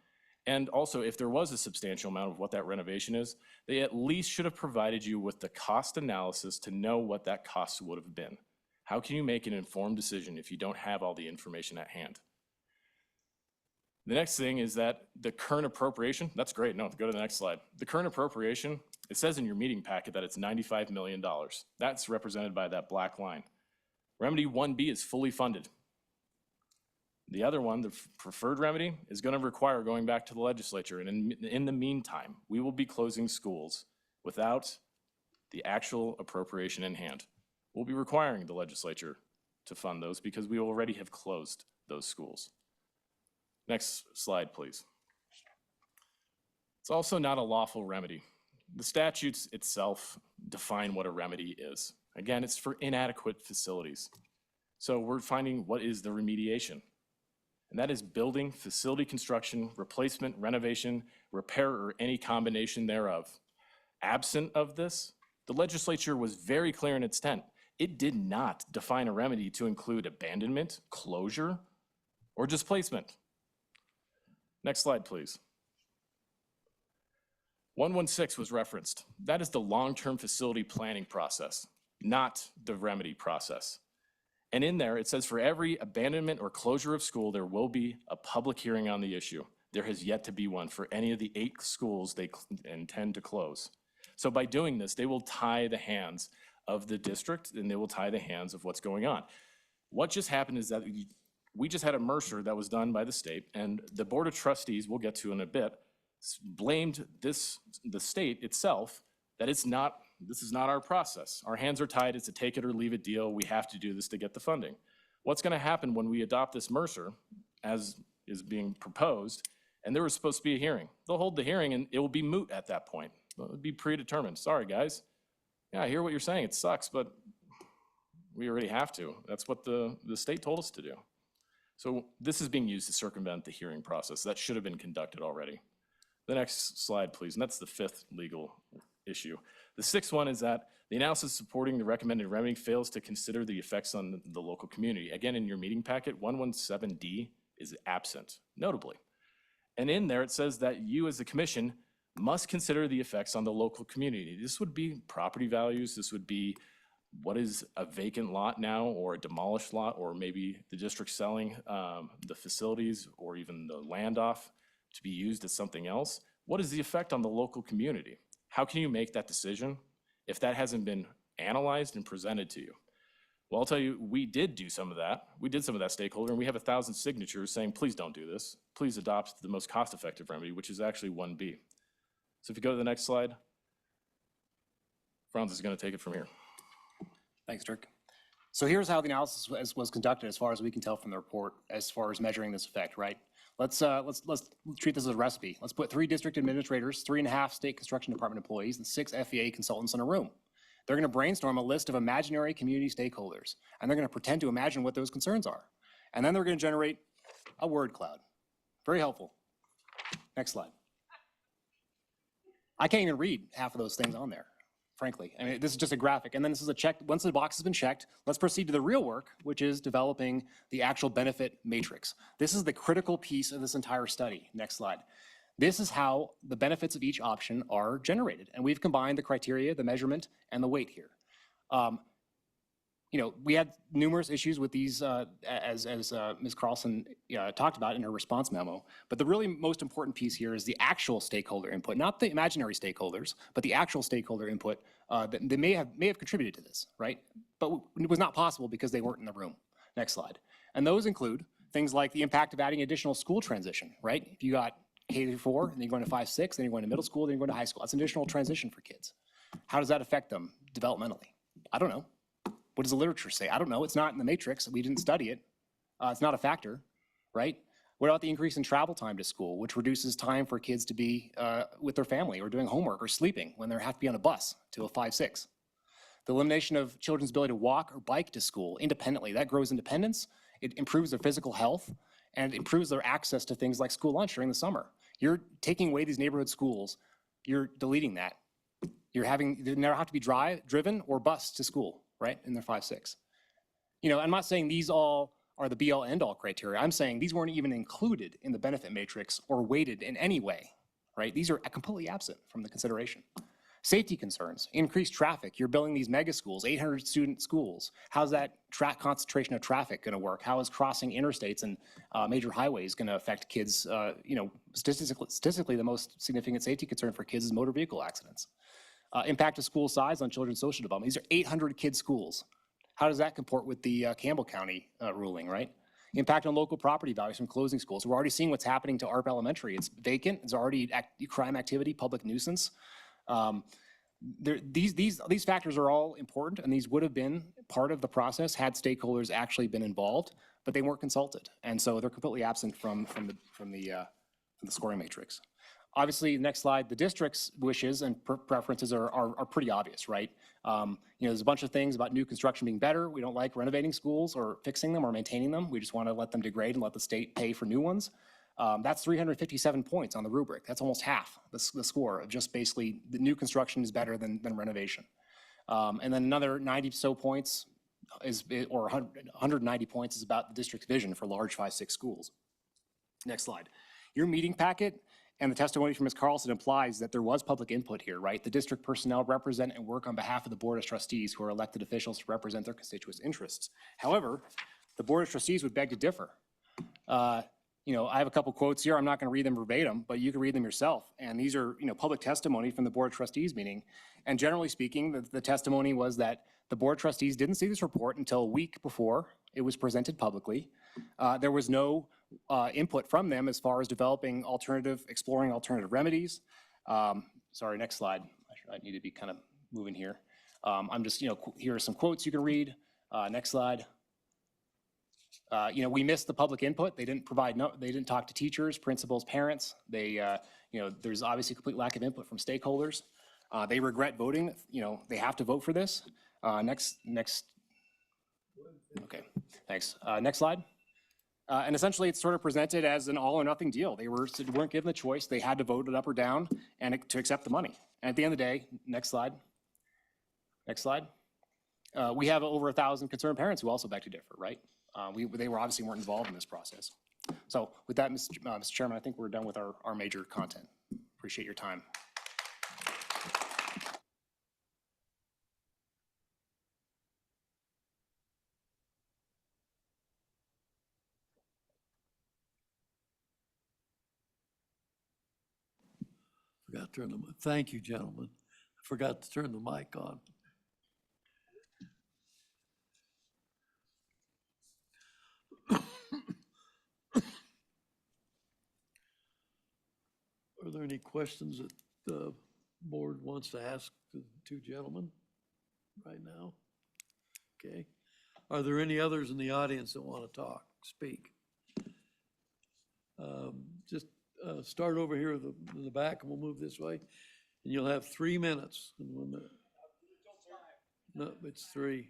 And also, if there was a substantial amount of what that renovation is, they at least should have provided you with the cost analysis to know what that cost would have been. How can you make an informed decision if you don't have all the information at hand? The next thing is that the current appropriation, that's great, no, go to the next slide. The current appropriation, it says in your meeting packet that it's $95 million. That's represented by that black line. Remedy 1B is fully funded. The other one, the preferred remedy, is going to require going back to the legislature. And in the meantime, we will be closing schools without the actual appropriation in hand. We'll be requiring the legislature to fund those because we already have closed those schools. Next slide, please. It's also not a lawful remedy. The statutes itself define what a remedy is. Again, it's for inadequate facilities. So we're finding what is the remediation. And that is building, facility construction, replacement, renovation, repair, or any combination thereof. Absent of this, the legislature was very clear in its intent. It did not define a remedy to include abandonment, closure, or displacement. Next slide, please. 116 was referenced. That is the long-term facility planning process, not the remedy process. And in there, it says for every abandonment or closure of school, there will be a public hearing on the issue. There has yet to be one for any of the 8 schools they intend to close. So by doing this, they will tie the hands of the district and they will tie the hands of what's going on. What just happened is that we just had a Mercer that was done by the state, and the Board of Trustees, we'll get to in a bit, blamed the state itself that this is not our process. Our hands are tied. It's a take it or leave it deal. We have to do this to get the funding. What's going to happen when we adopt this Mercer, as is being proposed, and there was supposed to be a hearing? They'll hold the hearing and it will be moot at that point. It would be predetermined. Sorry, guys. Yeah, I hear what you're saying. It sucks, but we already have to. That's what the state told us to do. So this is being used to circumvent the hearing process. That should have been conducted already. The next slide, please, and that's the 5th legal issue. The 6th one is that the analysis supporting the recommended remedy fails to consider the effects on the local community. Again, in your meeting packet, 117D is absent, notably. And in there, it says that you as the commission must consider the effects on the local community. This would be property values. This would be what is a vacant lot now or a demolished lot, or maybe the district selling the facilities or even the land off to be used as something else. What is the effect on the local community? How can you make that decision if that hasn't been analyzed and presented to you? Well, I'll tell you, we did do some of that. We did some of that stakeholder, and we have 1,000 signatures saying, please don't do this. Please adopt the most cost-effective remedy, which is actually 1B. So if you go to the next slide, Franz is going to take it from here. Thanks, Dirk. So here's how the analysis was conducted as far as we can tell from the report as far as measuring this effect, right? Let's treat this as a recipe. Let's put 3 district administrators, 3.5 state construction department employees, and 6 FEA consultants in a room. They're going to brainstorm a list of imaginary community stakeholders, and they're going to pretend to imagine what those concerns are. And then they're going to generate a word cloud. Very helpful. Next slide. I can't even read half of those things on there, frankly. I mean, this is just a graphic. And then this is a check. Once the box has been checked, let's proceed to the real work, which is developing the actual benefit matrix. This is the critical piece of this entire study. Next slide. This is how the benefits of each option are generated. And we've combined the criteria, the measurement, and the weight here. We had numerous issues with these, as Ms. Carlson talked about in her response memo. But the really most important piece here is the actual stakeholder input, not the imaginary stakeholders, but the actual stakeholder input that they may have contributed to this, right? But it was not possible because they weren't in the room. Next slide. And those include things like the impact of adding additional school transition, right? If you got K-4, and then you're going to 5-6, then you're going to middle school, then you're going to high school. That's an additional transition for kids. How does that affect them developmentally? I don't know. What does the literature say? I don't know. It's not in the matrix. We didn't study it. It's not a factor, right? What about the increase in travel time to school, which reduces time for kids to be with their family or doing homework or sleeping when they have to be on a bus to a 5-6? The elimination of children's ability to walk or bike to school independently. That grows independence. It improves their physical health, and it improves their access to things like school lunch during the summer. You're taking away these neighborhood schools. You're deleting that. They never have to be driven or bused to school, right, in their 5-6. I'm not saying these all are the be-all, end-all criteria. I'm saying these weren't even included in the benefit matrix or weighted in any way, right? These are completely absent from the consideration. Safety concerns, increased traffic. You're building these mega schools, 800-student schools. How's that concentration of traffic going to work? How is crossing interstates and major highways going to affect kids? Statistically, the most significant safety concern for kids is motor vehicle accidents. Impact of school size on children's social development. These are 800-kid schools. How does that comport with the Campbell County ruling, right? Impact on local property values from closing schools. We're already seeing what's happening to ARP Elementary. It's vacant, it's already crime activity, public nuisance. These factors are all important, and these would have been part of the process had stakeholders actually been involved, but they weren't consulted. And so they're completely absent from the scoring matrix. Obviously, next slide, the district's wishes and preferences are pretty obvious, right? There's a bunch of things about new construction being better. We don't like renovating schools or fixing them or maintaining them. We just want to let them degrade and let the state pay for new ones. That's 357 points on the rubric. That's almost half the score of just basically the new construction is better than renovation. And then another 90 so points or 190 points is about the district's vision for large 5-6 schools. Next slide. Your meeting packet and the testimony from Ms. Carlson implies that there was public input here, right? The district personnel represent and work on behalf of the Board of Trustees who are elected officials to represent their constituents' interests. However, the Board of Trustees would beg to differ. I have a couple quotes here. I'm not going to read them verbatim, but you can read them yourself. And these are, public testimony from the Board of Trustees meeting. And generally speaking, the testimony was that the Board of Trustees didn't see this report until a week before it was presented publicly. There was no input from them as far as exploring alternative remedies. Sorry, next slide. I need to be kind of moving here. I'm just, here are some quotes you can read. Next slide. We missed the public input. They didn't they didn't talk to teachers, principals, parents. There's obviously a complete lack of input from stakeholders. They regret voting. They have to vote for this. Next. Okay, thanks. Next slide. And essentially, it's sort of presented as an all or nothing deal. They weren't given the choice. They had to vote it up or down and to accept the money. And at the end of the day, next slide. Next slide. We have over 1,000 concerned parents who also beg to differ, right? They obviously weren't involved in this process. So with that, Mr. Chairman, I think we're done with our major content. Appreciate your time. Forgot to turn the, thank you, gentlemen. I forgot to turn the mic on. Are there any questions that the board wants to ask the two gentlemen right now? Okay. Are there any others in the audience that want to speak? Just start over here in the back and we'll move this way. And you'll have 3 minutes. No, it's 3.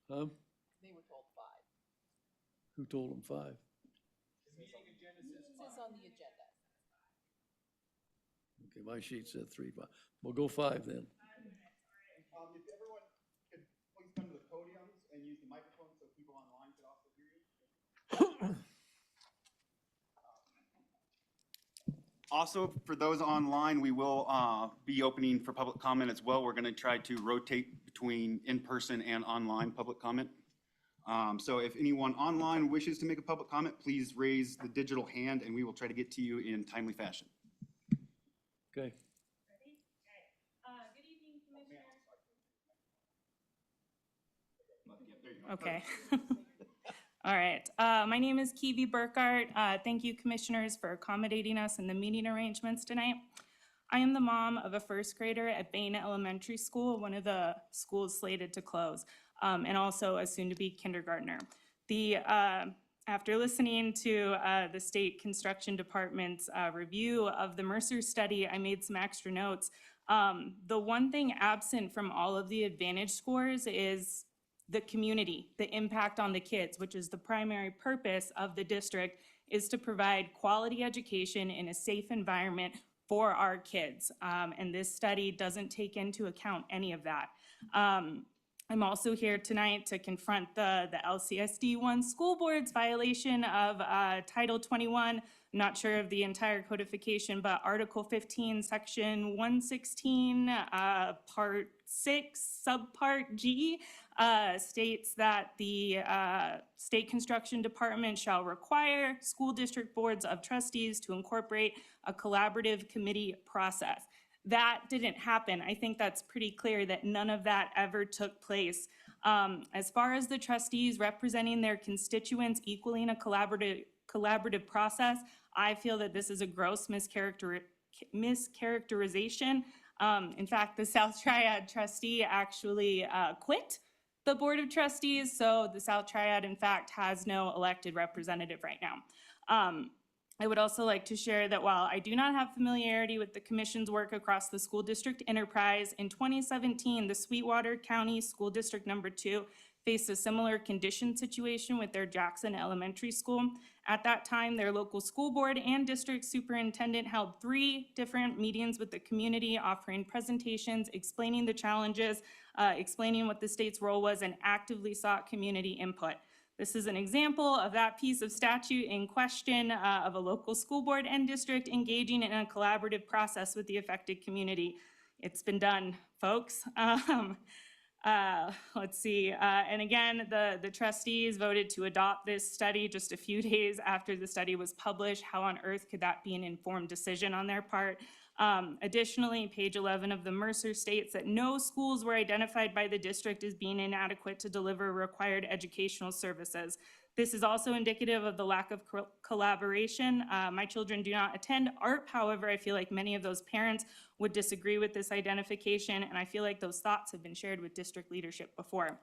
Huh? They were told 5. Who told them 5? This is on the agenda. Okay, my sheet said 3, 5. We'll go 5 then. If everyone could please come to the podiums and use the microphone so people online could also hear you. Also, for those online, we will be opening for public comment as well. We're going to try to rotate between in-person and online public comment. So if anyone online wishes to make a public comment, please raise the digital hand and we will try to get to you in timely fashion. Okay. Ready? Okay. Good evening, Commissioners. Okay. All right. My name is Kiwi Burkhart. Thank you, Commissioners, for accommodating us in the meeting arrangements tonight. I am the mom of a first grader at Bain Elementary School, one of the schools slated to close, and also a soon-to-be kindergartner. After listening to the State Construction Department's review of the Mercer study, I made some extra notes. The one thing absent from all of the Advantage scores is the community, the impact on the kids, which is the primary purpose of the district, is to provide quality education in a safe environment for our kids. And this study doesn't take into account any of that. I'm also here tonight to confront the LCSD 1 school board's violation of Title 21. I'm not sure of the entire codification, but Article 15, Section 116, Part 6, Subpart G, states that the State Construction Department shall require school district boards of trustees to incorporate a collaborative committee process. that didn't happen. I think that's pretty clear that none of that ever took place. As far as the trustees representing their constituents equally in a collaborative process, I feel that this is a gross mischaracterization. In fact, the South Triad trustee actually quit the Board of Trustees, so the South Triad, in fact, has no elected representative right now. I would also like to share that while I do not have familiarity with the commission's work across the school district enterprise, in 2017, the Sweetwater County School District Number 2 faced a similar condition situation with their Jackson Elementary School. At that time, their local school board and district superintendent held 3 different meetings with the community, offering presentations, explaining the challenges, explaining what the state's role was, and actively sought community input. This is an example of that piece of statute in question of a local school board and district engaging in a collaborative process with the affected community. It's been done, folks. Let's see. And again, the trustees voted to adopt this study just a few days after the study was published. How on earth could that be an informed decision on their part? Additionally, page 11 of the Mercer states that no schools were identified by the district as being inadequate to deliver required educational services. This is also indicative of the lack of collaboration. My children do not attend art. However, I feel like many of those parents would disagree with this identification, and I feel like those thoughts have been shared with district leadership before.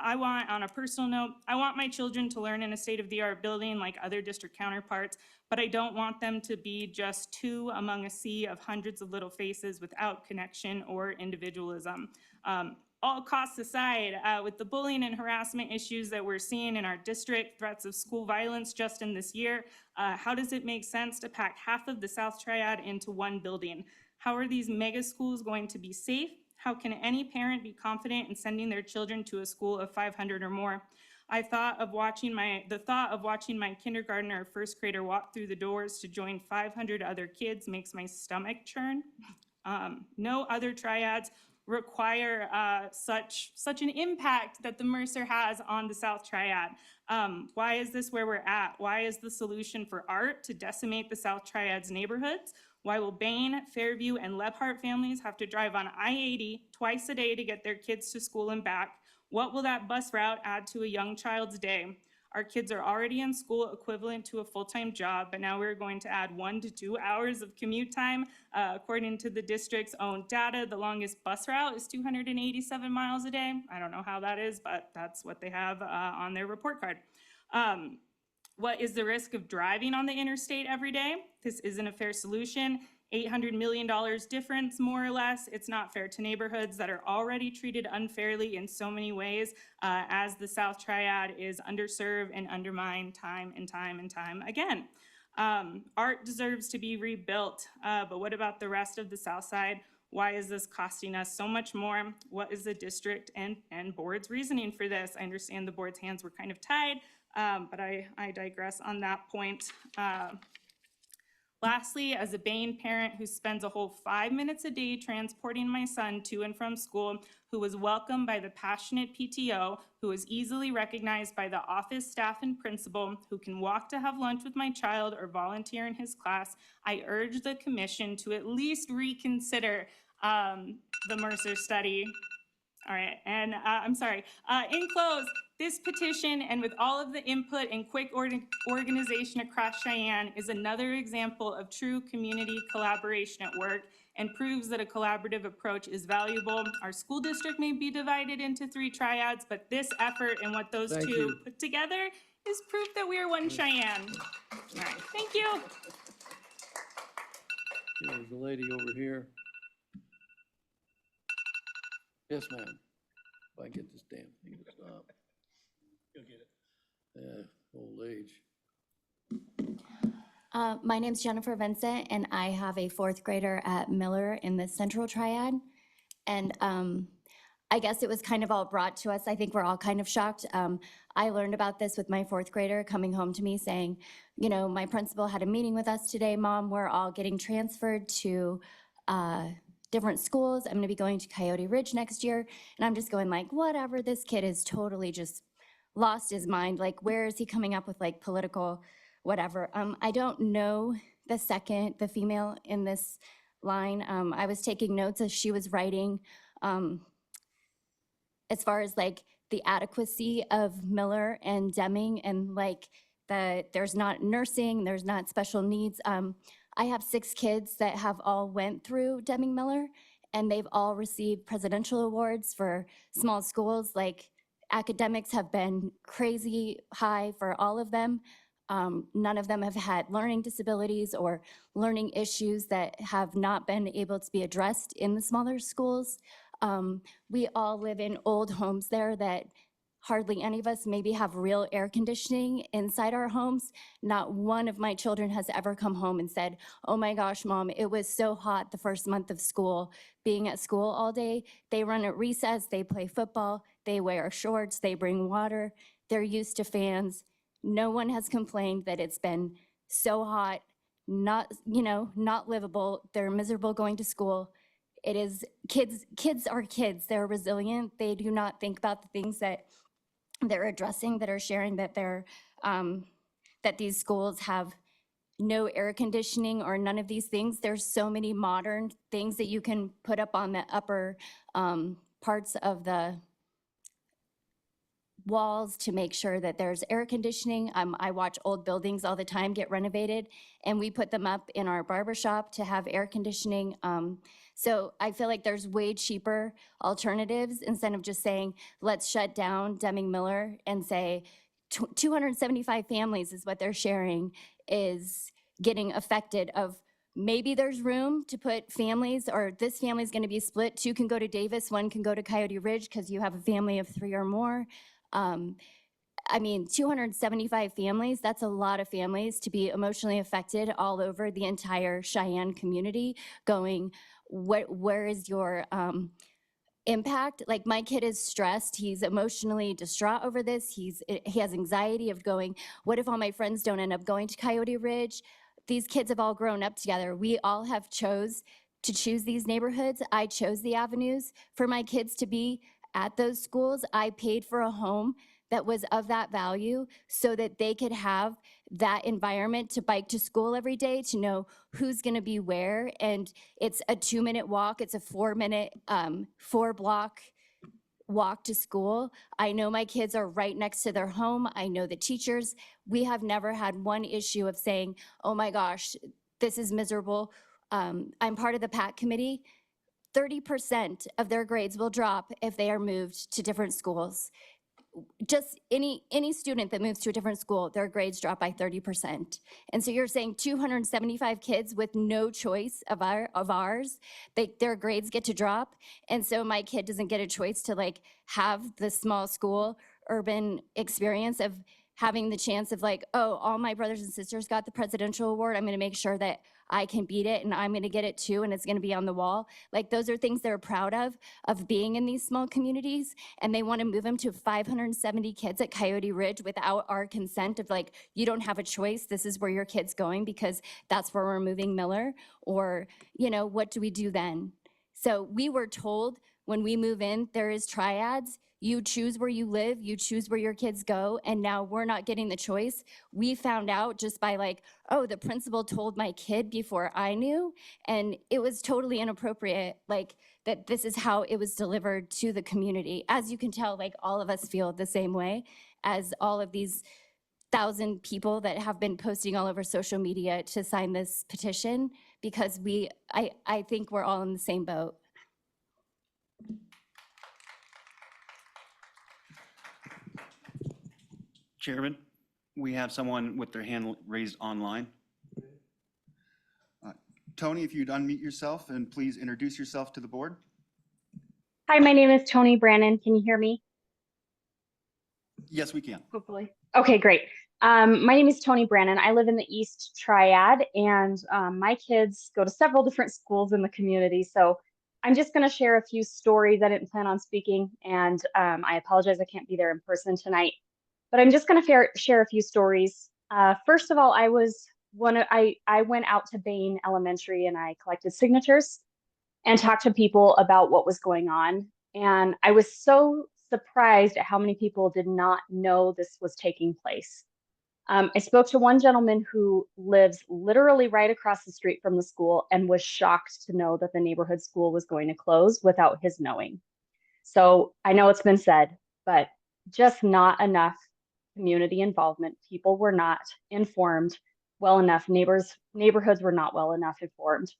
I want, on a personal note, I want my children to learn in a state-of-the-art building like other district counterparts, but I don't want them to be just 2 among a sea of hundreds of little faces without connection or individualism. All costs aside, with the bullying and harassment issues that we're seeing in our district, threats of school violence just in this year, how does it make sense to pack half of the South Triad into one building? How are these mega schools going to be safe? How can any parent be confident in sending their children to a school of 500 or more? The thought of watching my kindergartner or first grader walk through the doors to join 500 other kids makes my stomach churn. No other triads require such an impact that the Mercer has on the South Triad. Why is this where we're at? Why is the solution for art to decimate the South Triad's neighborhoods? Why will Bain, Fairview, and Lebhart families have to drive on I-80 twice a day to get their kids to school and back? What will that bus route add to a young child's day? Our kids are already in school equivalent to a full-time job, but now we're going to add 1 to 2 hours of commute time. According to the district's own data, the longest bus route is 287 miles a day. I don't know how that is, but that's what they have on their report card. What is the risk of driving on the interstate every day? This isn't a fair solution. $800 million difference, more or less. It's not fair to neighborhoods that are already treated unfairly in so many ways, as the South Triad is underserved and undermined time and time and time again. Art deserves to be rebuilt, but what about the rest of the South Side? Why is this costing us so much more? What is the district and board's reasoning for this? I understand the board's hands were kind of tied, but I digress on that point. Lastly, as a Bain parent who spends a whole 5 minutes a day transporting my son to and from school, who was welcomed by the passionate PTO, who was easily recognized by the office staff and principal, who can walk to have lunch with my child or volunteer in his class, I urge the commission to at least reconsider the Mercer study. All right, and I'm sorry. In close, this petition, and with all of the input and quick organization across Cheyenne, is another example of true community collaboration at work and proves that a collaborative approach is valuable. Our school district may be divided into 3 triads, but this effort and what those Thank two you. put together is proof that we are one Cheyenne. All right, thank you. There's a lady over here. Yes, ma'am. If I get this damn thing to stop. You'll get it. Yeah, old age. My name's Jennifer Vincent, and I have a 4th grader at Miller in the Central Triad. And I guess it was kind of all brought to us. I think we're all kind of shocked. I learned about this with my 4th grader coming home to me saying, you know, my principal had a meeting with us today, Mom. We're all getting transferred to different schools. I'm going to be going to Coyote Ridge next year. And I'm just going like, whatever, this kid is totally just lost his mind. Like, where is he coming up with like political whatever? I don't know the female in this line. I was taking notes as she was writing, as far as like the adequacy of Miller and Deming, and like there's not nursing, there's not special needs. I have 6 kids that have all went through Deming Miller, and they've all received presidential awards for small schools. Like academics have been crazy high for all of them. None of them have had learning disabilities or learning issues that have not been able to be addressed in the smaller schools. We all live in old homes there that hardly any of us maybe have real air conditioning inside our homes. Not one of my children has ever come home and said, oh my gosh, Mom, it was so hot the first month of school, being at school all day. They run at recess, they play football, they wear shorts, they bring water, they're used to fans. No one has complained that it's been so hot, not livable. They're miserable going to school. It is, kids are kids. They're resilient. They do not think about the things that they're addressing, that are sharing that that these schools have no air conditioning or none of these things. There's so many modern things that you can put up on the upper parts of the walls to make sure that there's air conditioning. I watch old buildings all the time get renovated, and we put them up in our barber shop to have air conditioning. So I feel like there's way cheaper alternatives instead of just saying, let's shut down Deming Miller and say 275 families is what they're sharing is getting affected of. Maybe there's room to put families, or this family is going to be split. 2 can go to Davis, 1 can go to Coyote Ridge because you have a family of 3 or more. I mean, 275 families, that's a lot of families to be emotionally affected all over the entire Cheyenne community going, where is your impact? Like my kid is stressed, he's emotionally distraught over this, he has anxiety of going, what if all my friends don't end up going to Coyote Ridge? These kids have all grown up together. We all have choose these neighborhoods. I chose the avenues for my kids to be at those schools. I paid for a home that was of that value so that they could have that environment to bike to school every day, to know who's gonna be where. And it's a 2-minute walk, it's a 4-minute, 4-block walk to school. I know my kids are right next to their home. I know the teachers. We have never had one issue of saying, oh my gosh, this is miserable. I'm part of the PAC committee. 30% of their grades will drop if they are moved to different schools. Just any student that moves to a different school, their grades drop by 30%. And so you're saying 275 kids with no choice of ours, their grades get to drop. And so my kid doesn't get a choice to like have the small school urban experience of having the chance of like, oh, all my brothers and sisters got the presidential award. I'm gonna make sure that I can beat it and I'm gonna get it too, and it's gonna be on the wall. Like those are things they're proud of being in these small communities, and they wanna move them to 570 kids at Coyote Ridge without our consent of like, you don't have a choice, this is where your kid's going because that's where we're moving Miller, or what do we do then? So we were told when we move in, there is triads. You choose where you live, you choose where your kids go, and now we're not getting the choice. We found out just by like, oh, the principal told my kid before I knew, and it was totally inappropriate, like that this is how it was delivered to the community. As you can tell, like all of us feel the same way as all of these 1,000 people that have been posting all over social media to sign this petition, because I think we're all in the same boat. Chairman, we have someone with their hand raised online. Tony, if you'd unmute yourself and please introduce yourself to the board. Hi, my name is Tony Brannon. Can you hear me? Yes, we can. Hopefully. Okay, great. My name is Tony Brannon. I live in the East Triad, and my kids go to several different schools in the community. So I'm just going to share a few stories. I didn't plan on speaking, and I apologize I can't be there in person tonight. But I'm just going to share a few stories. First of all, I went out to Bain Elementary and I collected signatures and talked to people about what was going on. And I was so surprised at how many people did not know this was taking place. I spoke to one gentleman who lives literally right across the street from the school and was shocked to know that the neighborhood school was going to close without his knowing. So I know it's been said, but just not enough community involvement. People were not informed well enough. Neighborhoods were not well enough informed.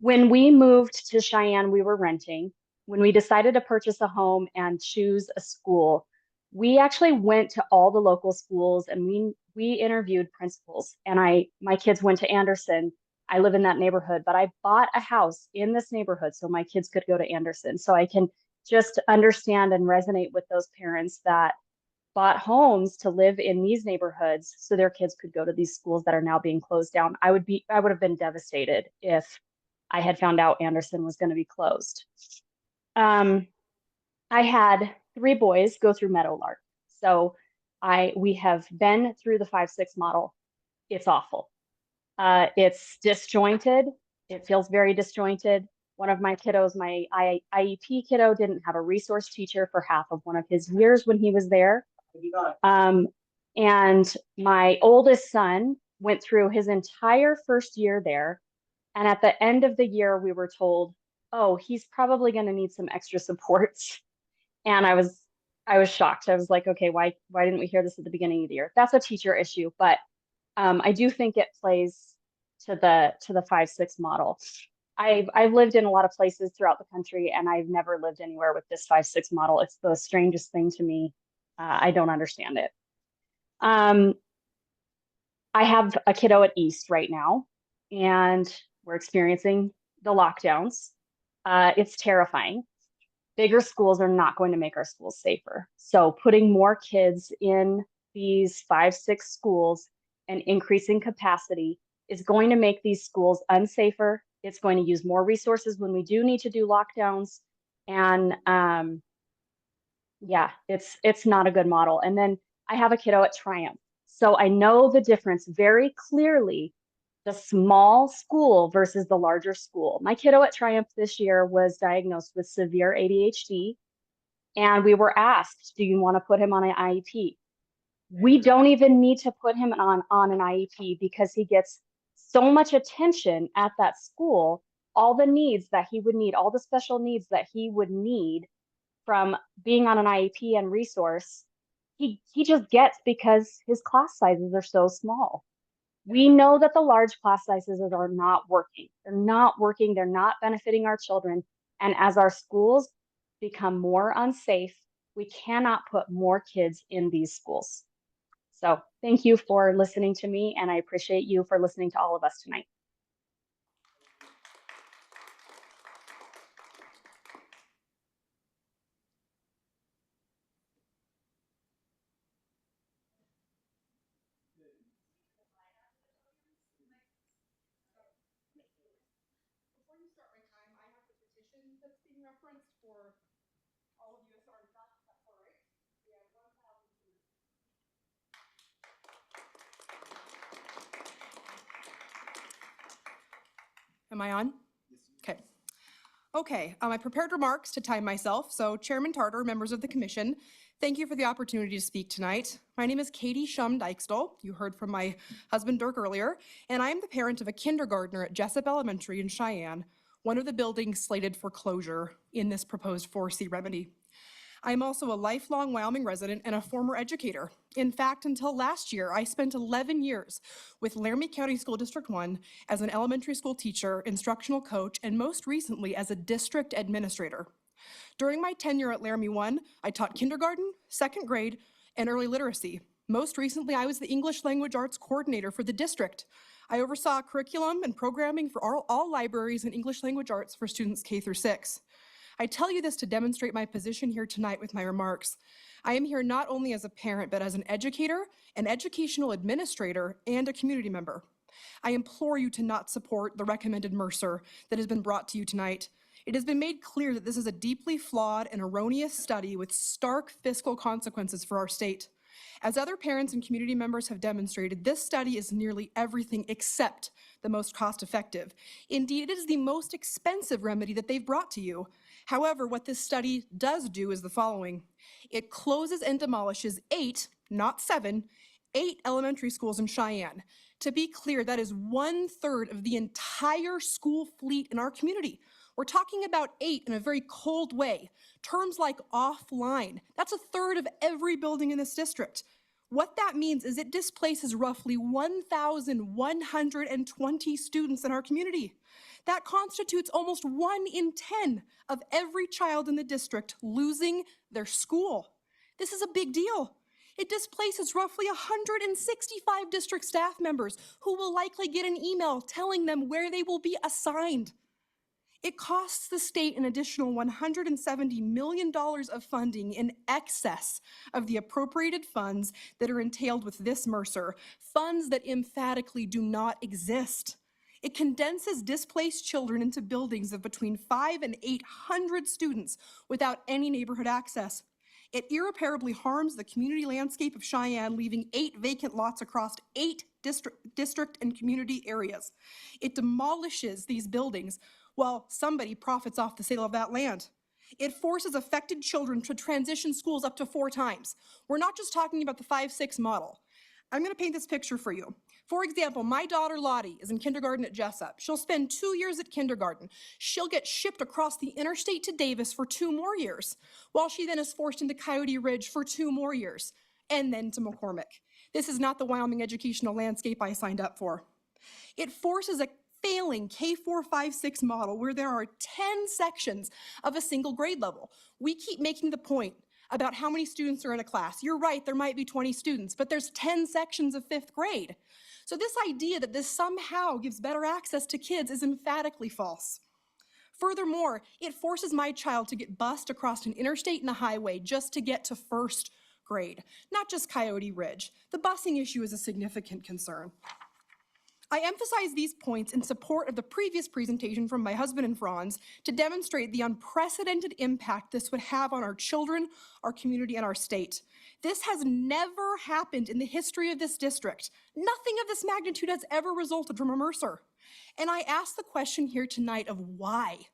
When we moved to Cheyenne, we were renting. When we decided to purchase a home and choose a school, we actually went to all the local schools and we interviewed principals. And my kids went to Anderson. I live in that neighborhood, but I bought a house in this neighborhood so my kids could go to Anderson. So I can just understand and resonate with those parents that bought homes to live in these neighborhoods so their kids could go to these schools that are now being closed down. I would have been devastated if I had found out Anderson was going to be closed. I had 3 boys go through Meadowlark. So we have been through the 5-6 model. It's awful. It's disjointed. It feels very disjointed. One of my kiddos, my IEP kiddo, didn't have a resource teacher for half of one of his years when he was there. And my oldest son went through his entire first year there. And at the end of the year, we were told, oh, he's probably going to need some extra supports. And I was shocked. I was like, okay, why didn't we hear this at the beginning of the year? That's a teacher issue, but I do think it plays to the 5-6 model. I've lived in a lot of places throughout the country, and I've never lived anywhere with this 5-6 model. It's the strangest thing to me. I don't understand it. I have a kiddo at East right now, and we're experiencing the lockdowns. It's terrifying. Bigger schools are not going to make our schools safer. So putting more kids in these 5-6 schools and increasing capacity is going to make these schools unsafer. It's going to use more resources when we do need to do lockdowns. And yeah, it's not a good model. And then I have a kiddo at Triumph. So I know the difference very clearly, the small school versus the larger school. My kiddo at Triumph this year was diagnosed with severe ADHD. And we were asked, do you want to put him on an IEP? We don't even need to put him on an IEP because he gets so much attention at that school, all the needs that he would need, all the special needs that he would need from being on an IEP and resource, he just gets because his class sizes are so small. We know that the large class sizes are not working. They're not working. They're not benefiting our children. And as our schools become more unsafe, we cannot put more kids in these schools. So thank you for listening to me, and I appreciate you for listening to all of us tonight. Am I on? Okay. Okay, I prepared remarks to time myself, so Chairman Tarter, members of the commission, thank you for the opportunity to speak tonight. My name is Katie Shum Dykestal. You heard from my husband Dirk earlier, and I am the parent of a kindergartner at Jessup Elementary in Cheyenne, one of the buildings slated for closure in this proposed 4C remedy. I am also a lifelong Wyoming resident and a former educator. In fact, until last year, I spent 11 years with Laramie County School District 1 as an elementary school teacher, instructional coach, and most recently as a district administrator. During my tenure at Laramie 1, I taught kindergarten, second grade, and early literacy. Most recently, I was the English Language Arts coordinator for the district. I oversaw curriculum and programming for all libraries and English Language Arts for students K through 6. I tell you this to demonstrate my position here tonight with my remarks. I am here not only as a parent, but as an educator, an educational administrator, and a community member. I implore you to not support the recommended Mercer that has been brought to you tonight. It has been made clear that this is a deeply flawed and erroneous study with stark fiscal consequences for our state. As other parents and community members have demonstrated, this study is nearly everything except the most cost-effective. Indeed, it is the most expensive remedy that they've brought to you. However, what this study does do is the following. It closes and demolishes 8, not 7, 8 elementary schools in Cheyenne. To be clear, that is 1/3 of the entire school fleet in our community. We're talking about 8 in a very cold way. Terms like offline, that's 1/3 of every building in this district. What that means is it displaces roughly 1,120 students in our community. That constitutes almost 1 in 10 of every child in the district losing their school. This is a big deal. It displaces roughly 165 district staff members who will likely get an email telling them where they will be assigned. It costs the state an additional $170 million of funding in excess of the appropriated funds that are entailed with this Mercer, funds that emphatically do not exist. It condenses displaced children into buildings of between 500 and 800 students without any neighborhood access. It irreparably harms the community landscape of Cheyenne, leaving 8 vacant lots across 8 district and community areas. It demolishes these buildings while somebody profits off the sale of that land. It forces affected children to transition schools up to 4 times. We're not just talking about the 5-6 model. I'm going to paint this picture for you. For example, my daughter Lottie is in kindergarten at Jessup. She'll spend 2 years at kindergarten. She'll get shipped across the interstate to Davis for 2 more years, while she then is forced into Coyote Ridge for 2 more years, and then to McCormick. This is not the Wyoming educational landscape I signed up for. It forces a failing K4-5-6 model where there are 10 sections of a single grade level. We keep making the point about how many students are in a class. You're right, there might be 20 students, but there's 10 sections of 5th grade. So this idea that this somehow gives better access to kids is emphatically false. Furthermore, it forces my child to get bused across an interstate and a highway just to get to 1st grade, not just Coyote Ridge. The busing issue is a significant concern. I emphasize these points in support of the previous presentation from my husband and Franz to demonstrate the unprecedented impact this would have on our children, our community, and our state. This has never happened in the history of this district. Nothing of this magnitude has ever resulted from a Mercer. And I ask the question here tonight of why?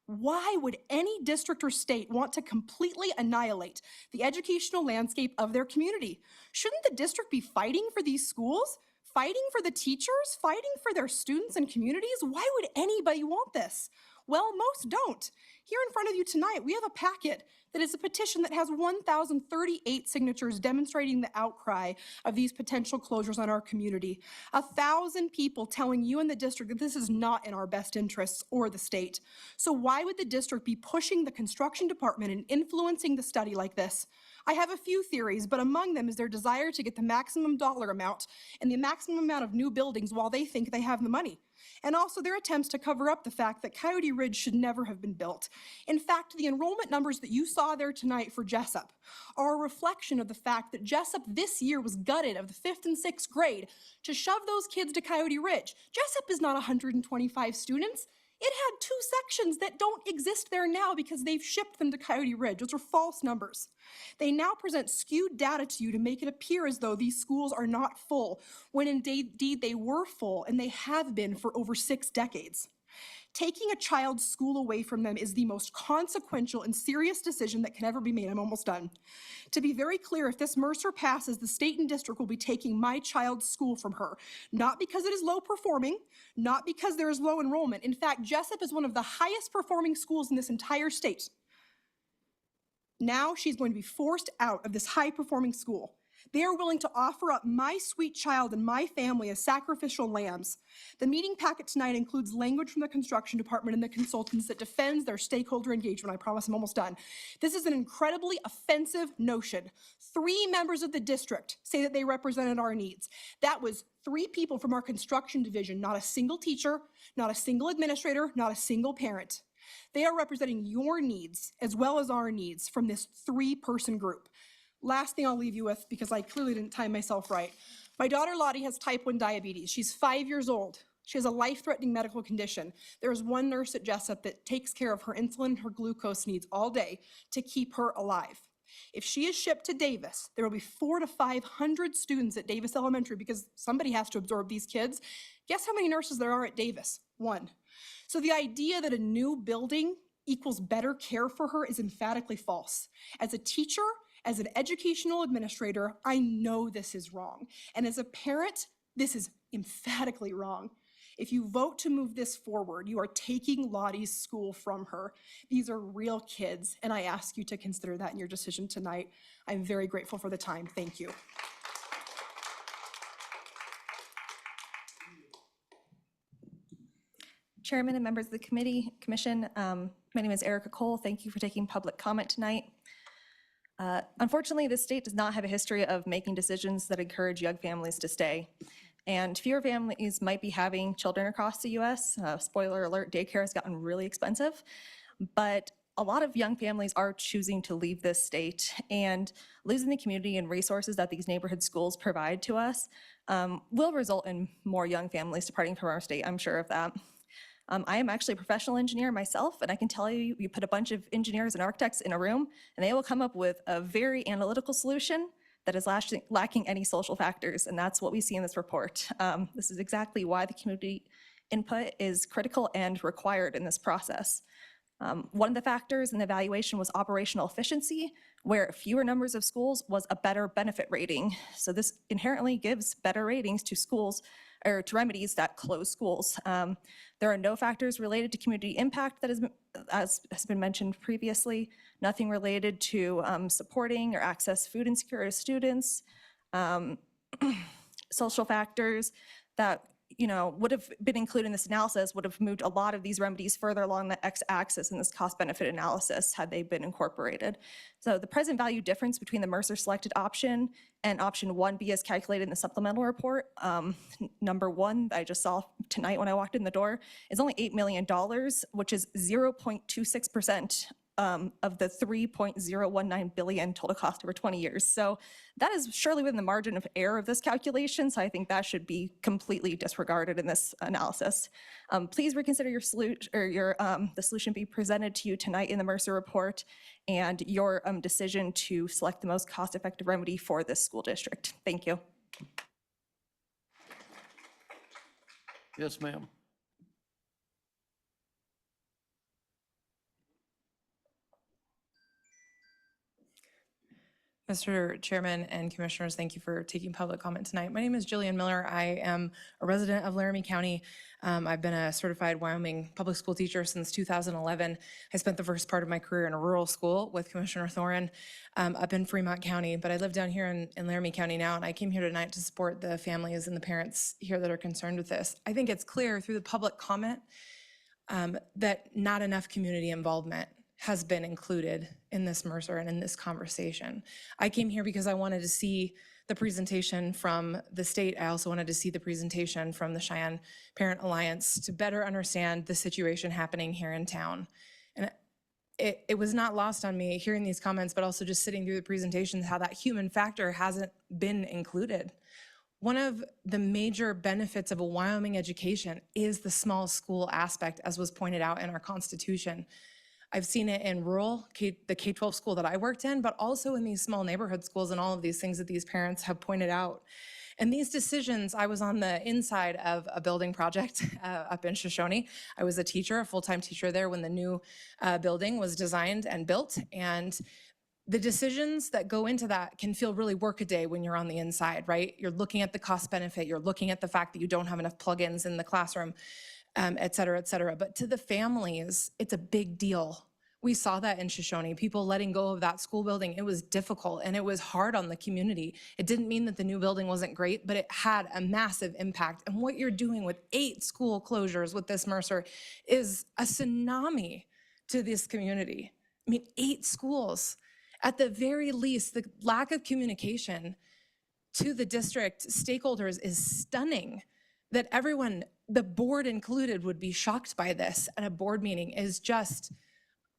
Why would any district or state want to completely annihilate the educational landscape of their community? Shouldn't the district be fighting for these schools? Fighting for the teachers? Fighting for their students and communities? Why would anybody want this? Well, most don't. Here in front of you tonight, we have a packet that is a petition that has 1,038 signatures demonstrating the outcry of these potential closures on our community. 1,000 people telling you in the district that this is not in our best interests or the state. So why would the district be pushing the construction department and influencing the study like this? I have a few theories, but among them is their desire to get the maximum dollar amount and the maximum amount of new buildings while they think they have the money. And also their attempts to cover up the fact that Coyote Ridge should never have been built. In fact, the enrollment numbers that you saw there tonight for Jessup are a reflection of the fact that Jessup this year was gutted of the 5th and 6th grade to shove those kids to Coyote Ridge. Jessup is not 125 students. It had 2 sections that don't exist there now because they've shipped them to Coyote Ridge. Those are false numbers. They now present skewed data to you to make it appear as though these schools are not full, when indeed they were full and they have been for over 6 decades. Taking a child's school away from them is the most consequential and serious decision that can ever be made. I'm almost done. To be very clear, if this Mercer passes, the state and district will be taking my child's school from her. Not because it is low performing, not because there is low enrollment. In fact, Jessup is one of the highest performing schools in this entire state. Now she's going to be forced out of this high performing school. They are willing to offer up my sweet child and my family as sacrificial lambs. The meeting packet tonight includes language from the construction department and the consultants that defends their stakeholder engagement. I promise I'm almost done. This is an incredibly offensive notion. 3 members of the district say that they represented our needs. That was 3 people from our construction division, not a single teacher, not a single administrator, not a single parent. They are representing your needs as well as our needs from this 3-person group. Last thing I'll leave you with, because I clearly didn't time myself right. My daughter Lottie has type 1 diabetes. She's 5 years old. She has a life-threatening medical condition. There is one nurse at Jessup that takes care of her insulin and her glucose needs all day to keep her alive. If she is shipped to Davis, there will be 400 to 500 students at Davis Elementary because somebody has to absorb these kids. Guess how many nurses there are at Davis? 1. So the idea that a new building equals better care for her is emphatically false. As a teacher, As an educational administrator, I know this is wrong. And as a parent, this is emphatically wrong. If you vote to move this forward, you are taking Lottie's school from her. These are real kids, and I ask you to consider that in your decision tonight. I'm very grateful for the time. Thank you. Chairman and members of the commission, my name is Erica Cole. Thank you for taking public comment tonight. Unfortunately, this state does not have a history of making decisions that encourage young families to stay. And fewer families might be having children across the US. Spoiler alert, daycare has gotten really expensive. But a lot of young families are choosing to leave this state, and losing the community and resources that these neighborhood schools provide to us will result in more young families departing from our state. I'm sure of that. I am actually a professional engineer myself, and I can tell you, you put a bunch of engineers and architects in a room, and they will come up with a very analytical solution that is lacking any social factors, and that's what we see in this report. This is exactly why the community input is critical and required in this process. One of the factors in the evaluation was operational efficiency, where fewer numbers of schools was a better benefit rating. So this inherently gives better ratings to schools or to remedies that close schools. There are no factors related to community impact that as has been mentioned previously, nothing related to supporting or access food insecure students, social factors that would have been included in this analysis would have moved a lot of these remedies further along the x-axis in this cost-benefit analysis had they been incorporated. So the present value difference between the Mercer selected option and option 1B as calculated in the supplemental report, number 1 that I just saw tonight when I walked in the door, is only $8 million, which is 0.26% of the $3.019 billion total cost over 20 years. So that is surely within the margin of error of this calculation. So I think that should be completely disregarded in this analysis. Please reconsider your solution, or the solution be presented to you tonight in the Mercer report, and your decision to select the most cost-effective remedy for this school district. Thank you. Yes, ma'am. Mr. Chairman and Commissioners, thank you for taking public comment tonight. My name is Jillian Miller. I am a resident of Laramie County. I've been a certified Wyoming public school teacher since 2011. I spent the first part of my career in a rural school with Commissioner Thoren up in Fremont County, but I live down here in Laramie County now, and I came here tonight to support the families and the parents here that are concerned with this. I think it's clear through the public comment that not enough community involvement has been included in this Mercer and in this conversation. I came here because I wanted to see the presentation from the state. I also wanted to see the presentation from the Cheyenne Parent Alliance to better understand the situation happening here in town. And it was not lost on me hearing these comments, but also just sitting through the presentations, how that human factor hasn't been included. One of the major benefits of a Wyoming education is the small school aspect, as was pointed out in our Constitution. I've seen it in rural, the K-12 school that I worked in, but also in these small neighborhood schools and all of these things that these parents have pointed out. And these decisions, I was on the inside of a building project up in Shoshone. I was a teacher, a full-time teacher there when the new building was designed and built. And the decisions that go into that can feel really workaday when you're on the inside, right? You're looking at the cost benefit, you're looking at the fact that you don't have enough plugins in the classroom, et cetera, et cetera. But to the families, it's a big deal. We saw that in Shoshone, people letting go of that school building. It was difficult and it was hard on the community. It didn't mean that the new building wasn't great, but it had a massive impact. And what you're doing with 8 school closures with this Mercer is a tsunami to this community. I mean, 8 schools. At the very least, the lack of communication to the district stakeholders is stunning. That everyone, the board included, would be shocked by this at a board meeting is just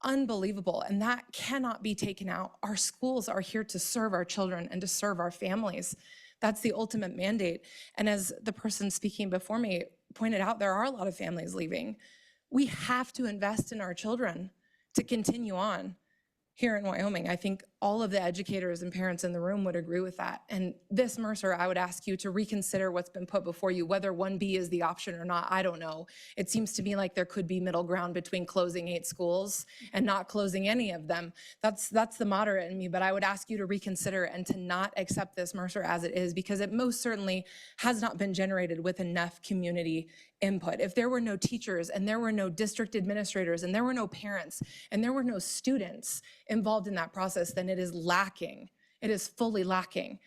unbelievable, and that cannot be taken out. Our schools are here to serve our children and to serve our families. That's the ultimate mandate. And as the person speaking before me pointed out, there are a lot of families leaving. We have to invest in our children to continue on here in Wyoming. I think all of the educators and parents in the room would agree with that. And this, Mercer, I would ask you to reconsider what's been put before you, whether 1B is the option or not, I don't know. It seems to me like there could be middle ground between closing 8 schools and not closing any of them. That's the moderate in me, but I would ask you to reconsider and to not accept this, Mercer, as it is, because it most certainly has not been generated with enough community input. If there were no teachers and there were no district administrators and there were no parents and there were no students involved in that process, then it is lacking. It is fully lacking.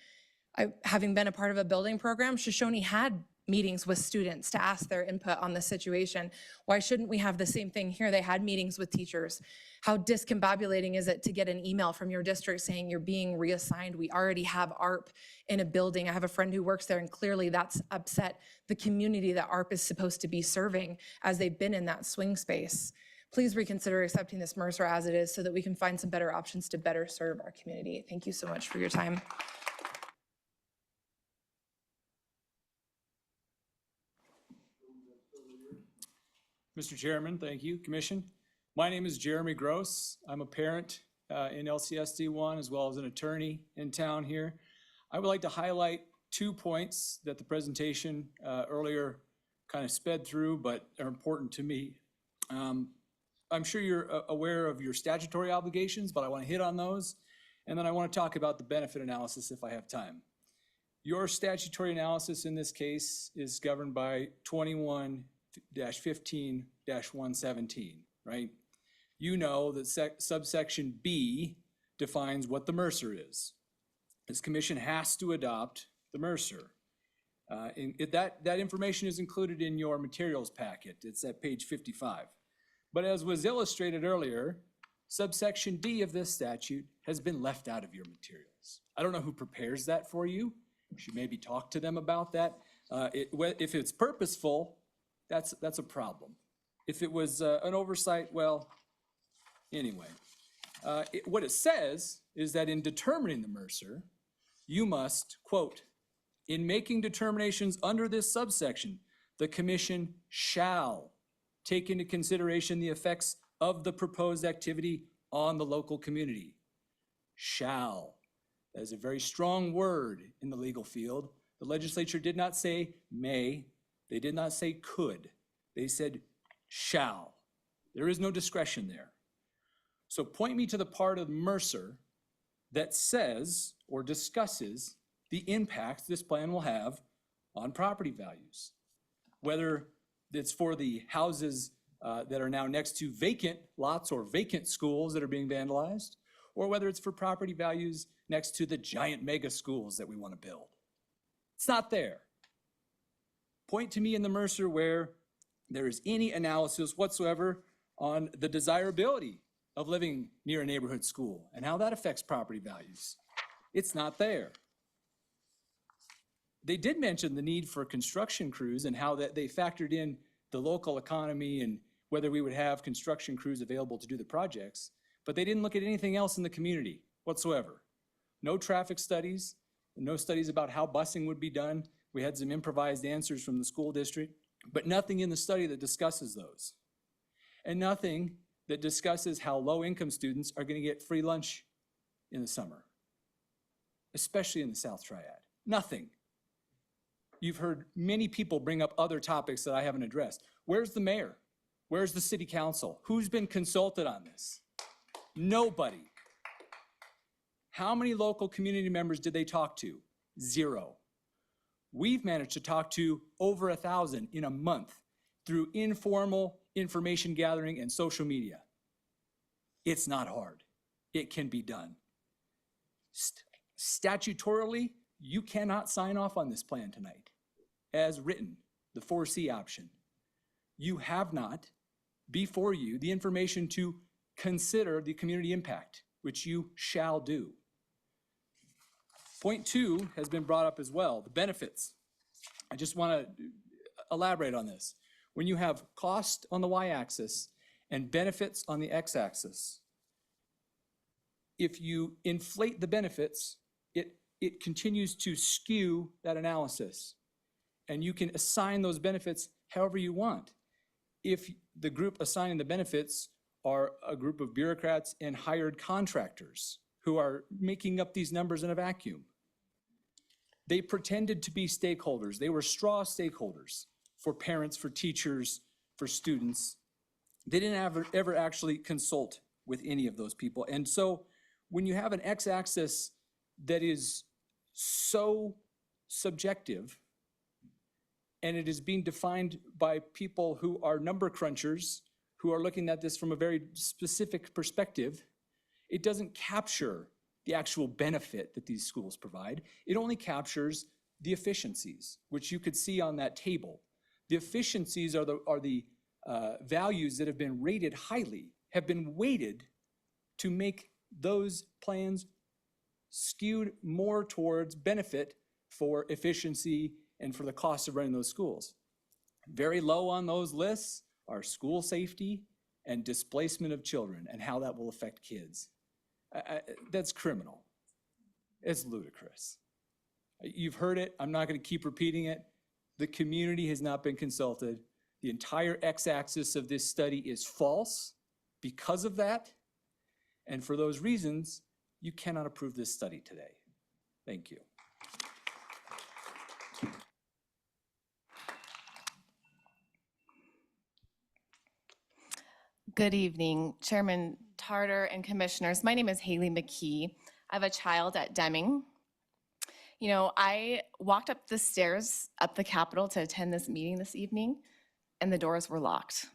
Having been a part of a building program, Shoshone had meetings with students to ask their input on the situation. Why shouldn't we have the same thing here? They had meetings with teachers. How discombobulating is it to get an email from your district saying you're being reassigned? We already have ARP in a building. I have a friend who works there, and clearly that's upset the community that ARP is supposed to be serving as they've been in that swing space. Please reconsider accepting this, Mercer, as it is, so that we can find some better options to better serve our community. Thank you so much for your time. Mr. Chairman, thank you. Commission. My name is Jeremy Gross. I'm a parent in LCSD 1 as well as an attorney in town here. I would like to highlight 2 points that the presentation earlier kind of sped through but are important to me. I'm sure you're aware of your statutory obligations, but I want to hit on those. And then I want to talk about the benefit analysis if I have time. Your statutory analysis in this case is governed by 21-15-117, right? You know that subsection B defines what the Mercer is. This commission has to adopt the Mercer. That information is included in your materials packet. It's at page 55. But as was illustrated earlier, subsection D of this statute has been left out of your materials. I don't know who prepares that for you. You should maybe talk to them about that. If it's purposeful, that's a problem. If it was an oversight, well, anyway. What it says is that in determining the Mercer, you must, quote, in making determinations under this subsection, the commission shall take into consideration the effects of the proposed activity on the local community. Shall. That is a very strong word in the legal field. The legislature did not say may. They did not say could. They said shall. There is no discretion there. So point me to the part of Mercer that says or discusses the impacts this plan will have on property values. Whether it's for the houses that are now next to vacant lots or vacant schools that are being vandalized, or whether it's for property values next to the giant mega schools that we want to build. It's not there. Point to me in the Mercer where there is any analysis whatsoever on the desirability of living near a neighborhood school and how that affects property values. It's not there. They did mention the need for construction crews and how that they factored in the local economy and whether we would have construction crews available to do the projects, but they didn't look at anything else in the community whatsoever. No traffic studies, no studies about how busing would be done. We had some improvised answers from the school district, but nothing in the study that discusses those. And nothing that discusses how low-income students are going to get free lunch in the summer, especially in the South Triad. Nothing. You've heard many people bring up other topics that I haven't addressed. Where's the mayor? Where's the city council? Who's been consulted on this? Nobody. How many local community members did they talk to? 0. We've managed to talk to over 1,000 in a month through informal information gathering and social media. It's not hard. It can be done. Statutorily, you cannot sign off on this plan tonight. As written, the 4C option. You have not before you the information to consider the community impact, which you shall do. Point 2 has been brought up as well, the benefits. I just want to elaborate on this. When you have cost on the y-axis and benefits on the x-axis, if you inflate the benefits, it continues to skew that analysis. And you can assign those benefits however you want. If the group assigning the benefits are a group of bureaucrats and hired contractors who are making up these numbers in a vacuum. They pretended to be stakeholders. They were straw stakeholders for parents, for teachers, for students. They didn't ever actually consult with any of those people. And so when you have an x-axis that is so subjective, and it is being defined by people who are number crunchers, who are looking at this from a very specific perspective, it doesn't capture the actual benefit that these schools provide. It only captures the efficiencies, which you could see on that table. The efficiencies are the values that have been rated highly, have been weighted to make those plans skewed more towards benefit for efficiency and for the cost of running those schools. Very low on those lists are school safety and displacement of children and how that will affect kids. That's criminal. It's ludicrous. You've heard it. I'm not going to keep repeating it. The community has not been consulted. The entire x-axis of this study is false because of that. And for those reasons, you cannot approve this study today. Thank you. Good evening, Chairman Tarter and Commissioners. My name is Haley McKee. I have a child at Deming. You know, I walked up the stairs up the Capitol to attend this meeting this evening, and the doors were locked.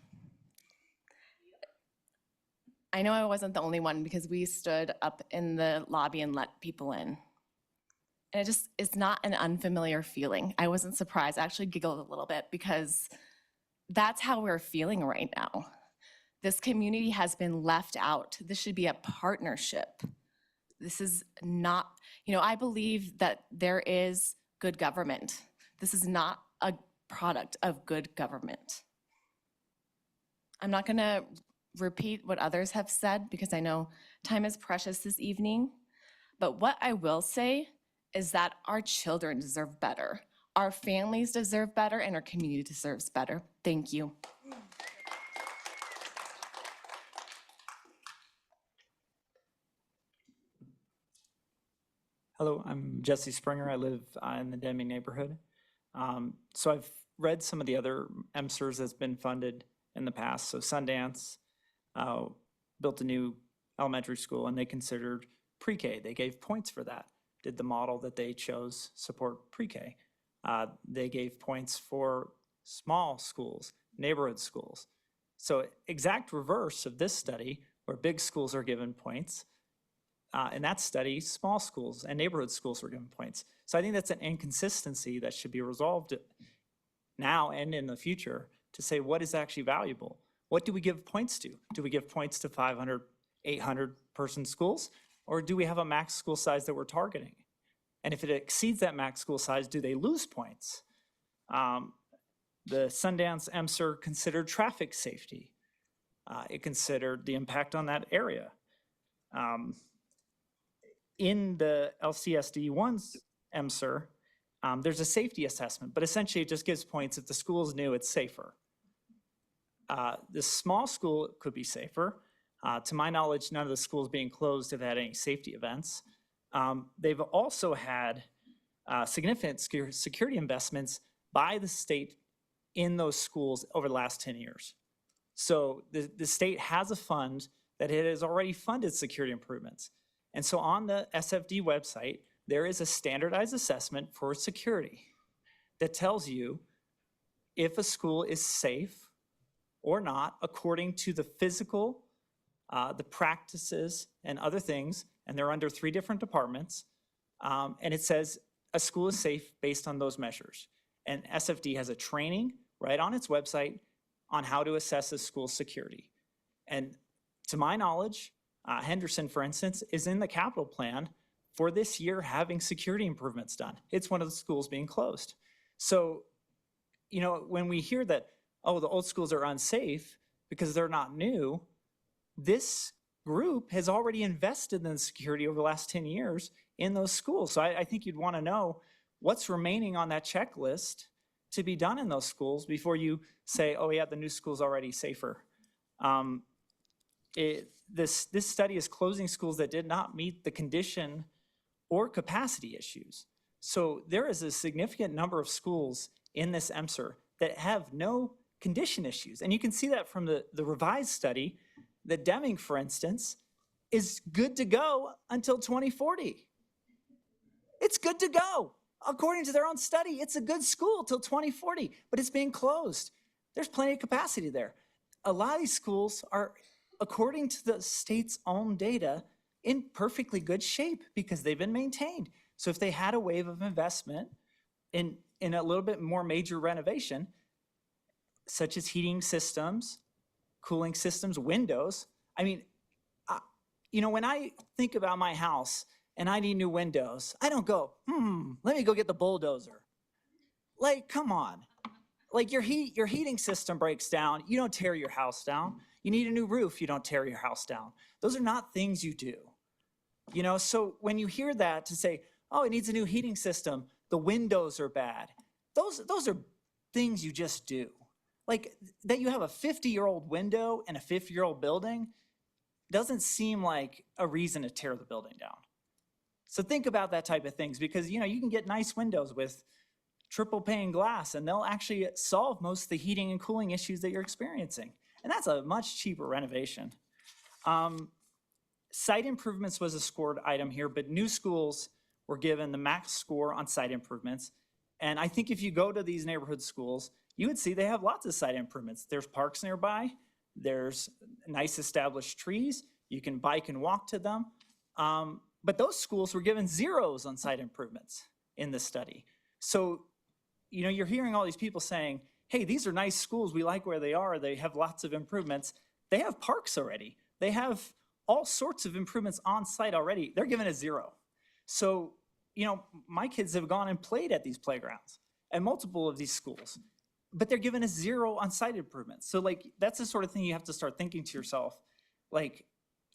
I know I wasn't the only one because we stood up in the lobby and let people in. And it just is not an unfamiliar feeling. I wasn't surprised. I actually giggled a little bit because that's how we're feeling right now. This community has been left out. This should be a partnership. This is not, you know, I believe that there is good government. This is not a product of good government. I'm not gonna repeat what others have said because I know time is precious this evening. But what I will say is that our children deserve better. Our families deserve better and our community deserves better. Thank you. Hello, I'm Jesse Springer. I live in the Deming neighborhood. So I've read some of the other MSERS that's been funded in the past. So Sundance built a new elementary school and they considered pre-K. They gave points for that. Did the model that they chose support pre-K? They gave points for small schools, neighborhood schools. So exact reverse of this study where big schools are given points. In that study, small schools and neighborhood schools were given points. So I think that's an inconsistency that should be resolved now and in the future to say what is actually valuable. What do we give points to? Do we give points to 500, 800 person schools? Or do we have a max school size that we're targeting? And if it exceeds that max school size, do they lose points? The Sundance MSER considered traffic safety. It considered the impact on that area. In the LCSD1's MSER, there's a safety assessment, but essentially it just gives points if the school is new, it's safer. The small school could be safer. To my knowledge, none of the schools being closed have had any safety events. They've also had significant security investments by the state in those schools over the last 10 years. So the state has a fund that it has already funded security improvements. And so on the SFD website, there is a standardized assessment for security that tells you if a school is safe or not according to the physical, the practices, and other things, and they're under 3 different departments. And it says a school is safe based on those measures. And SFD has a training right on its website on how to assess a school's security. And to my knowledge, Henderson, for instance, is in the capital plan for this year having security improvements done. It's one of the schools being closed. So, you know, when we hear that, oh, the old schools are unsafe because they're not new, this group has already invested in security over the last 10 years in those schools. So I think you'd want to know what's remaining on that checklist to be done in those schools before you say, oh yeah, the new school's already safer. This study is closing schools that did not meet the condition or capacity issues. So there is a significant number of schools in this EMSR that have no condition issues. And you can see that from the revised study that Deming, for instance, is good to go until 2040. It's good to go. According to their own study, it's a good school till 2040, but it's being closed. There's plenty of capacity there. A lot of these schools are, according to the state's own data, in perfectly good shape because they've been maintained. So if they had a wave of investment in a little bit more major renovation, such as heating systems, cooling systems, windows, I mean, when I think about my house and I need new windows, I don't go, let me go get the bulldozer. Like, come on. Like your heating system breaks down, you don't tear your house down. You need a new roof, you don't tear your house down. Those are not things you do. So when you hear that to say, oh, it needs a new heating system, the windows are bad. Those are things you just do. Like that you have a 50-year-old window in a 50-year-old building doesn't seem like a reason to tear the building down. So think about that type of things because, you can get nice windows with triple pane glass and they'll actually solve most of the heating and cooling issues that you're experiencing. And that's a much cheaper renovation. Site improvements was a scored item here, but new schools were given the max score on site improvements. And I think if you go to these neighborhood schools, you would see they have lots of site improvements. There's parks nearby. There's nice established trees. You can bike and walk to them. But those schools were given zeros on site improvements in this study. So, you're hearing all these people saying, hey, these are nice schools. We like where they are. They have lots of improvements. They have parks already. They have all sorts of improvements on site already. They're given a zero. So, my kids have gone and played at these playgrounds at multiple of these schools, but they're given a zero on site improvements. So that's the sort of thing you have to start thinking to yourself, like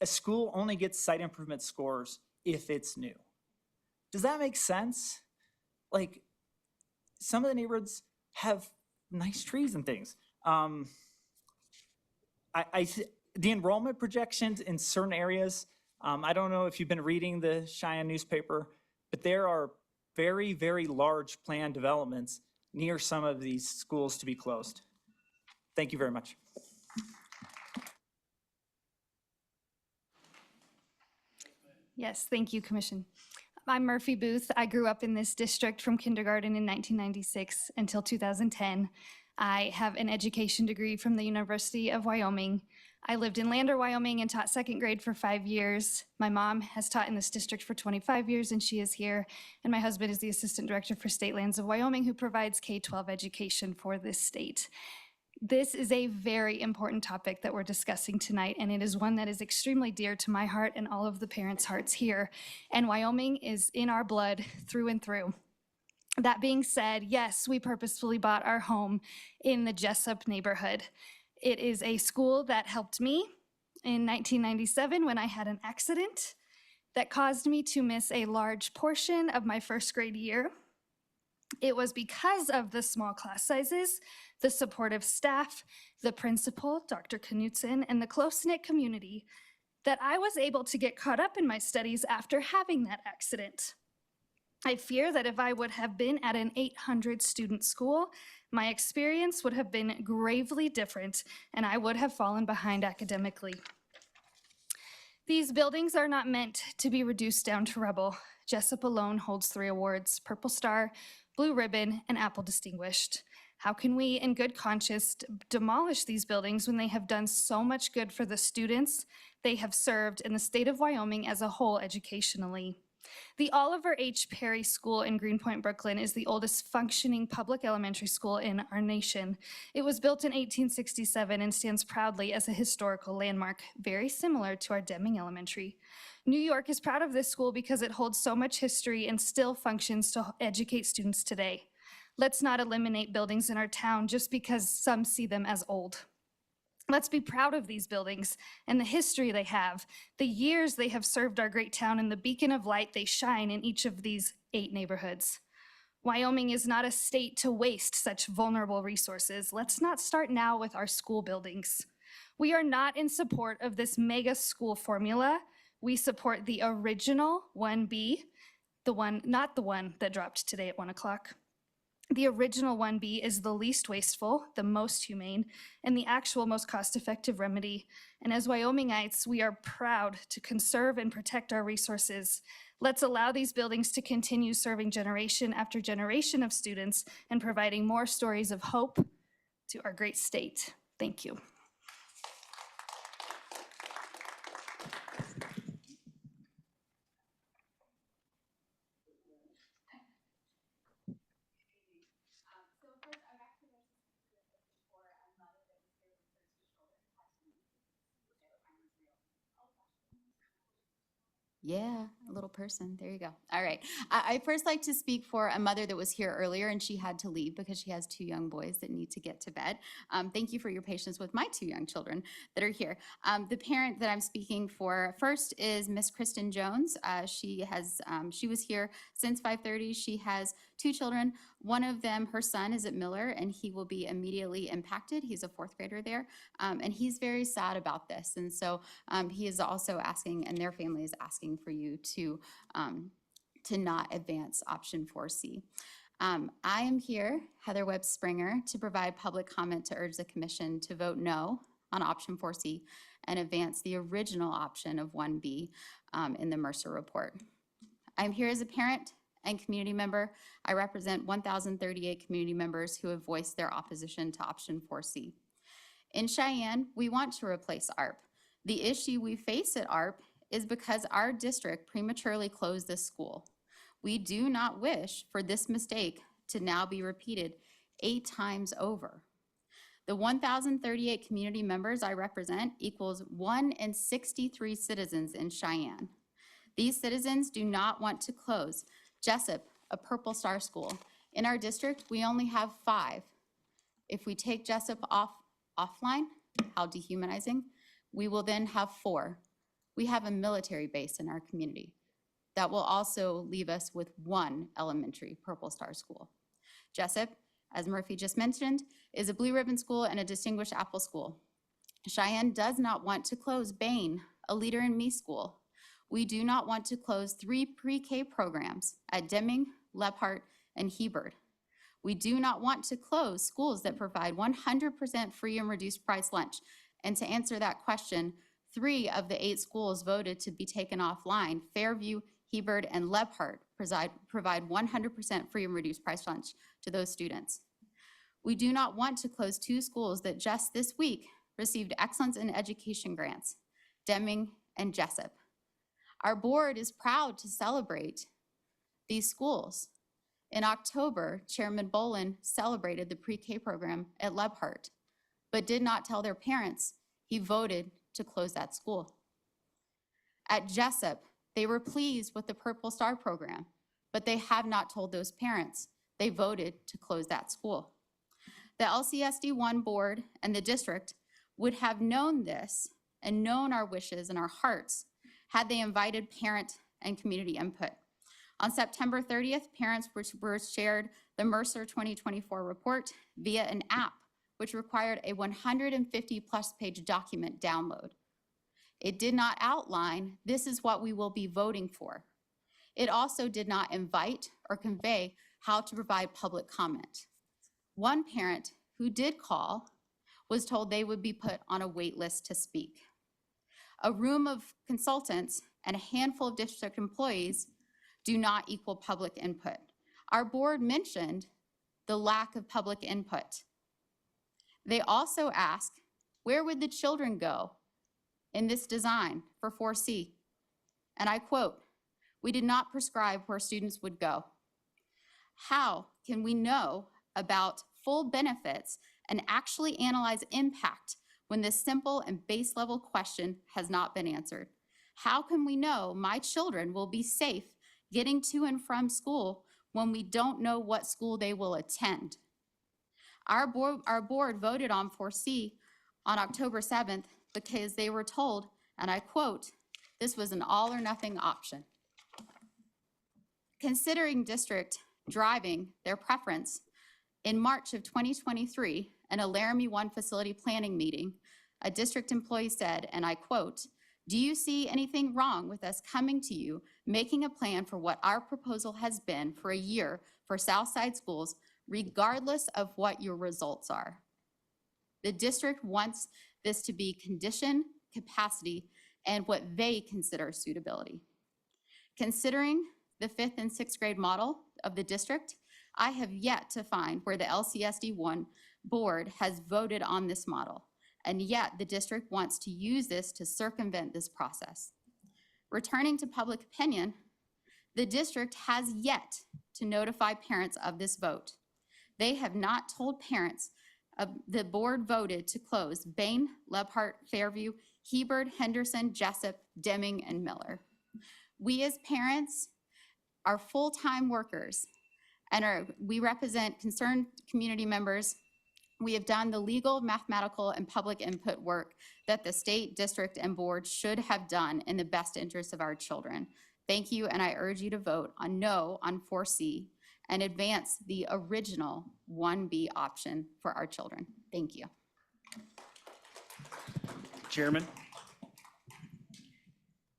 a school only gets site improvement scores if it's new. Does that make sense? Like some of the neighborhoods have nice trees and things. The enrollment projections in certain areas, I don't know if you've been reading the Cheyenne newspaper, but there are very, very large planned developments near some of these schools to be closed. Thank you very much. Yes, thank you, Commission. I'm Murphy Booth. I grew up in this district from kindergarten in 1996 until 2010. I have an education degree from the University of Wyoming. I lived in Lander, Wyoming and taught second grade for 5 years. My mom has taught in this district for 25 years and she is here. And my husband is the Assistant Director for State Lands of Wyoming who provides K-12 education for this state. This is a very important topic that we're discussing tonight, and it is one that is extremely dear to my heart and all of the parents' hearts here. And Wyoming is in our blood through and through. That being said, yes, we purposefully bought our home in the Jessup neighborhood. It is a school that helped me in 1997 when I had an accident that caused me to miss a large portion of my first grade year. It was because of the small class sizes, the supportive staff, the principal, Dr. Knutson, and the close-knit community that I was able to get caught up in my studies after having that accident. I fear that if I would have been at an 800-student school, my experience would have been gravely different and I would have fallen behind academically. These buildings are not meant to be reduced down to rubble. Jessup alone holds 3 awards: Purple Star, Blue Ribbon, and Apple Distinguished. How can we, in good conscience, demolish these buildings when they have done so much good for the students they have served in the state of Wyoming as a whole educationally? The Oliver H. Perry School in Greenpoint, Brooklyn is the oldest functioning public elementary school in our nation. It was built in 1867 and stands proudly as a historical landmark, very similar to our Deming Elementary. New York is proud of this school because it holds so much history and still functions to educate students today. Let's not eliminate buildings in our town just because some see them as old. Let's be proud of these buildings and the history they have, the years they have served our great town, and the beacon of light they shine in each of these 8 neighborhoods. Wyoming is not a state to waste such vulnerable resources. Let's not start now with our school buildings. We are not in support of this mega school formula. We support the original 1B, not the one that dropped today at 1 o'clock. The original 1B is the least wasteful, the most humane, and the actual most cost-effective remedy. And as Wyomingites, we are proud to conserve and protect our resources. Let's allow these buildings to continue serving generation after generation of students and providing more stories of hope to our great state. Thank you. Yeah, a little person. There you go. All right. I first like to speak for a mother that was here earlier and she had to leave because she has 2 young boys that need to get to bed. Thank you for your patience with my 2 young children that are here. The parent that I'm speaking for first is Miss Kristen Jones. She was here since 5:30. She has 2 children. One of them, her son, is at Miller and he will be immediately impacted. He's a 4th grader there. And he's very sad about this. And so he is also asking, and their family is asking for you to not advance option 4C. I am here, Heather Webb Springer, to provide public comment to urge the commission to vote no on option 4C and advance the original option of 1B in the Mercer report. I'm here as a parent and community member. I represent 1,038 community members who have voiced their opposition to option 4C. In Cheyenne, we want to replace ARP. The issue we face at ARP is because our district prematurely closed this school. We do not wish for this mistake to now be repeated 8 times over. The 1,038 community members I represent equals 1 in 63 citizens in Cheyenne. These citizens do not want to close Jessup, a Purple Star school. In our district, we only have 5. If we take Jessup offline, how dehumanizing, we will then have 4. We have a military base in our community. That will also leave us with 1 elementary Purple Star school. Jessup, as Murphy just mentioned, is a Blue Ribbon school and a Distinguished Apple school. Cheyenne does not want to close Bain, a Leader in Me school. We do not want to close 3 pre-K programs at Deming, Lephart, and Hebert. We do not want to close schools that provide 100% free and reduced price lunch. And to answer that question, 3 of the 8 schools voted to be taken offline, Fairview, Hebert, and Lephart, provide 100% free and reduced price lunch to those students. We do not want to close 2 schools that just this week received Excellence in Education grants, Deming and Jessup. Our board is proud to celebrate these schools. In October, Chairman Bolin celebrated the pre-K program at Lephart, but did not tell their parents he voted to close that school. At Jessup, they were pleased with the Purple Star program, but they have not told those parents they voted to close that school. The LCSD1 board and the district would have known this and known our wishes and our hearts had they invited parent and community input. On September 30th, parents were shared the Mercer 2024 report via an app, which required a 150-plus page document download. It did not outline, this is what we will be voting for. It also did not invite or convey how to provide public comment. One parent who did call was told they would be put on a wait list to speak. A room of consultants and a handful of district employees do not equal public input. Our board mentioned the lack of public input. They also asked, where would the children go in this design for 4C? And I quote, we did not prescribe where students would go. How can we know about full benefits and actually analyze impact when this simple and base level question has not been answered? How can we know my children will be safe getting to and from school when we don't know what school they will attend? Our board voted on 4C on October 7th because they were told, and I quote, this was an all or nothing option. Considering district driving their preference, in March of 2023, in a Laramie 1 facility planning meeting, a district employee said, and I quote, "Do you see anything wrong with us coming to you, making a plan for what our proposal has been for a year for Southside schools, regardless of what your results are?" The district wants this to be condition, capacity, and what they consider suitability. Considering the 5th and 6th grade model of the district, I have yet to find where the LCSD1 board has voted on this model, and yet the district wants to use this to circumvent this process. Returning to public opinion, the district has yet to notify parents of this vote. They have not told parents the board voted to close Bain, Lebhart, Fairview, Hebert, Henderson, Jessup, Deming, and Miller. We as parents are full-time workers and we represent concerned community members. We have done the legal, mathematical, and public input work that the state, district, and board should have done in the best interest of our children. Thank you, and I urge you to vote on no on 4C and advance the original 1B option for our children. Thank you. Chairman.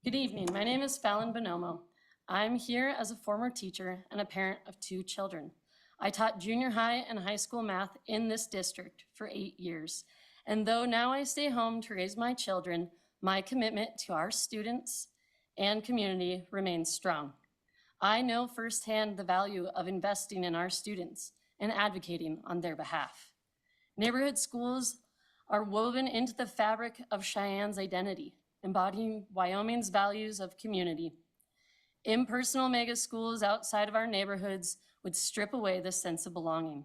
Good evening. My name is Fallon Bonomo. I'm here as a former teacher and a parent of 2 children. I taught junior high and high school math in this district for 8 years. And though now I stay home to raise my children, my commitment to our students and community remains strong. I know firsthand the value of investing in our students and advocating on their behalf. Neighborhood schools are woven into the fabric of Cheyenne's identity, embodying Wyoming's values of community. Impersonal mega schools outside of our neighborhoods would strip away the sense of belonging.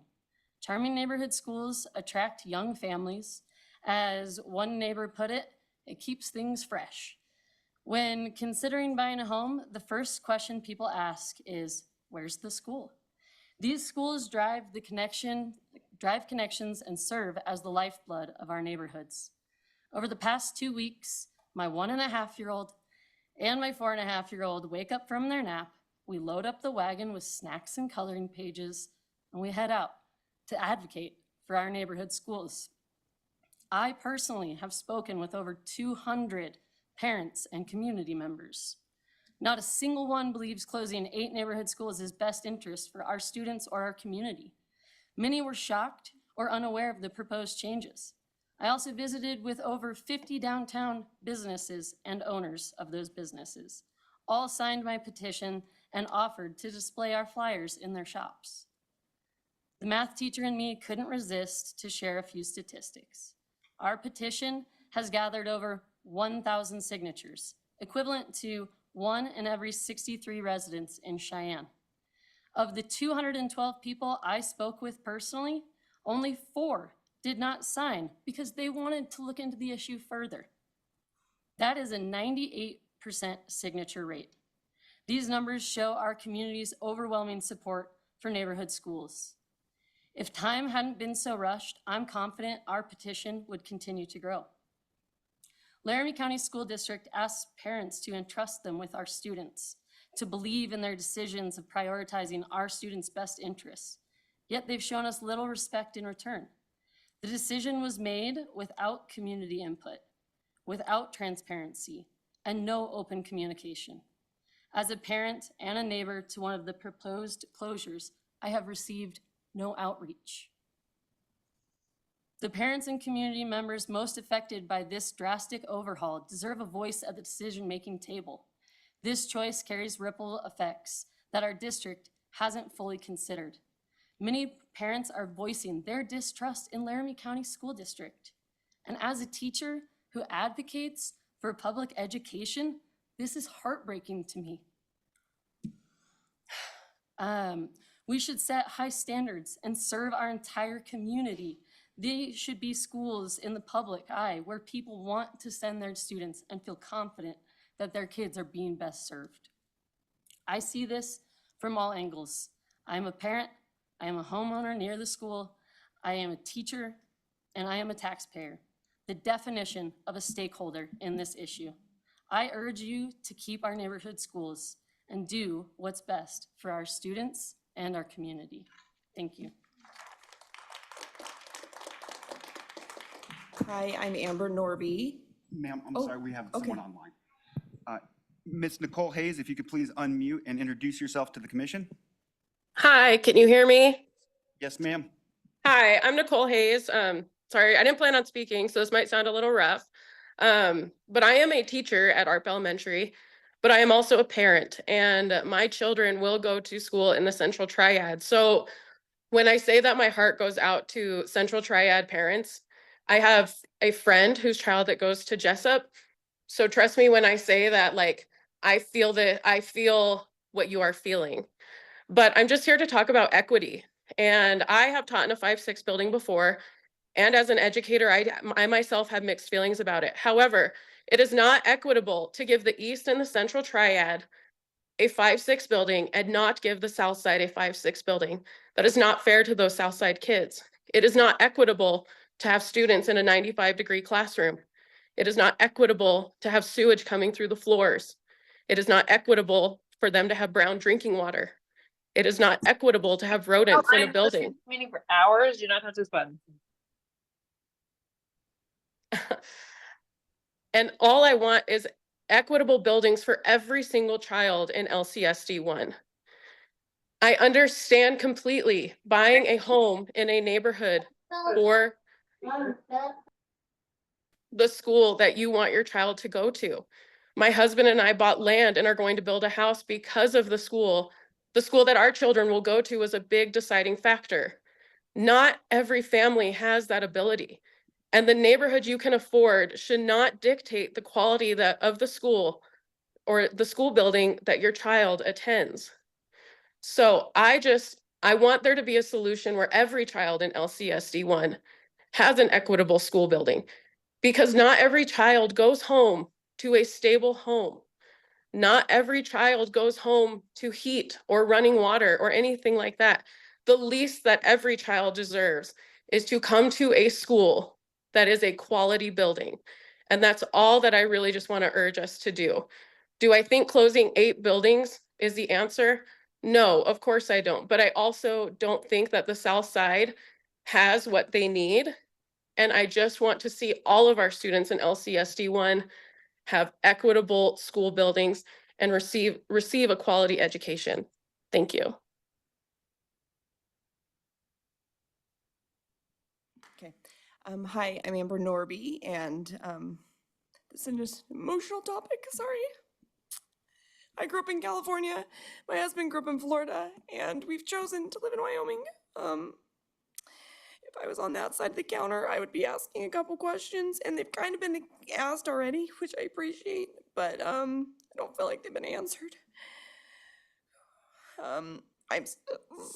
Charming neighborhood schools attract young families. As one neighbor put it, it keeps things fresh. When considering buying a home, the first question people ask is, where's the school? These schools drive connections and serve as the lifeblood of our neighborhoods. Over the past 2 weeks, my 1.5-year-old and my 4.5-year-old wake up from their nap, we load up the wagon with snacks and coloring pages, and we head out to advocate for our neighborhood schools. I personally have spoken with over 200 parents and community members. Not a single one believes closing 8 neighborhood schools is best interest for our students or our community. Many were shocked or unaware of the proposed changes. I also visited with over 50 downtown businesses and owners of those businesses. All signed my petition and offered to display our flyers in their shops. The math teacher in me couldn't resist to share a few statistics. Our petition has gathered over 1,000 signatures, equivalent to 1 in every 63 residents in Cheyenne. Of the 212 people I spoke with personally, only 4 did not sign because they wanted to look into the issue further. That is a 98% signature rate. These numbers show our community's overwhelming support for neighborhood schools. If time hadn't been so rushed, I'm confident our petition would continue to grow. Laramie County School District asks parents to entrust them with our students, to believe in their decisions of prioritizing our students' best interests. Yet they've shown us little respect in return. The decision was made without community input, without transparency, and no open communication. As a parent and a neighbor to one of the proposed closures, I have received no outreach. The parents and community members most affected by this drastic overhaul deserve a voice at the decision-making table. This choice carries ripple effects that our district hasn't fully considered. Many parents are voicing their distrust in Laramie County School District. And as a teacher who advocates for public education, this is heartbreaking to me. We should set high standards and serve our entire community. They should be schools in the public eye where people want to send their students and feel confident that their kids are being best served. I see this from all angles. I am a parent, I am a homeowner near the school, I am a teacher, and I am a taxpayer, the definition of a stakeholder in this issue. I urge you to keep our neighborhood schools and do what's best for our students and our community. Thank you. Hi, I'm Amber Norby. Ma'am, I'm Oh, sorry, we have okay. someone online. Ms. Nicole Hayes, if you could please unmute and introduce yourself to the commission. Hi, can you hear me? Yes, ma'am. Hi, I'm Nicole Hayes. Sorry, I didn't plan on speaking, so this might sound a little rough. But I am a teacher at ARP Elementary, but I am also a parent, and my children will go to school in the Central Triad. So when I say that my heart goes out to Central Triad parents, I have a friend whose child that goes to Jessup. So trust me when I say that, like, I feel what you are feeling. But I'm just here to talk about equity. And I have taught in a 5-6 building before. And as an educator, I myself have mixed feelings about it. However, it is not equitable to give the East and the Central Triad a 5-6 building and not give the South Side a 5-6 building. That is not fair to those South Side kids. It is not equitable to have students in a 95-degree classroom. It is not equitable to have sewage coming through the floors. It is not equitable for them to have brown drinking water. It is not equitable to have rodents in a building. Meeting for hours, do not touch this button. And all I want is equitable buildings for every single child in LCSD 1. I understand completely buying a home in a neighborhood or the school that you want your child to go to. My husband and I bought land and are going to build a house because of the school. The school that our children will go to is a big deciding factor. Not every family has that ability. And the neighborhood you can afford should not dictate the quality of the school or the school building that your child attends. So I want there to be a solution where every child in LCSD 1 has an equitable school building, because not every child goes home to a stable home. Not every child goes home to heat or running water or anything like that. The least that every child deserves is to come to a school that is a quality building. And that's all that I really just want to urge us to do. Do I think closing 8 buildings is the answer? No, of course I don't. But I also don't think that the South Side has what they need. And I just want to see all of our students in LCSD 1 have equitable school buildings and receive a quality education. Thank you. Okay. Hi, I'm Amber Norby, and this is an emotional topic. Sorry. I grew up in California. My husband grew up in Florida, and we've chosen to live in Wyoming. If I was on that side of the counter, I would be asking a couple questions, and they've kind of been asked already, which I appreciate, but I don't feel like they've been answered. I'm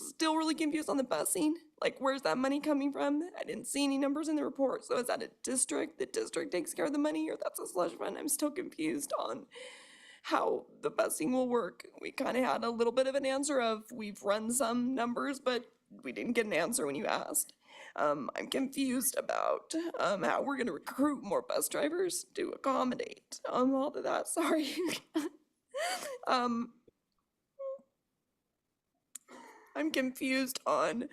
still really confused on the busing. Like, where's that money coming from? I didn't see any numbers in the report. So is that a district? The district takes care of the money, or that's a slush fund? I'm still confused on how the busing will work. We kind of had a little bit of an answer of we've run some numbers, but we didn't get an answer when you asked. I'm confused about how we're going to recruit more bus drivers to accommodate all of that. Sorry. I'm confused on,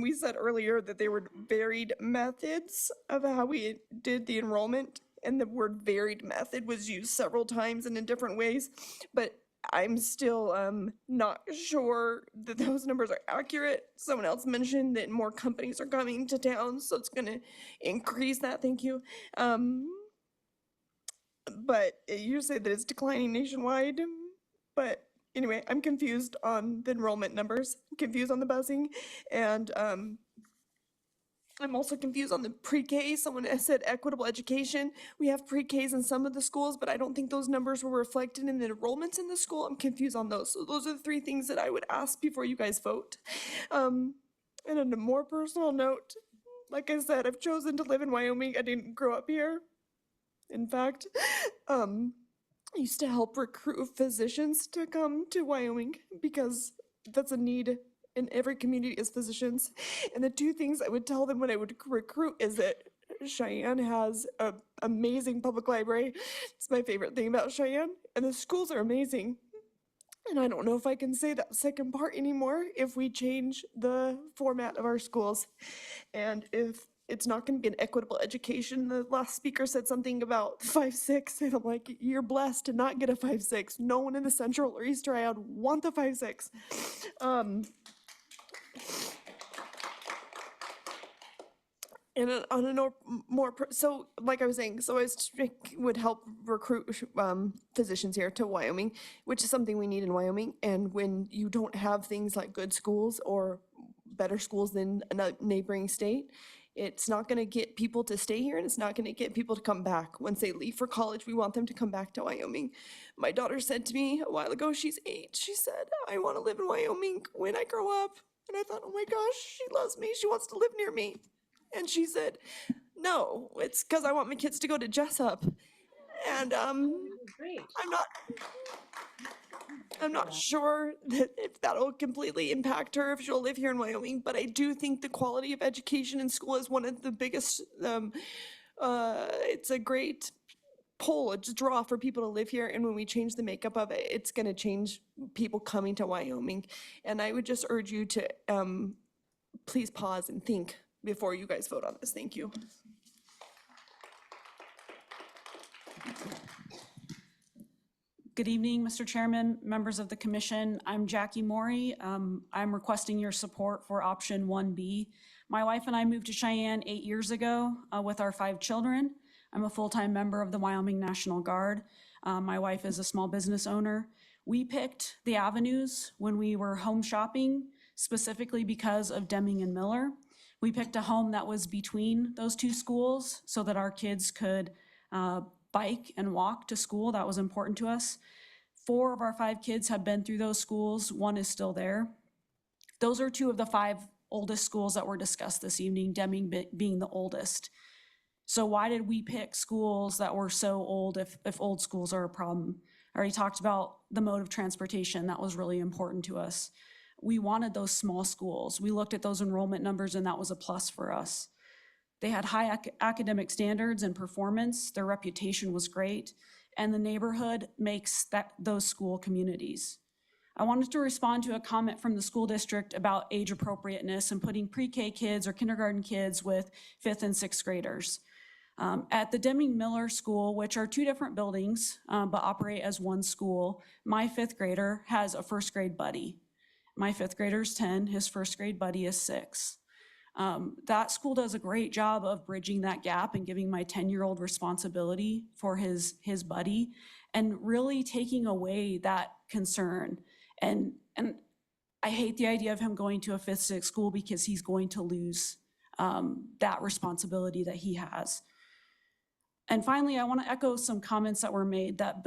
we said earlier that they were varied methods of how we did the enrollment, and the word varied method was used several times and in different ways, but I'm still not sure that those numbers are accurate. Someone else mentioned that more companies are coming to town, so it's gonna increase that, thank you. But you say that it's declining nationwide, but anyway, I'm confused on the enrollment numbers, I'm confused on the busing, and I'm also confused on the pre-K. Someone has said equitable education. We have pre-Ks in some of the schools, but I don't think those numbers were reflected in the enrollments in the school. I'm confused on those. So those are the 3 things that I would ask before you guys vote. And on a more personal note, like I said, I've chosen to live in Wyoming. I didn't grow up here. In fact, I used to help recruit physicians to come to Wyoming because that's a need in every community is physicians. And the 2 things I would tell them when I would recruit is that Cheyenne has an amazing public library. It's my favorite thing about Cheyenne. And the schools are amazing. And I don't know if I can say that second part anymore if we change the format of our schools. And if it's not going to be an equitable education. The last speaker said something about 5-6, and I'm like, you're blessed to not get a 5-6. No one in the Central or East Triad want the 5-6. And on a more, so like I was saying, so I would help recruit physicians here to Wyoming, which is something we need in Wyoming. And when you don't have things like good schools or better schools than a neighboring state, it's not going to get people to stay here, and it's not going to get people to come back. Once they leave for college, we want them to come back to Wyoming. My daughter said to me a while ago, she's 8, she said, I want to live in Wyoming when I grow up. And I thought, oh my gosh, she loves me. She wants to live near me. And she said, no, it's because I want my kids to go to Jessup. And I'm not sure that if that'll completely impact her if she'll live here in Wyoming, but I do think the quality of education in school is one of the biggest, it's a great pull, a draw for people to live here. And when we change the makeup of it, it's going to change people coming to Wyoming. And I would just urge you to please pause and think before you guys vote on this. Thank you. Good evening, Mr. Chairman, members of the commission. I'm Jackie Maury. I'm requesting your support for option 1B. My wife and I moved to Cheyenne 8 years ago with our 5 children. I'm a full-time member of the Wyoming National Guard. My wife is a small business owner. We picked the avenues when we were home shopping, specifically because of Deming and Miller. We picked a home that was between those 2 schools so that our kids could bike and walk to school. That was important to us. 4 of our 5 kids have been through those schools. 1 is still there. Those are 2 of the 5 oldest schools that were discussed this evening, Deming being the oldest. So why did we pick schools that were so old if old schools are a problem? I already talked about the mode of transportation. That was really important to us. We wanted those small schools. We looked at those enrollment numbers, and that was a plus for us. They had high academic standards and performance. Their reputation was great, and the neighborhood makes those school communities. I wanted to respond to a comment from the school district about age appropriateness and putting pre-K kids or kindergarten kids with 5th and 6th graders. At the Deming Miller School, which are 2 different buildings, but operate as one school, my 5th grader has a 1st grade buddy. My 5th grader is 10, his 1st grade buddy is 6. That school does a great job of bridging that gap and giving my 10-year-old responsibility for his buddy and really taking away that concern. And I hate the idea of him going to a 5th, 6th school because he's going to lose that responsibility that he has. And finally, I want to echo some comments that were made that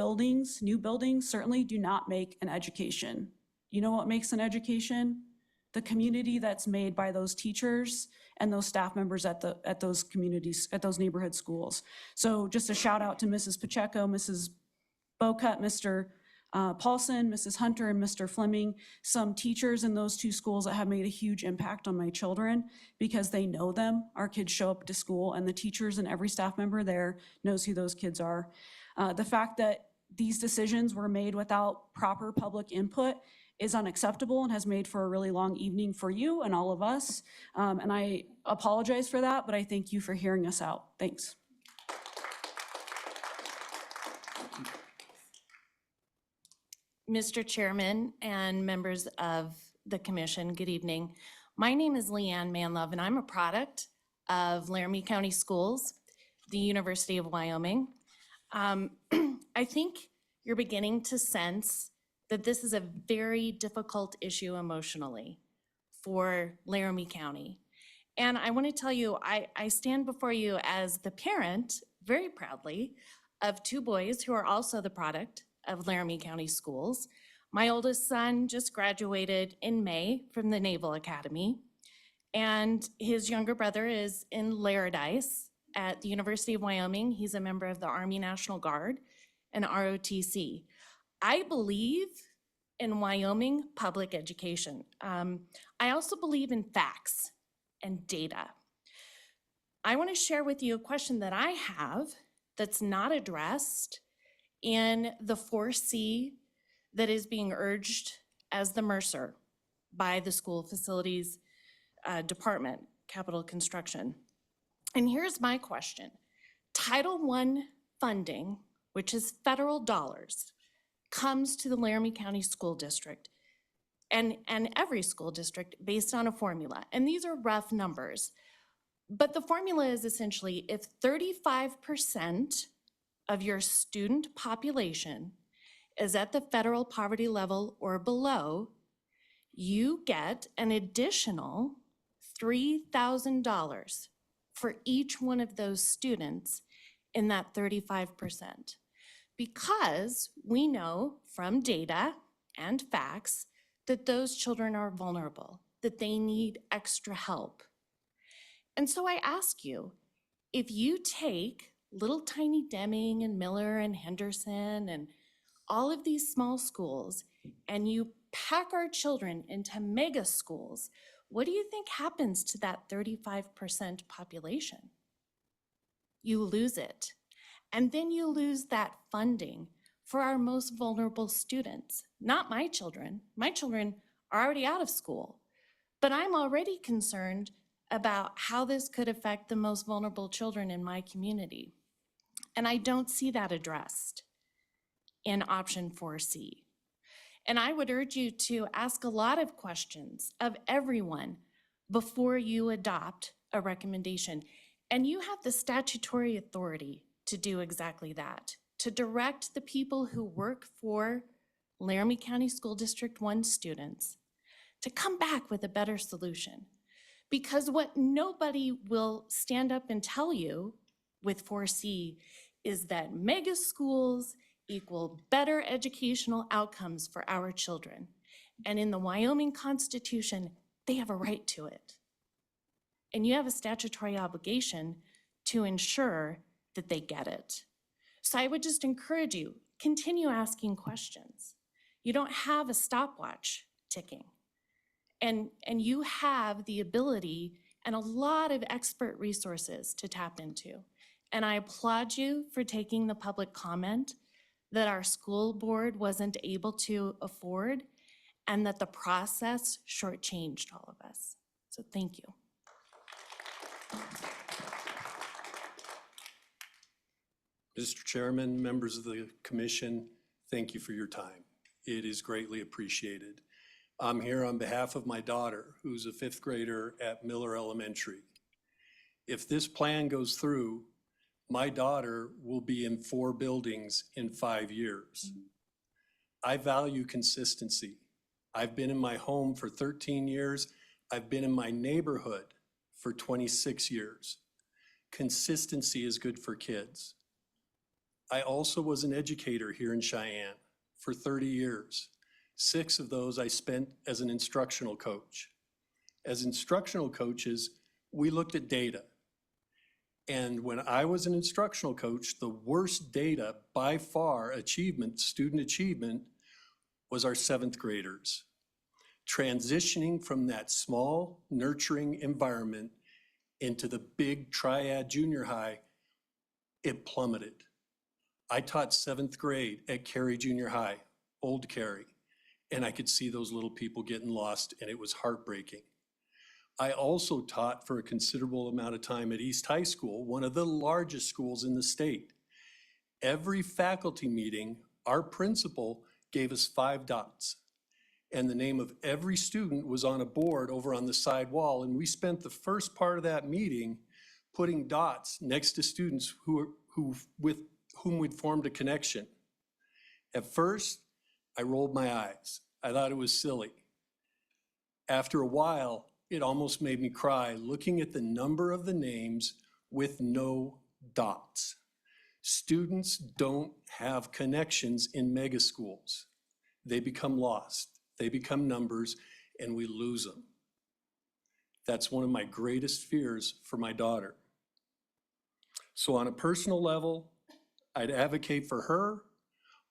new buildings certainly do not make an education. You know what makes an education? The community that's made by those teachers and those staff members at those communities, at those neighborhood schools. So just a shout out to Mrs. Pacheco, Mrs. Bocut, Mr. Paulson, Mrs. Hunter, and Mr. Fleming, some teachers in those 2 schools that have made a huge impact on my children because they know them. Our kids show up to school, and the teachers and every staff member there knows who those kids are. The fact that these decisions were made without proper public input is unacceptable and has made for a really long evening for you and all of us. And I apologize for that, but I thank you for hearing us out. Thanks. Mr. Chairman and members of the commission, good evening. My name is Leanne Manlove, and I'm a product of Laramie County Schools, the University of Wyoming. I think you're beginning to sense that this is a very difficult issue emotionally for Laramie County. And I want to tell you, I stand before you as the parent, very proudly, of 2 boys who are also the product of Laramie County Schools. My oldest son just graduated in May from the Naval Academy, and his younger brother is in Laradice at the University of Wyoming. He's a member of the Army National Guard and ROTC. I believe in Wyoming public education. I also believe in facts and data. I want to share with you a question that I have that's not addressed in the 4C that is being urged as the Mercer by the School Facilities Department, Capital Construction. And here's my question. Title I funding, which is federal dollars, comes to the Laramie County School District and every school district based on a formula. And these are rough numbers. But the formula is essentially if 35% of your student population is at the federal poverty level or below, you get an additional $3,000 for each one of those students in that 35%. Because we know from data and facts that those children are vulnerable, that they need extra help. And so I ask you, if you take little tiny Deming and Miller and Henderson and all of these small schools and you pack our children into mega schools, what do you think happens to that 35% population? You lose it. And then you lose that funding for our most vulnerable students. Not my children. My children are already out of school. But I'm already concerned about how this could affect the most vulnerable children in my community. And I don't see that addressed in option 4C. And I would urge you to ask a lot of questions of everyone before you adopt a recommendation. And you have the statutory authority to do exactly that, to direct the people who work for Laramie County School District 1 students to come back with a better solution. Because what nobody will stand up and tell you with 4C is that mega schools equal better educational outcomes for our children. And in the Wyoming Constitution, they have a right to it. And you have a statutory obligation to ensure that they get it. So I would just encourage you, continue asking questions. You don't have a stopwatch ticking. And you have the ability and a lot of expert resources to tap into. And I applaud you for taking the public comment that our school board wasn't able to afford and that the process shortchanged all of us. So thank you. Mr. Chairman, members of the commission, thank you for your time. It is greatly appreciated. I'm here on behalf of my daughter, who's a 5th grader at Miller Elementary. If this plan goes through, my daughter will be in 4 buildings in 5 years. I value consistency. I've been in my home for 13 years. I've been in my neighborhood for 26 years. Consistency is good for kids. I also was an educator here in Cheyenne for 30 years. 6 of those I spent as an instructional coach. As instructional coaches, we looked at data. And when I was an instructional coach, the worst data by far, student achievement, was our 7th graders. Transitioning from that small, nurturing environment into the big triad junior high, it plummeted. I taught 7th grade at Cary Junior High, Old Cary, and I could see those little people getting lost, and it was heartbreaking. I also taught for a considerable amount of time at East High School, one of the largest schools in the state. Every faculty meeting, our principal gave us 5 dots, and the name of every student was on a board over on the side wall, and we spent the first part of that meeting putting dots next to students with whom we'd formed a connection. At first, I rolled my eyes. I thought it was silly. After a while, it almost made me cry looking at the number of the names with no dots. Students don't have connections in mega schools. They become lost. They become numbers, and we lose them. That's one of my greatest fears for my daughter. So on a personal level, I'd advocate for her.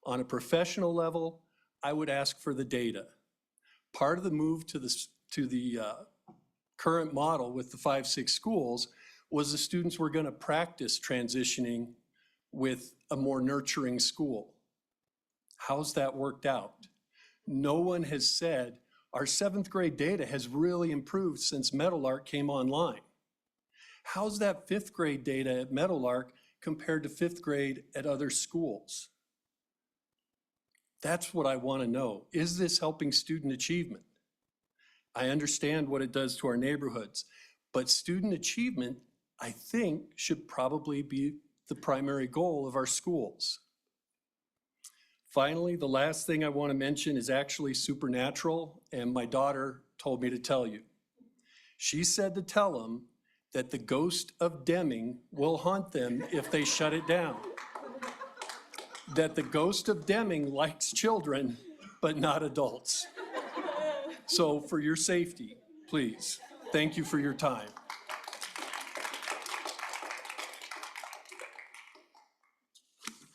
On a professional level, I would ask for the data. Part of the move to the current model with the 5-6 schools was the students were going to practice transitioning with a more nurturing school. How's that worked out? No one has said our 7th grade data has really improved since Meadowlark came online. How's that fifth grade data at Meadowlark compared to fifth grade at other schools? That's what I want to know. Is this helping student achievement? I understand what it does to our neighborhoods, but student achievement, I think, should probably be the primary goal of our schools. Finally, the last thing I want to mention is actually supernatural, and my daughter told me to tell you. She said to tell them that the ghost of Deming will haunt them if they shut it down. That the ghost of Deming likes children, but not adults. So for your safety, please, thank you for your time.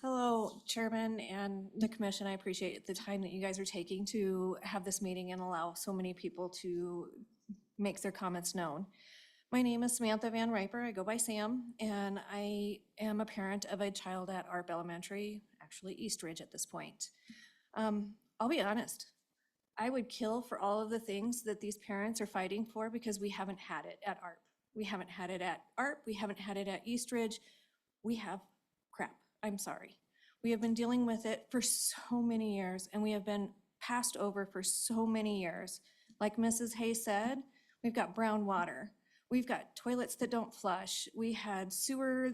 Hello, Chairman and the Commission. I appreciate the time that you guys are taking to have this meeting and allow so many people to make their comments known. My name is Samantha Van Riper. I go by Sam, and I am a parent of a child at ARP Elementary, actually East Ridge at this point. I'll be honest, I would kill for all of the things that these parents are fighting for because we haven't had it at ARP. We haven't had it at ARP. We haven't had it at East Ridge. We have crap. I'm sorry. We have been dealing with it for so many years, and we have been passed over for so many years. Like Mrs. Hay said, we've got brown water. We've got toilets that don't flush. We had sewer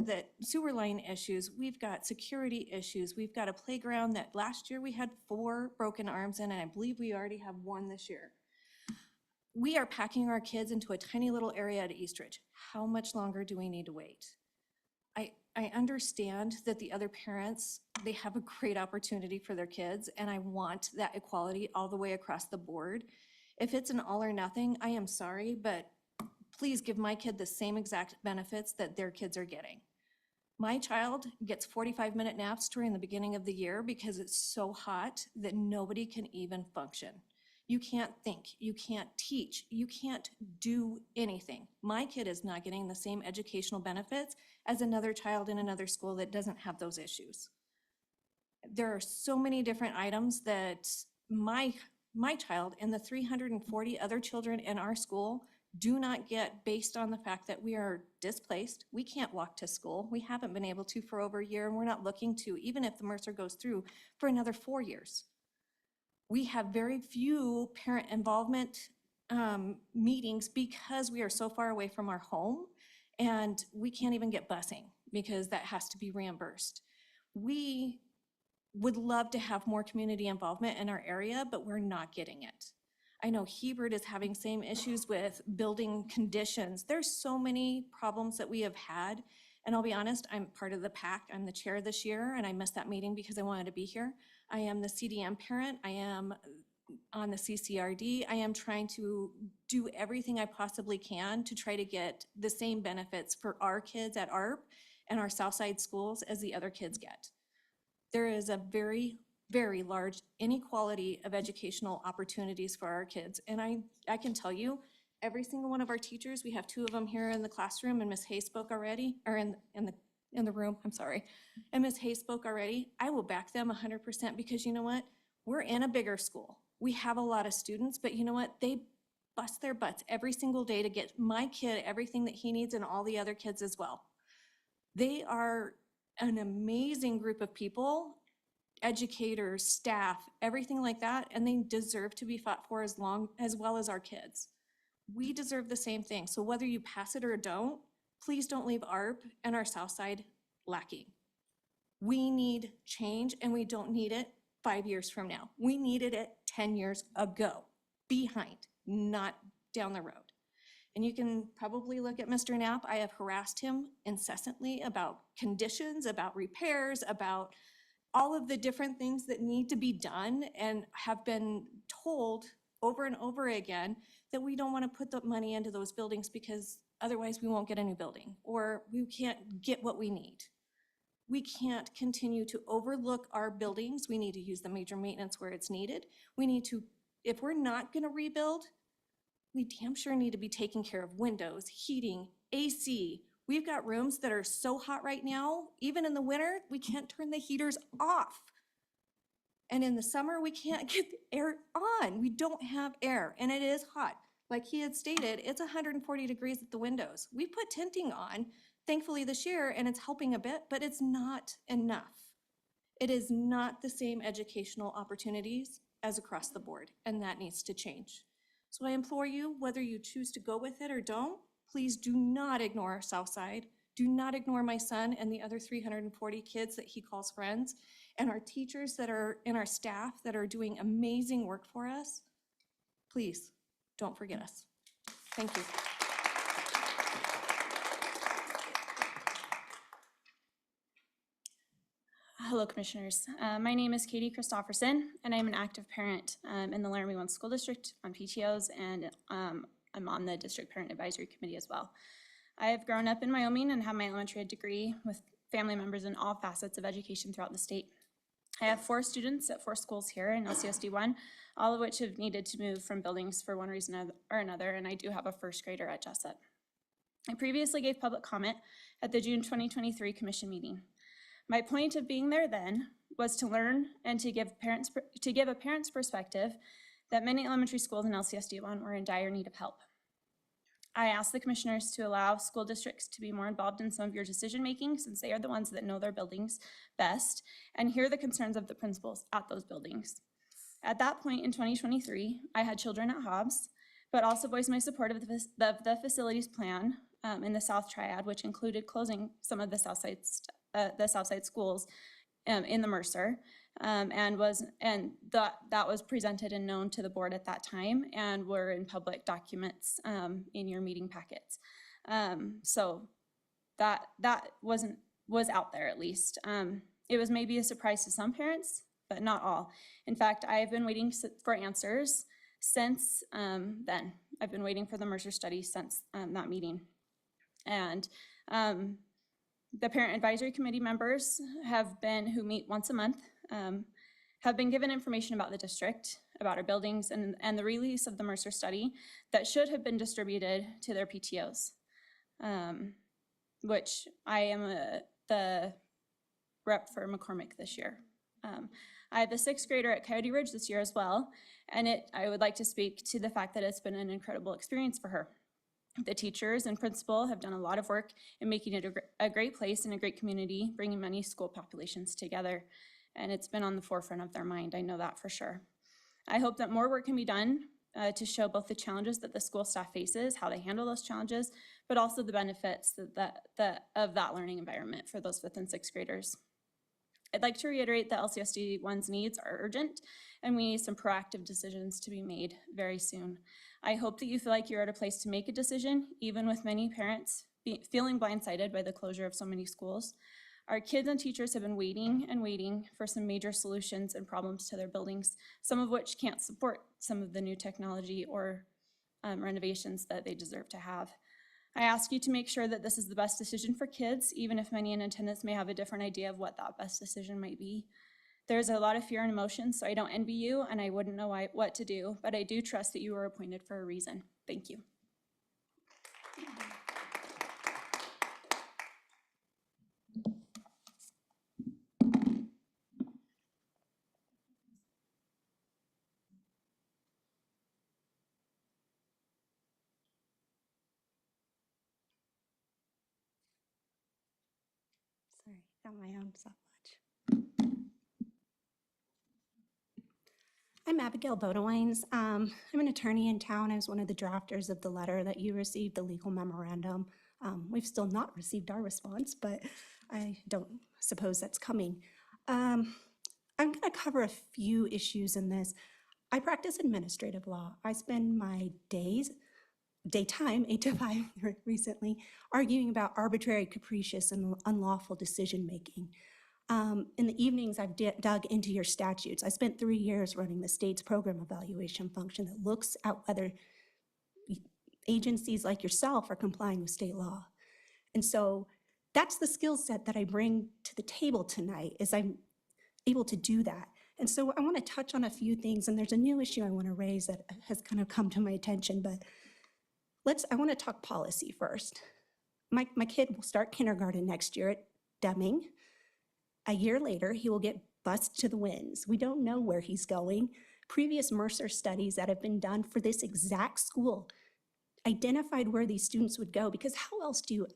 line issues. We've got security issues. We've got a playground that last year we had 4 broken arms in, and I believe we already have 1 this year. We are packing our kids into a tiny little area at East Ridge. How much longer do we need to wait? I understand that the other parents, they have a great opportunity for their kids, and I want that equality all the way across the board. If it's an all or nothing, I am sorry, but please give my kid the same exact benefits that their kids are getting. My child gets 45-minute naps during the beginning of the year because it's so hot that nobody can even function. You can't think, you can't teach, you can't do anything. My kid is not getting the same educational benefits as another child in another school that doesn't have those issues. There are so many different items that my child and the 340 other children in our school do not get based on the fact that we are displaced. We can't walk to school. We haven't been able to for over a year, and we're not looking to, even if the Mercer goes through, for another 4 years. We have very few parent involvement meetings because we are so far away from our home, and we can't even get busing because that has to be reimbursed. We would love to have more community involvement in our area, but we're not getting it. I know Hebert is having same issues with building conditions. There's so many problems that we have had, and I'll be honest, I'm part of the PAC. I'm the chair this year, and I missed that meeting because I wanted to be here. I am the CDM parent. I am on the CCRD. I am trying to do everything I possibly can to try to get the same benefits for our kids at ARP and our Southside schools as the other kids get. There is a very, very large inequality of educational opportunities for our kids. And I can tell you, every single one of our teachers, we have 2 of them here in the classroom, and Ms. Hayes spoke already, or in the room, I'm sorry. And Ms. Hayes spoke already. I will back them 100% because you know what? We're in a bigger school. We have a lot of students, but you know what? They bust their butts every single day to get my kid everything that he needs and all the other kids as well. They are an amazing group of people, educators, staff, everything like that, and they deserve to be fought for as well as our kids. We deserve the same thing. So whether you pass it or don't, please don't leave ARP and our Southside lacking. We need change, and we don't need it 5 years from now. We needed it 10 years ago, behind, not down the road. And you can probably look at Mr. Knapp. I have harassed him incessantly about conditions, about repairs, about all of the different things that need to be done, and have been told over and over again that we don't want to put the money into those buildings because otherwise we won't get a new building or we can't get what we need. We can't continue to overlook our buildings. We need to use the major maintenance where it's needed. We need to, if we're not going to rebuild, we damn sure need to be taking care of windows, heating, AC. We've got rooms that are so hot right now, even in the winter, we can't turn the heaters off. And in the summer, we can't get the air on. We don't have air, and it is hot. Like he had stated, it's 140 degrees at the windows. We put tinting on, thankfully this year, and it's helping a bit, but it's not enough. It is not the same educational opportunities as across the board, and that needs to change. So I implore you, whether you choose to go with it or don't, please do not ignore our South Side. Do not ignore my son and the other 340 kids that he calls friends, and our teachers that are in our staff that are doing amazing work for us. Please, don't forget us. Thank you. Hello, Commissioners. My name is Katie Christofferson, and I'm an active parent in the Laramie 1 School District on PTOs, and I'm on the District Parent Advisory Committee as well. I have grown up in Wyoming and have my elementary ed degree with family members in all facets of education throughout the state. I have 4 students at 4 schools here in LCSD 1, all of which have needed to move from buildings for one reason or another, and I do have a first grader at Jessup. I previously gave public comment at the June 2023 Commission meeting. My point of being there then was to learn and to give a parent's perspective that many elementary schools in LCSD 1 were in dire need of help. I asked the commissioners to allow school districts to be more involved in some of your decision-making, since they are the ones that know their buildings best, and hear the concerns of the principals at those buildings. At that point in 2023, I had children at Hobbs, but also voiced my support of the facilities plan in the South Triad, which included closing some of the Southside schools in the Mercer, and that was presented and known to the board at that time, and were in public documents in your meeting packets. So that was out there at least. It was maybe a surprise to some parents, but not all. In fact, I have been waiting for answers since then. I've been waiting for the Mercer study since that meeting. And the Parent Advisory Committee members who meet once a month, have been given information about the district, about our buildings, and the release of the Mercer study that should have been distributed to their PTOs, which I am the rep for McCormick this year. I have a 6th grader at Coyote Ridge this year as well, and I would like to speak to the fact that it's been an incredible experience for her. The teachers and principal have done a lot of work in making it a great place and a great community, bringing many school populations together. And it's been on the forefront of their mind, I know that for sure. I hope that more work can be done to show both the challenges that the school staff faces, how they handle those challenges, but also the benefits of that learning environment for those 5th and 6th graders. I'd like to reiterate that LCSD 1's needs are urgent, and we need some proactive decisions to be made very soon. I hope that you feel like you're at a place to make a decision, even with many parents feeling blindsided by the closure of so many schools. Our kids and teachers have been waiting and waiting for some major solutions and problems to their buildings, some of which can't support some of the new technology or renovations that they deserve to have. I ask you to make sure that this is the best decision for kids, even if many in attendance may have a different idea of what that best decision might be. There's a lot of fear and emotion, so I don't envy you, and I wouldn't know what to do, but I do trust that you were appointed for a reason. Thank you. Sorry, got my own stopwatch. I'm Abigail Bodewines. I'm an attorney in town. I was one of the drafters of the letter that you received, the legal memorandum. We've still not received our response, but I don't suppose that's coming. I'm going to cover a few issues in this. I practice administrative law. I spend my daytime, 8 to 5 recently, arguing about arbitrary, capricious, and unlawful decision-making. In the evenings, I've dug into your statutes. I spent 3 years running the state's program evaluation function that looks at whether agencies like yourself are complying with state law. And so that's the skill set that I bring to the table tonight, is I'm able to do that. And so I want to touch on a few things, and there's a new issue I want to raise that has kind of come to my attention, but I want to talk policy first. My kid will start kindergarten next year at Deming. A year later, he will get bused to the winds. We don't know where he's going, Previous Mercer studies that have been done for this exact school identified where these students would go, because how else do you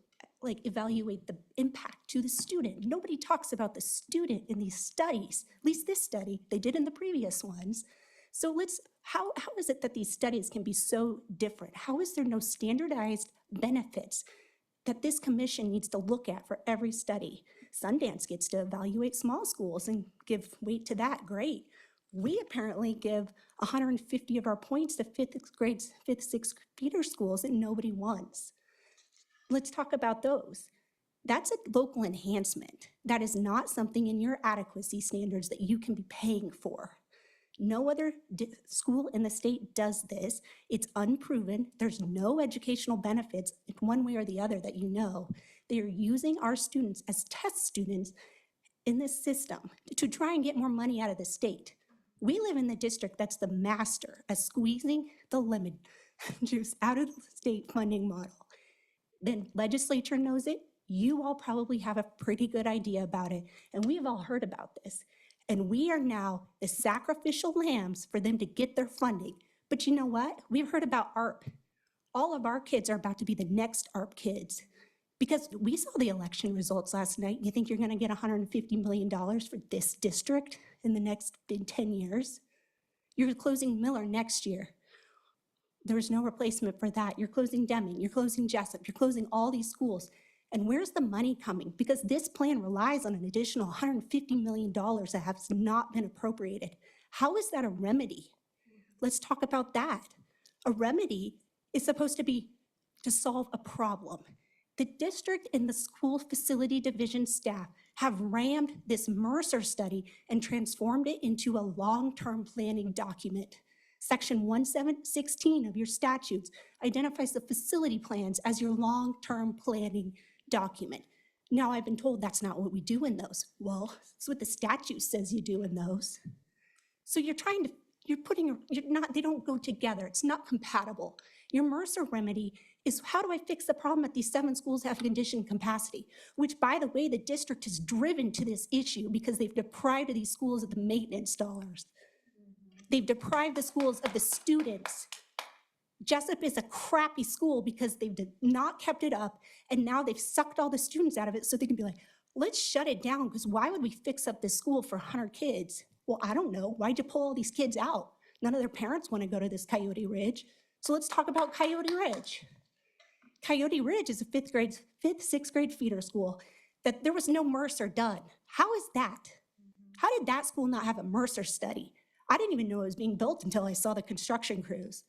evaluate the impact to the student? Nobody talks about the student in these studies, at least this study, they did in the previous ones. So how is it that these studies can be so different? How is there no standardized benefits that this commission needs to look at for every study? Sundance gets to evaluate small schools and give weight to that, great. We apparently give 150 of our points to fifth, sixth feeder schools that nobody wants. Let's talk about those. That's a local enhancement. That is not something in your adequacy standards that you can be paying for. No other school in the state does this. It's unproven. There's no educational benefits one way or the other that you know. They are using our students as test students in this system to try and get more money out of the state. We live in the district that's the master at squeezing the lemon juice out of the state funding model. The legislature knows it. You all probably have a pretty good idea about it, and we've all heard about this. And we are now the sacrificial lambs for them to get their funding. But you know what? We've heard about ARP. All of our kids are about to be the next ARP kids. Because we saw the election results last night. You think you're going to get $150 million for this district in the next 10 years? You're closing Miller next year. There's no replacement for that. You're closing Deming, you're closing Jessup, you're closing all these schools. And where's the money coming? Because this plan relies on an additional $150 million that has not been appropriated. How is that a remedy? Let's talk about that. A remedy is supposed to be to solve a problem. The district and the school facility division staff have rammed this Mercer study and transformed it into a long-term planning document. Section 1716 of your statutes identifies the facility plans as your long-term planning document. Now, I've been told that's not what we do in those. Well, that's what the statute says you do in those. So they don't go together. It's not compatible. Your Mercer remedy is, how do I fix the problem that these 7 schools have conditioned capacity? Which, by the way, the district is driven to this issue because they've deprived these schools of the maintenance dollars. They've deprived the schools of the students. Jessup is a crappy school because they've not kept it up, and now they've sucked all the students out of it so they can be like, let's shut it down, because why would we fix up this school for 100 kids? Well, I don't know. Why'd you pull all these kids out? None of their parents want to go to this Coyote Ridge. So let's talk about Coyote Ridge. Coyote Ridge is a 5th, 6th grade feeder school that there was no Mercer done. How is that? How did that school not have a Mercer study? I didn't even know it was being built until I saw the construction crews.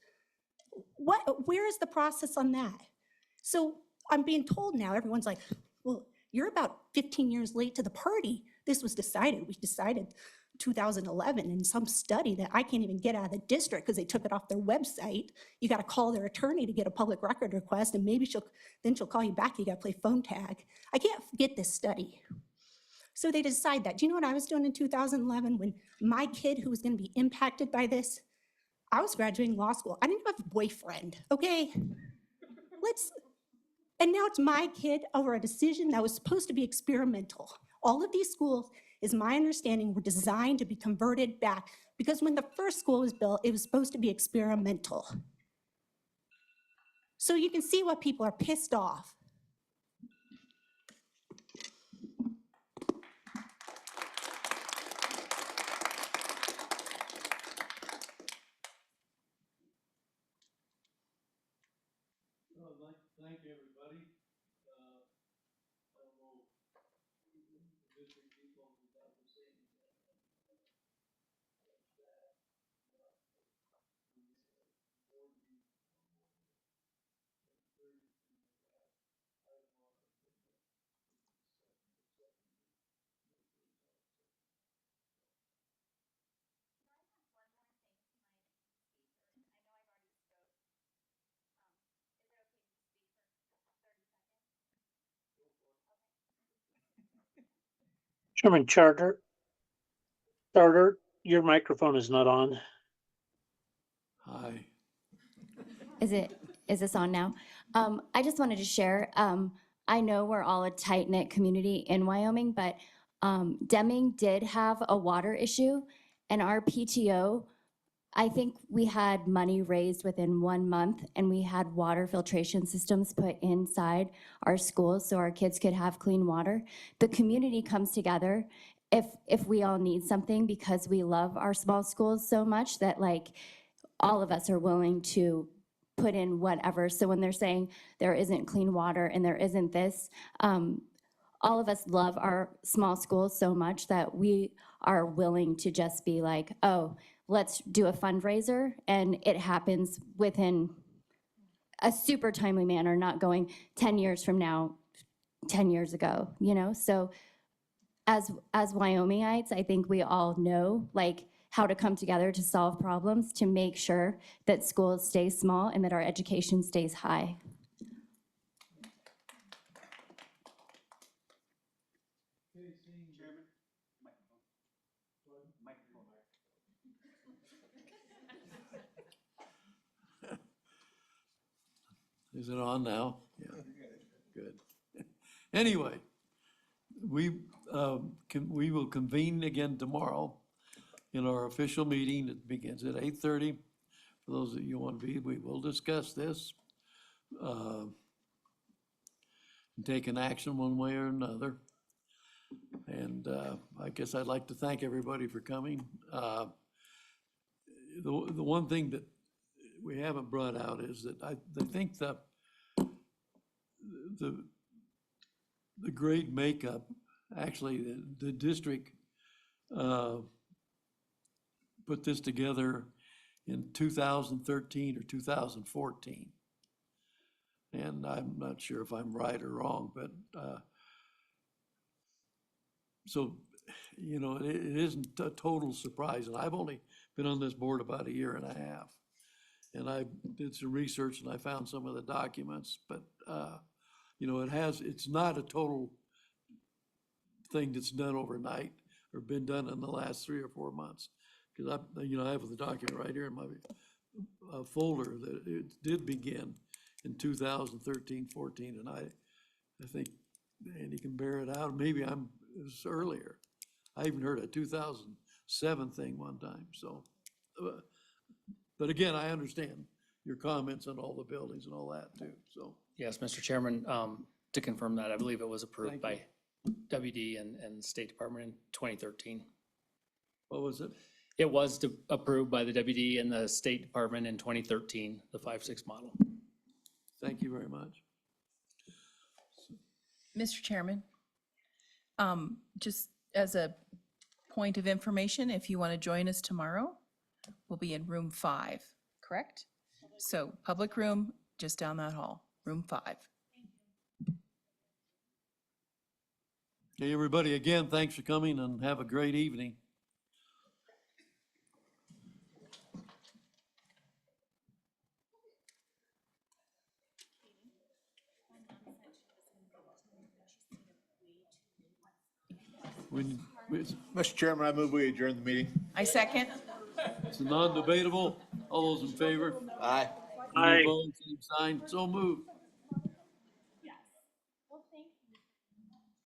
Where is the process on that? So I'm being told now, everyone's like, well, you're about 15 years late to the party. This was decided. We decided 2011 in some study that I can't even get out of the district because they took it off their website. You got to call their attorney to get a public record request, and maybe she'll call you back. You got to play phone tag. I can't get this study. So they decide that. Do you know what I was doing in 2011 when my kid who was going to be impacted by this? I was graduating law school. I didn't have a boyfriend, okay? And now it's my kid over a decision that was supposed to be experimental. All of these schools, is my understanding, were designed to be converted back because when the first school was built, it was supposed to be experimental. So you can see why people are pissed off. Thank you, everybody. I don't know, the district people without the same. Chairman Charter, your microphone is not on. Hi. Is this on now? I just wanted to share, I know we're all a tight-knit community in Wyoming, but Deming did have a water issue, and our PTO I think we had money raised within 1 month, and we had water filtration systems put inside our schools so our kids could have clean water. The community comes together if we all need something, because we love our small schools so much that like all of us are willing to put in whatever. So when they're saying there isn't clean water and there isn't this, all of us love our small schools so much that we are willing to just be like, oh, let's do a fundraiser, and it happens within a super timely manner, not going 10 years from now, 10 years ago, you know? So as Wyomingites, I think we all know like how to come together to solve problems, to make sure that schools stay small and that our education stays high. Is it on now? Yeah, good. Anyway, we will convene again tomorrow in our official meeting. It begins at 8:30. For those of you who want to be, we will discuss this. And take an action one way or another. And I guess I'd like to thank everybody for coming. The one thing that we haven't brought out is that I think the grade makeup, actually the district put this together in 2013 or 2014. And I'm not sure if I'm right or wrong, but so, you know, it isn't a total surprise. And I've only been on this board about 1.5 years. And I did some research and I found some of the documents, but, you know, it's not a total thing that's done overnight or been done in the last 3 or 4 months. Because I have the document right here in my folder that it did begin in 2013, 14, and I think Andy can bear it out. Maybe it was earlier. I even heard a 2007 thing one time. So, but again, I understand your comments on all the buildings and all that too. So Yes, Mr. Chairman, to confirm that, I believe it was approved by WD and State Department in 2013. What was it? It was approved by the WD and the State Department in 2013, the 5.6 model. Thank you very much. Mr. Chairman, just as a point of information, if you want to join us tomorrow, we'll be in room 5, correct? So public room, just down that hall, room 5. Okay, everybody, again, thanks for coming and have a great evening. Mr. Chairman, I move we adjourn the meeting. I second. It's non-debatable. All those in favor? Aye. Any opposed, same sign. So moved.